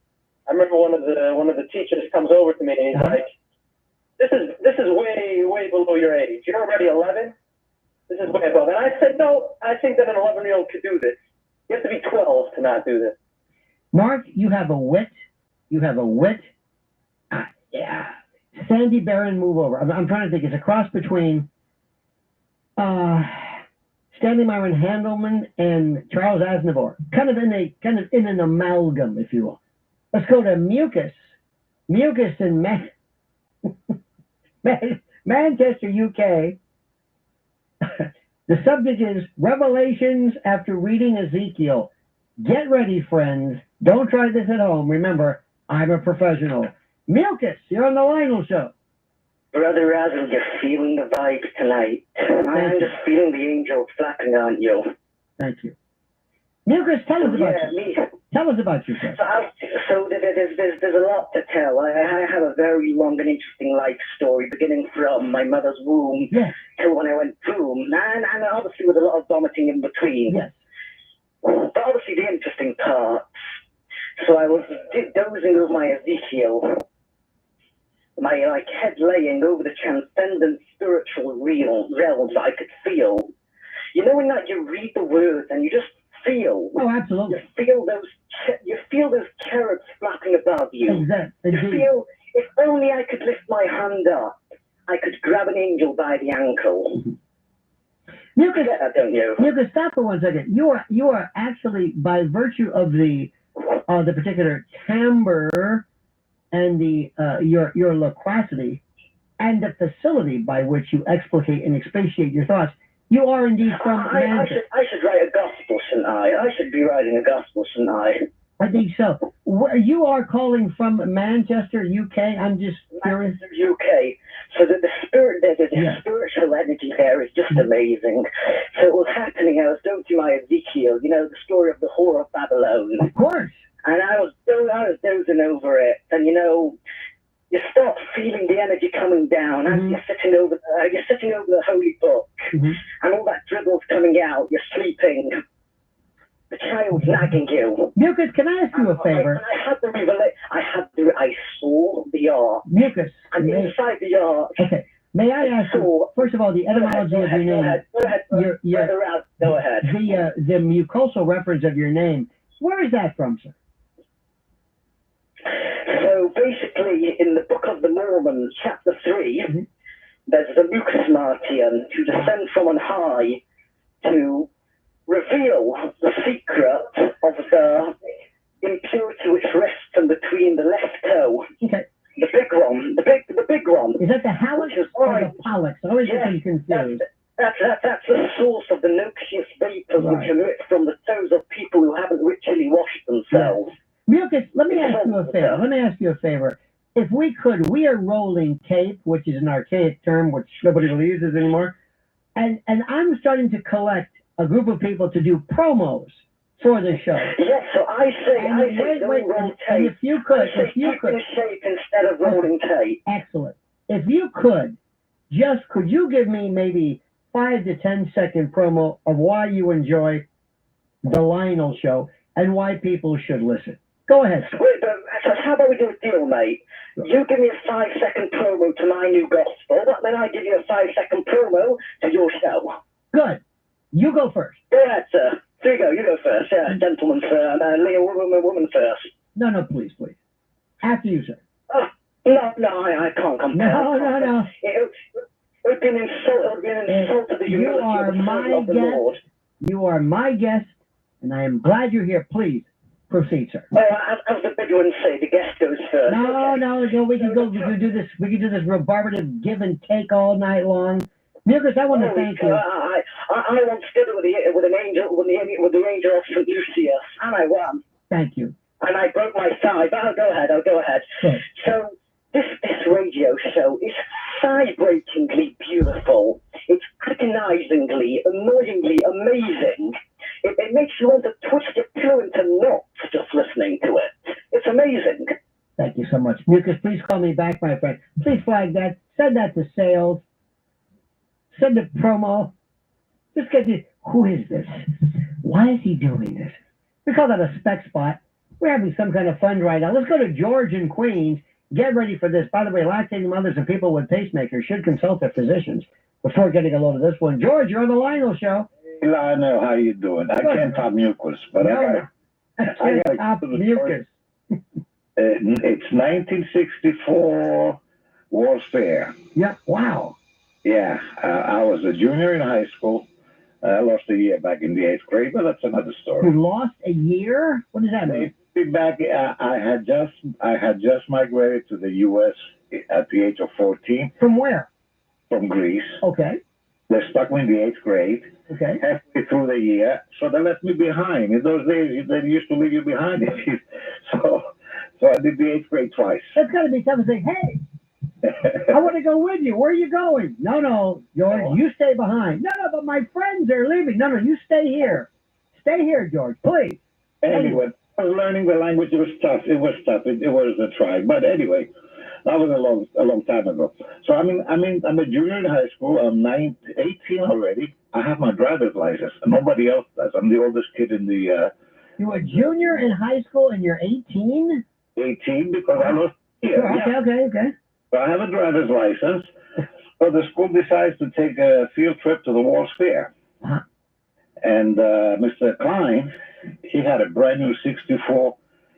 I remember one of the teachers comes over to me and he's like, "This is way below your age. You're already 11. This is way above." And I said, "No, I think that an 11-year-old could do this. You have to be 12 to not do this." Mark, you have a wit. You have a wit. Yeah. Sandy Barron, move over. I'm trying to think. It's a cross between Stanley Myron Handelman and Charles Aznavour. Kind of in an amalgam, if you will. Let's go to Mucus. Mucus in Manchester, UK. The subject is Revelations after reading Ezekiel. Get ready, friends. Don't try this at home. Remember, I'm a professional. Mucus, you're on the Lionel Show. Brother Razzle, you're feeling the vibes tonight. I'm just feeling the angels flapping on you. Thank you. Mucus, tell us about you. Tell us about yourself. So there's a lot to tell. I have a very long and interesting life story, beginning from my mother's womb to when I went boom, and obviously with a lot of vomiting in between. Yes. But obviously the interesting part. So I was dozing over my Ezekiel, my head laying over the transcendent spiritual realms I could feel. You know when you read the words and you just feel. Oh, absolutely. You feel those cherubs flapping above you. Exactly. You feel, if only I could lift my hand up, I could grab an angel by the ankle. Mucus, get that, don't you? Mucus, stop for 1 second. You are actually, by virtue of the particular timbre and the your loquacity and the facility by which you explicate and expatiate your thoughts, you are indeed from Manchester. I should write a gospel, shouldn't I? I should be writing a gospel, shouldn't I? I think so. You are calling from Manchester, UK? I'm just curious. Manchester, UK. So that the spiritual energy there is just amazing. So it was happening. I was going through my Ezekiel, the story of the whore of Babylon. Of course. And I was dozing over it, and you start feeling the energy coming down as you're sitting over the holy book, and all that dribble's coming out. You're sleeping. The child's nagging you. Mucus, can I ask you a favor? I saw the ark. Mucus. And inside the ark. Okay. May I ask you, first of all, the etymology of your name? Go ahead. The mucosal reference of your name. Where is that from, sir? So basically, in the Book of the Mormon, chapter 3, there's the Mucus Martian who descends from on high to reveal the secret of the impurity which rests in between the left toe. Okay. The big one. The big one. Is that the hallux or the pollux? I always get confused. That's the source of the noxious vapors which emit from the toes of people who haven't ritually washed themselves. Mucus, let me ask you a favor. If we could, we are rolling tape, which is an archaic term which nobody really uses anymore, and I'm starting to collect a group of people to do promos for the show. Yes, so I say don't roll tape. If you could, shape instead of rolling tape. Excellent. If you could you give me maybe 5 to 10 second promo of why you enjoy the Lionel Show and why people should listen? Go ahead. Wait, but how about we do a deal, mate? You give me a 5-second promo to my new gospel, then I give you a 5-second promo to your show. Good. You go first. Go ahead, sir. Here you go. You go first. Gentleman, sir. Leah, woman first. No, please. After you, sir. Oh, no, I can't come back. No. It would be an insult to the humility of the Lord. You are my guest, and I am glad you're here. Please proceed, sir. As the big ones say, the guest goes first. No. We can do this rebarbative give and take all night long. Mucus, I want to thank you. I once stood with the angel of St. Lucia, and I won. Thank you. And I broke my thigh, but I'll go ahead. Sure. So this radio show is vibratingly beautiful. It's agonizingly, annoyingly amazing. It makes you want to twist your pillow into knots just listening to it. It's amazing. Thank you so much. Mucus, please call me back, my friend. Please flag that. Send that to sales. Send a promo. This guy, who is this? Why is he doing this? We call that a spec spot. We're having some kind of fun right now. Let's go to George in Queens. Get ready for this. By the way, lactating mothers and people with pacemakers should consult their physicians before getting a load of this one. George, you're on the Lionel Show. Hey, Lionel, how you doing? I can't top mucus, but I gotta top mucus. It's 1964 World's Fair. Yeah, wow. Yeah, I was a junior in high school. I lost a year back in the 8th grade, but that's another story. You lost a year? What does that mean? Back, I had just migrated to the U.S. at the age of 14. From where? From Greece. Okay. They stuck me in the 8th grade. Okay. Halfway through the year, so they left me behind. In those days, they used to leave you behind. So I did the 8th grade twice. That's got to be something to say, hey, I want to go with you. Where are you going? No, George, you stay behind. No, but my friends are leaving. No, you stay here. Stay here, George, please. Anyway, I was learning the language. It was tough. It was a try. But anyway, that was a long time ago. So I'm a junior in high school. I'm 18 already. I have my driver's license. Nobody else does. I'm the oldest kid in the. You're a junior in high school and you're 18? 18 because I lost. Okay. So I have a driver's license. So the school decides to take a field trip to the World's Fair. Uh-huh. And Mr. Klein, he had a brand new 64,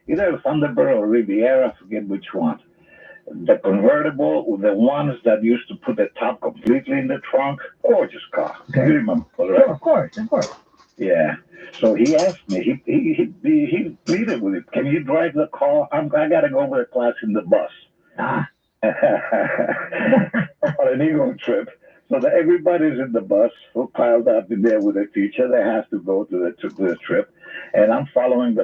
either a Thunderbird or Riviera, I forget which one. The convertible, the ones that used to put the top completely in the trunk, gorgeous car. Okay. You remember, right? Sure, of course. Yeah. So he asked me, he pleaded with it. Can you drive the car? I got to go over the class in the bus. On an ego trip. So that everybody's in the bus, piled up in there with a teacher. They have to go to the trip. And I'm following the